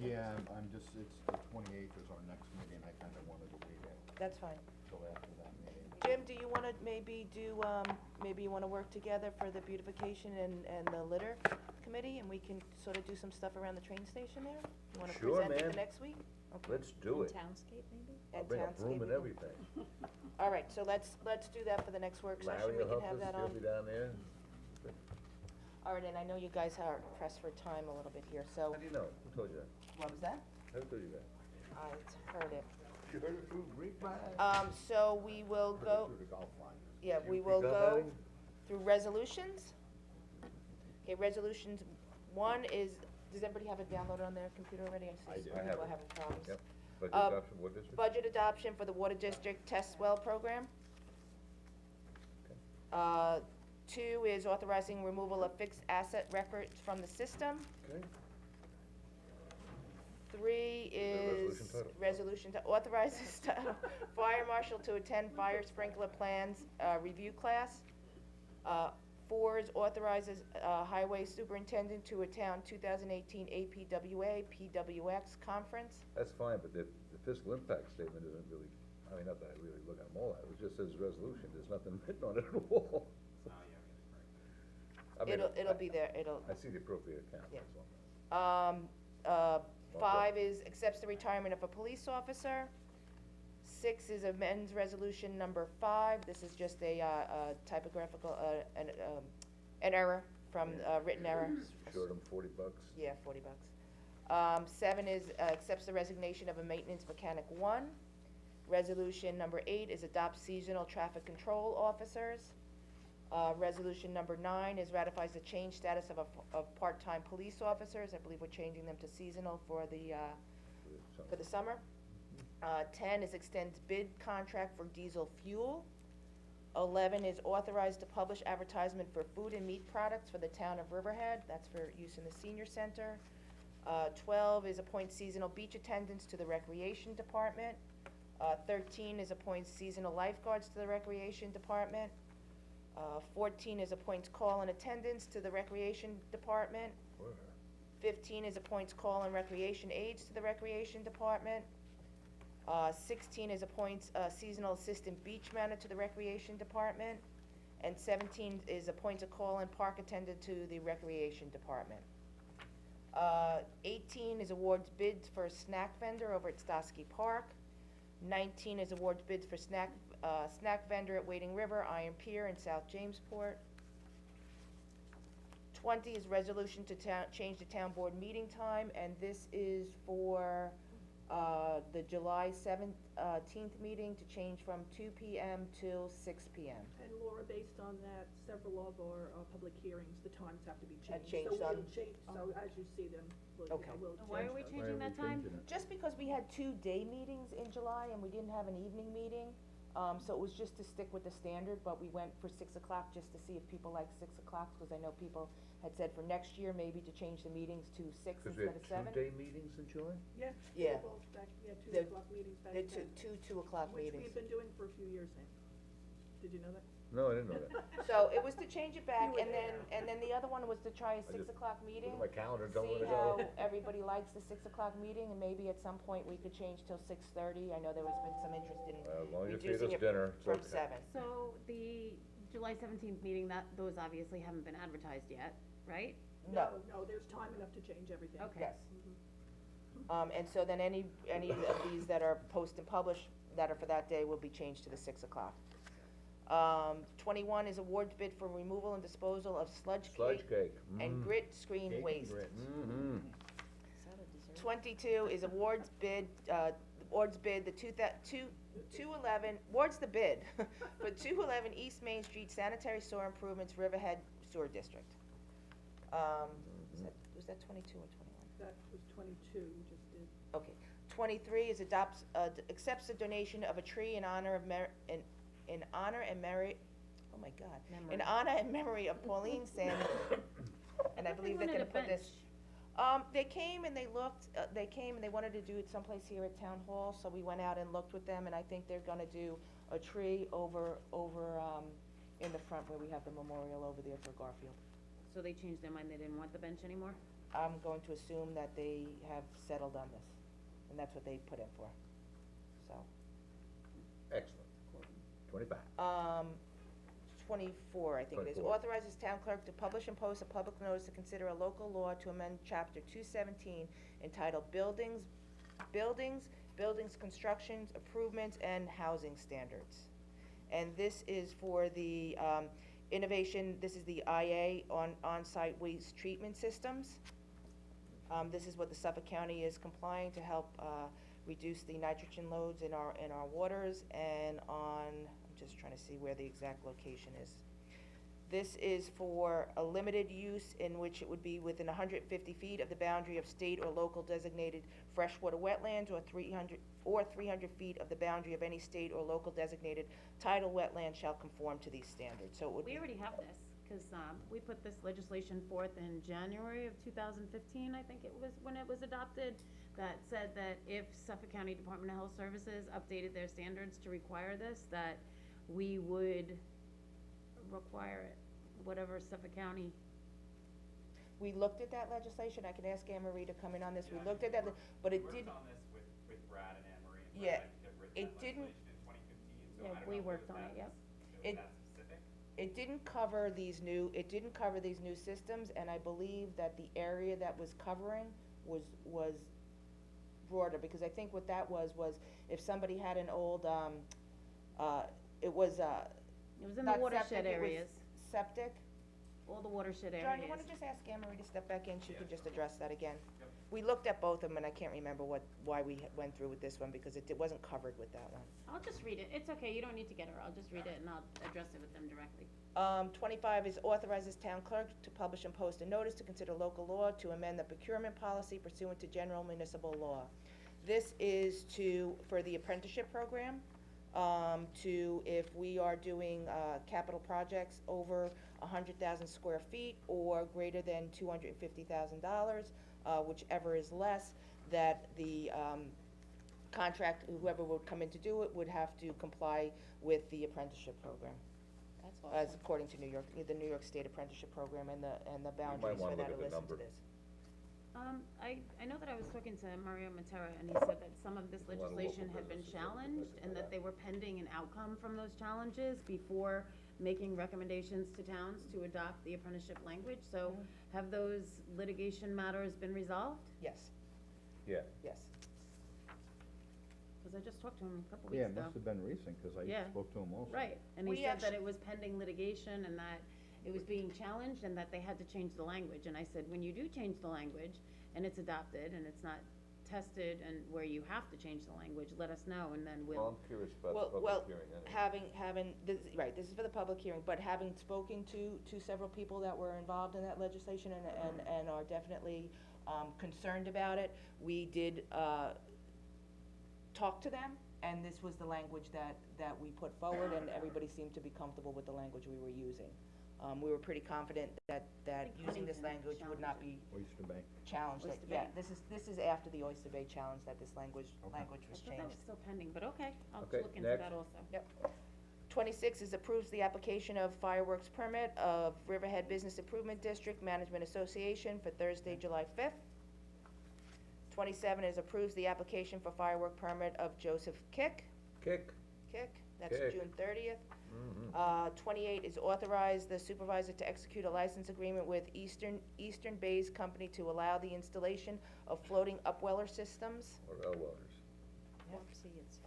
Yeah, I'm just, it's the 28th is our next meeting, I kinda wanted to wait That's fine. until after that meeting. Jim, do you wanna maybe maybe you wanna work together for the beautification and the litter committee, and we can sort of do some stuff around the train station there? You wanna Sure, present it man. the next week? Okay. Let's do And it. Townscape, maybe? I'll And bring a Townscape broom and again. everything. All right, so let's do that for the next work session, Larry we will can help have us, that he'll on. be down there. All right, and I know you guys are pressed for time a little bit here, so, How do you know? Who told you that? what was that? Who told you that? I heard it. You heard it through grapevine? So we will go, Through the golf line. yeah, we You will got go that? through resolutions. Okay, resolutions, one is, does everybody have it downloaded on their computer already? I see do. some I have people it. having problems. Yep. Budget Uh, adoption, what district? Budget adoption for the Water District Test Well Program. Two is authorizing removal of fixed asset records from the system. Okay. Three Is is there a resolution title? resolution to authorizes fire marshal to attend fire sprinkler plans, review class. Four is authorizes, highway superintendent to attend 2018 APWA, PWX conference. That's fine, but the fiscal impact statement isn't really, I mean, not that I really look at them all, it just says resolution, there's nothing written on it at all. I mean, It'll be there, it'll. I see the appropriate account, Yeah. that's all. Five is accepts the retirement of a police officer. Six is amends resolution number 5. This is just a typographical, an error from, written error. Short them $40. Yeah, $40. 7 is, accepts the resignation of a maintenance mechanic 1. Resolution number 8 is adopt seasonal traffic control officers. Resolution number 9 is ratifies the change status of part-time police officers. I believe we're changing them to seasonal for the summer. 10 is extends bid contract for diesel fuel. 11 is authorized to publish advertisement for food and meat products for the town of Riverhead. That's for use in the senior center. 12 is appoint seasonal beach attendants to the recreation department. 13 is appoint seasonal lifeguards to the recreation department. 14 is appoints call and attendants to the recreation department. 15 is appoints call and recreation aides to the recreation department. 16 is appoints seasonal assistant beach manager to the recreation department. And 17 is appoints a call and park attendant to the recreation department. 18 is awards bids for a snack vendor over at Stosky Park. 19 is awards bids for snack vendor at Wading River, Iron Pier, and South Jamesport. 20 is resolution to change the town board meeting time, and this is for the July 17th meeting to change from 2 p.m. till 6 p.m. And Laura, based on that, several of our public hearings, the times have to be changed. changed So on- we'll change, so as you see them, we'll, Okay. we'll Why are we those. changing that time? Just because we had 2 day meetings in July and we didn't have an evening meeting, so it was just to stick with the standard, but we went for 6 o'clock just to see if people like 6 o'clock, because I know people had said for next year maybe to change the meetings to 6 Because we instead had of 7. 2-day meetings in July? Yeah. Yeah. Both back, yeah, 2 The- o'clock meetings back The then. two o'clock Which meetings. we've been doing for a few years now. Did you know that? No, I didn't know that. So it was to change it back, You were and then the other one was to try a I 6 just o'clock meeting. Look at my calendar, don't See wanna go. how everybody likes the 6 o'clock meeting, and maybe at some point we could change till 6:30. I know there has been some interest in As long as you feed reducing us it dinner, it's from okay. 7. So the July 17th meeting, those obviously haven't been advertised yet, right? No. No, there's time enough to change everything. Okay. Yes. And so then any of these that are post and published that are for that day will be changed to the 6 o'clock. 21 is awards bid for removal and disposal of sludge cake and grit screen Cake and waste. grits. Mm-hmm. 22 is awards bid the 211, awards the bid for 211 East Main Street sanitary sewer improvements, Riverhead Sewer District. Was that 22 or 21? That was 22, you just did. Okay. 23 is accepts the donation of a tree in honor of in honor and memory, oh my God, in honor and memory of Pauline Sanders. And I believe they're gonna put this. They came and they looked, they wanted to do it someplace here at Town Hall, so we went out and looked with them, and I think they're gonna do a tree over, in the front where we have the memorial over there for Garfield. So they changed their mind, they didn't want the bench anymore? I'm going to assume that they have settled on this, and that's what they put in for, so. Excellent. 25. 24, I think it is. 24. Authorizes town clerk to publish and post a public notice to consider a local law to amend chapter 217 entitled Buildings, Constructions, Improvements, and Housing Standards. And this is for the Innovation, this is the IA on-site waste treatment systems. This is what the Suffolk County is complying to help reduce the nitrogen loads in our waters, and I'm just trying to see where the exact location is. This is for a limited use in which it would be within 150 feet of the boundary of state or local designated freshwater wetlands, or 300 feet of the boundary of any state or local designated tidal wetland shall conform to these standards. So it would be. We already have this, because we put this legislation forth in January of 2015, I think it was, when it was adopted, that said that if Suffolk County Department of Health Services updated their standards to require this, that we would require it, whatever Suffolk County. We looked at that legislation. I can ask Anne Marie to come in on this. We looked at that, but it did. We worked on this with Brad and Anne Marie. Yeah, it didn't. In 2015, so Yeah, I don't we know if worked it was on it, yep. It- that specific. It didn't cover these new systems, and I believe that the area that was covering was broader, because I think what that was if somebody had an old, it was in the not watershed septic, it was areas. septic. All the watershed areas. John, you wanna just ask Anne Marie to step back in, she could just address that again? We looked at both of them, and I can't remember why we went through with this one, because it wasn't covered with that one. I'll just read it. It's okay, you don't need to get her. I'll just read it and I'll address it with them directly. 25 is authorizes town clerk to publish and post a notice to consider local law to amend the procurement policy pursuant to general municipal law. This is for the apprenticeship program, if we are doing, capital projects over 100,000 square feet or greater than $250,000, whichever is less, that the, contract, whoever would come in to do it would have to comply with the apprenticeship program. That's As awesome. according to the New York State Apprenticeship Program and the boundaries for that are listed to this. I know that I was talking to Mario Matera, and he said that some of this legislation had been challenged, and that they were pending an outcome from those challenges before making recommendations to towns to adopt the apprenticeship language, so have those litigation matters been resolved? Yes, Yeah. yes. Cause I just talked to him a couple Yeah, weeks it ago. must have been recent, cause I Yeah. spoke to him also. Right, and he We said that actu- it was pending litigation and that it was being challenged and that they had to change the language. And I said, when you do change the language and it's adopted and it's not tested and where you have to change the language, let us know and then we'll. I'm curious about Well, the well, public hearing anyway. having, this is for the public hearing, but having spoken to several people that were involved in that legislation and are definitely, concerned about it, we did, talk to them, and this was the language that we put forward, and everybody seemed to be comfortable with the language we were using. We were pretty confident that using this language would not be Oyster Bay. challenged. Oyster Yeah, Bay. this is after the Oyster Bay challenge that this language was I thought that was changed. still pending, but okay, I'll Okay, look into next. that also. Yep. 26 is approves the application of fireworks permit of Riverhead Business Improvement District Management Association for Thursday, July 5th. 27 is approves the application for firework permit of Joseph Kick, that's Kick. June 30th. Mm-hmm. 28 is authorize the supervisor to execute a license agreement with Eastern Bays Company to allow the installation of floating upweller systems. Or Elwellers.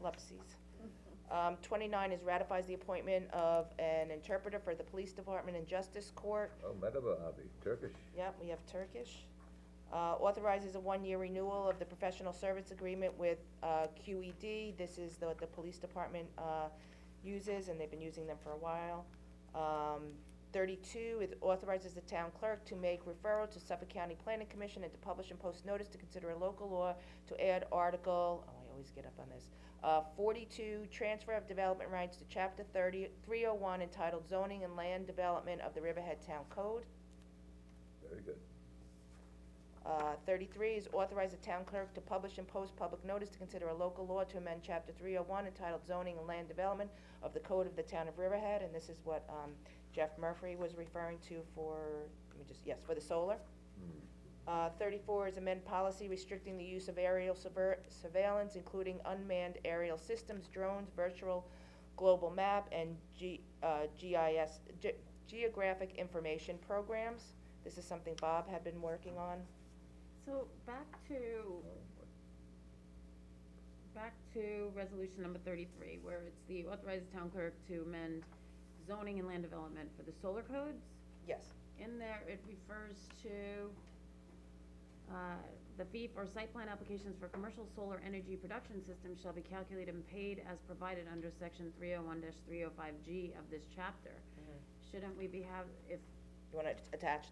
Flupsies. 29 is ratifies the appointment of an interpreter for the Police Department and Justice Court. Oh, Merhaba abi, Turkish. Yep, we have Turkish. Authorizes a one-year renewal of the professional service agreement with QED. This is what the Police Department uses, and they've been using them for a while. 32, it authorizes the town clerk to make referral to Suffolk County Planning Commission and to publish and post notice to consider a local law to add article, I always get up on this, 42, transfer of development rights to chapter 301 entitled Zoning and Land Development of the Riverhead Town Code. Very good. 33 is authorize the town clerk to publish and post public notice to consider a local law to amend chapter 301 entitled Zoning and Land Development of the Code of the Town of Riverhead, and this is what, Jeff Murphy was referring to for, for the solar. 34 is amend policy restricting the use of aerial surveillance, including unmanned aerial systems, drones, virtual global map, and GIS, geographic information programs. This is something Bob had been working on. So back to resolution number 33, where it's the authorized town clerk to amend zoning and land development for the solar codes. Yes. In there, it refers to, the fee for site plan applications for commercial solar energy production systems shall be calculated and paid as provided under section 301-305G of this chapter. Shouldn't we if, You want it attached?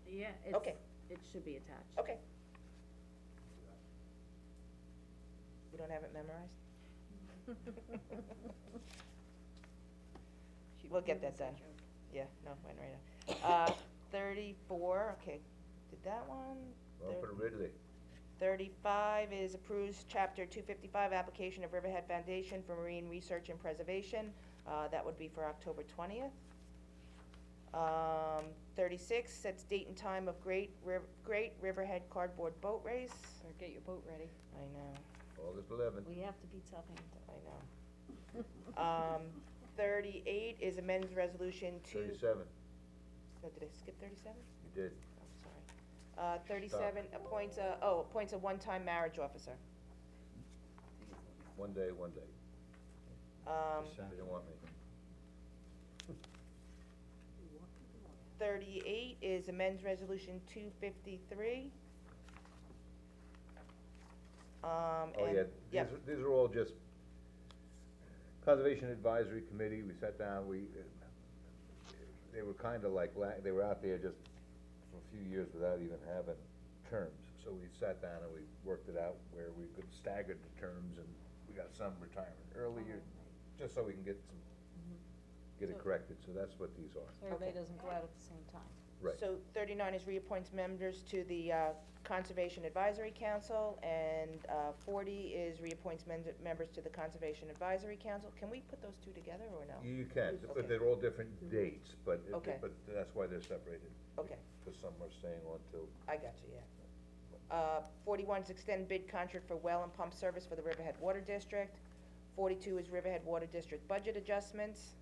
yeah, it's, Okay. it should be attached. Okay. You don't have it memorized? We'll get that done. Yeah, no, went right now. 34, okay, did that one? Well, for Ridley. 35 is approves Chapter 255, application of Riverhead Foundation for Marine Research and Preservation. That would be for October 20th. 36 sets date and time of Great Riverhead Cardboard Boat Race. Or get your boat ready. I know. August 11th. We have to be tough I know. 38 is amends resolution 37. No, did I skip 37? You did. Oh, sorry. 37 appoints a one-time marriage officer. One day, one day. They didn't want me. 38 is amends resolution 253. Oh, and- yeah, these are all just Conservation Advisory Committee, we sat down, they were kinda like, they were out there just for a few years without even having terms. So we sat down and we worked it out where we could stagger the terms, and we got some retirement earlier, just so we can get it corrected, so that's what these are. So everybody doesn't go out at the same time. Right. So 39 is reappoints members to the Conservation Advisory Council, and 40 is reappoints members to the Conservation Advisory Council. Can we put those two together, or no? You can, Okay. but they're all different dates, but, Okay. but that's why they're separated. Okay. Because some are staying on till. I got you, yeah. 41 is extend bid contract for well and pump service for the Riverhead Water District. 42 is Riverhead Water District budget adjustments.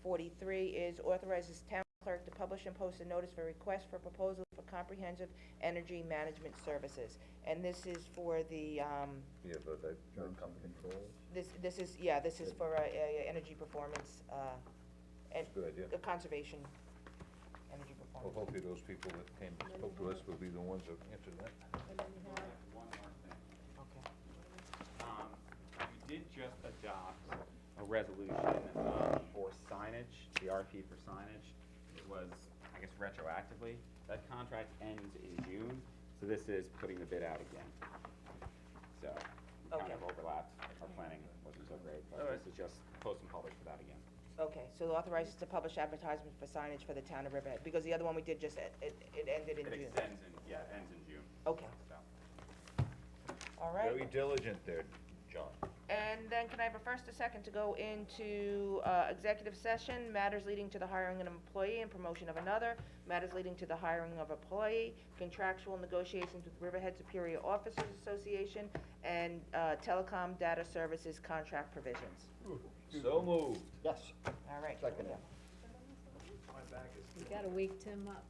43 is authorizes town clerk to publish and post a notice for request for proposal for comprehensive energy management services. And this is for the, Yeah, but that company controls. this is for energy performance, and Good idea. conservation energy Well, performance. hopefully those people that came and spoke to us will be the ones that answer that. One more thing. Okay. We did just adopt a resolution for signage, the RFP for signage. It was, I guess, retroactively. That contract ends in June, so this is putting the bid out again. So, kind of overlapped. Our planning wasn't so great, but this is just post and publish for that again. Okay, so authorizes to publish advertisements for signage for the town of Riverhead, because the other one we did just, it ended in June. It extends in, yeah, it ends in June. Okay. So. All right. Very diligent there, John. And then can I have a first, a second to go into executive session, matters leading to the hiring of an employee and promotion of another, matters leading to the hiring of employee, contractual negotiations with Riverhead Superior Officers Association, and telecom data services contract provisions. So moved. Yes. All right. Second. We gotta wake Tim up.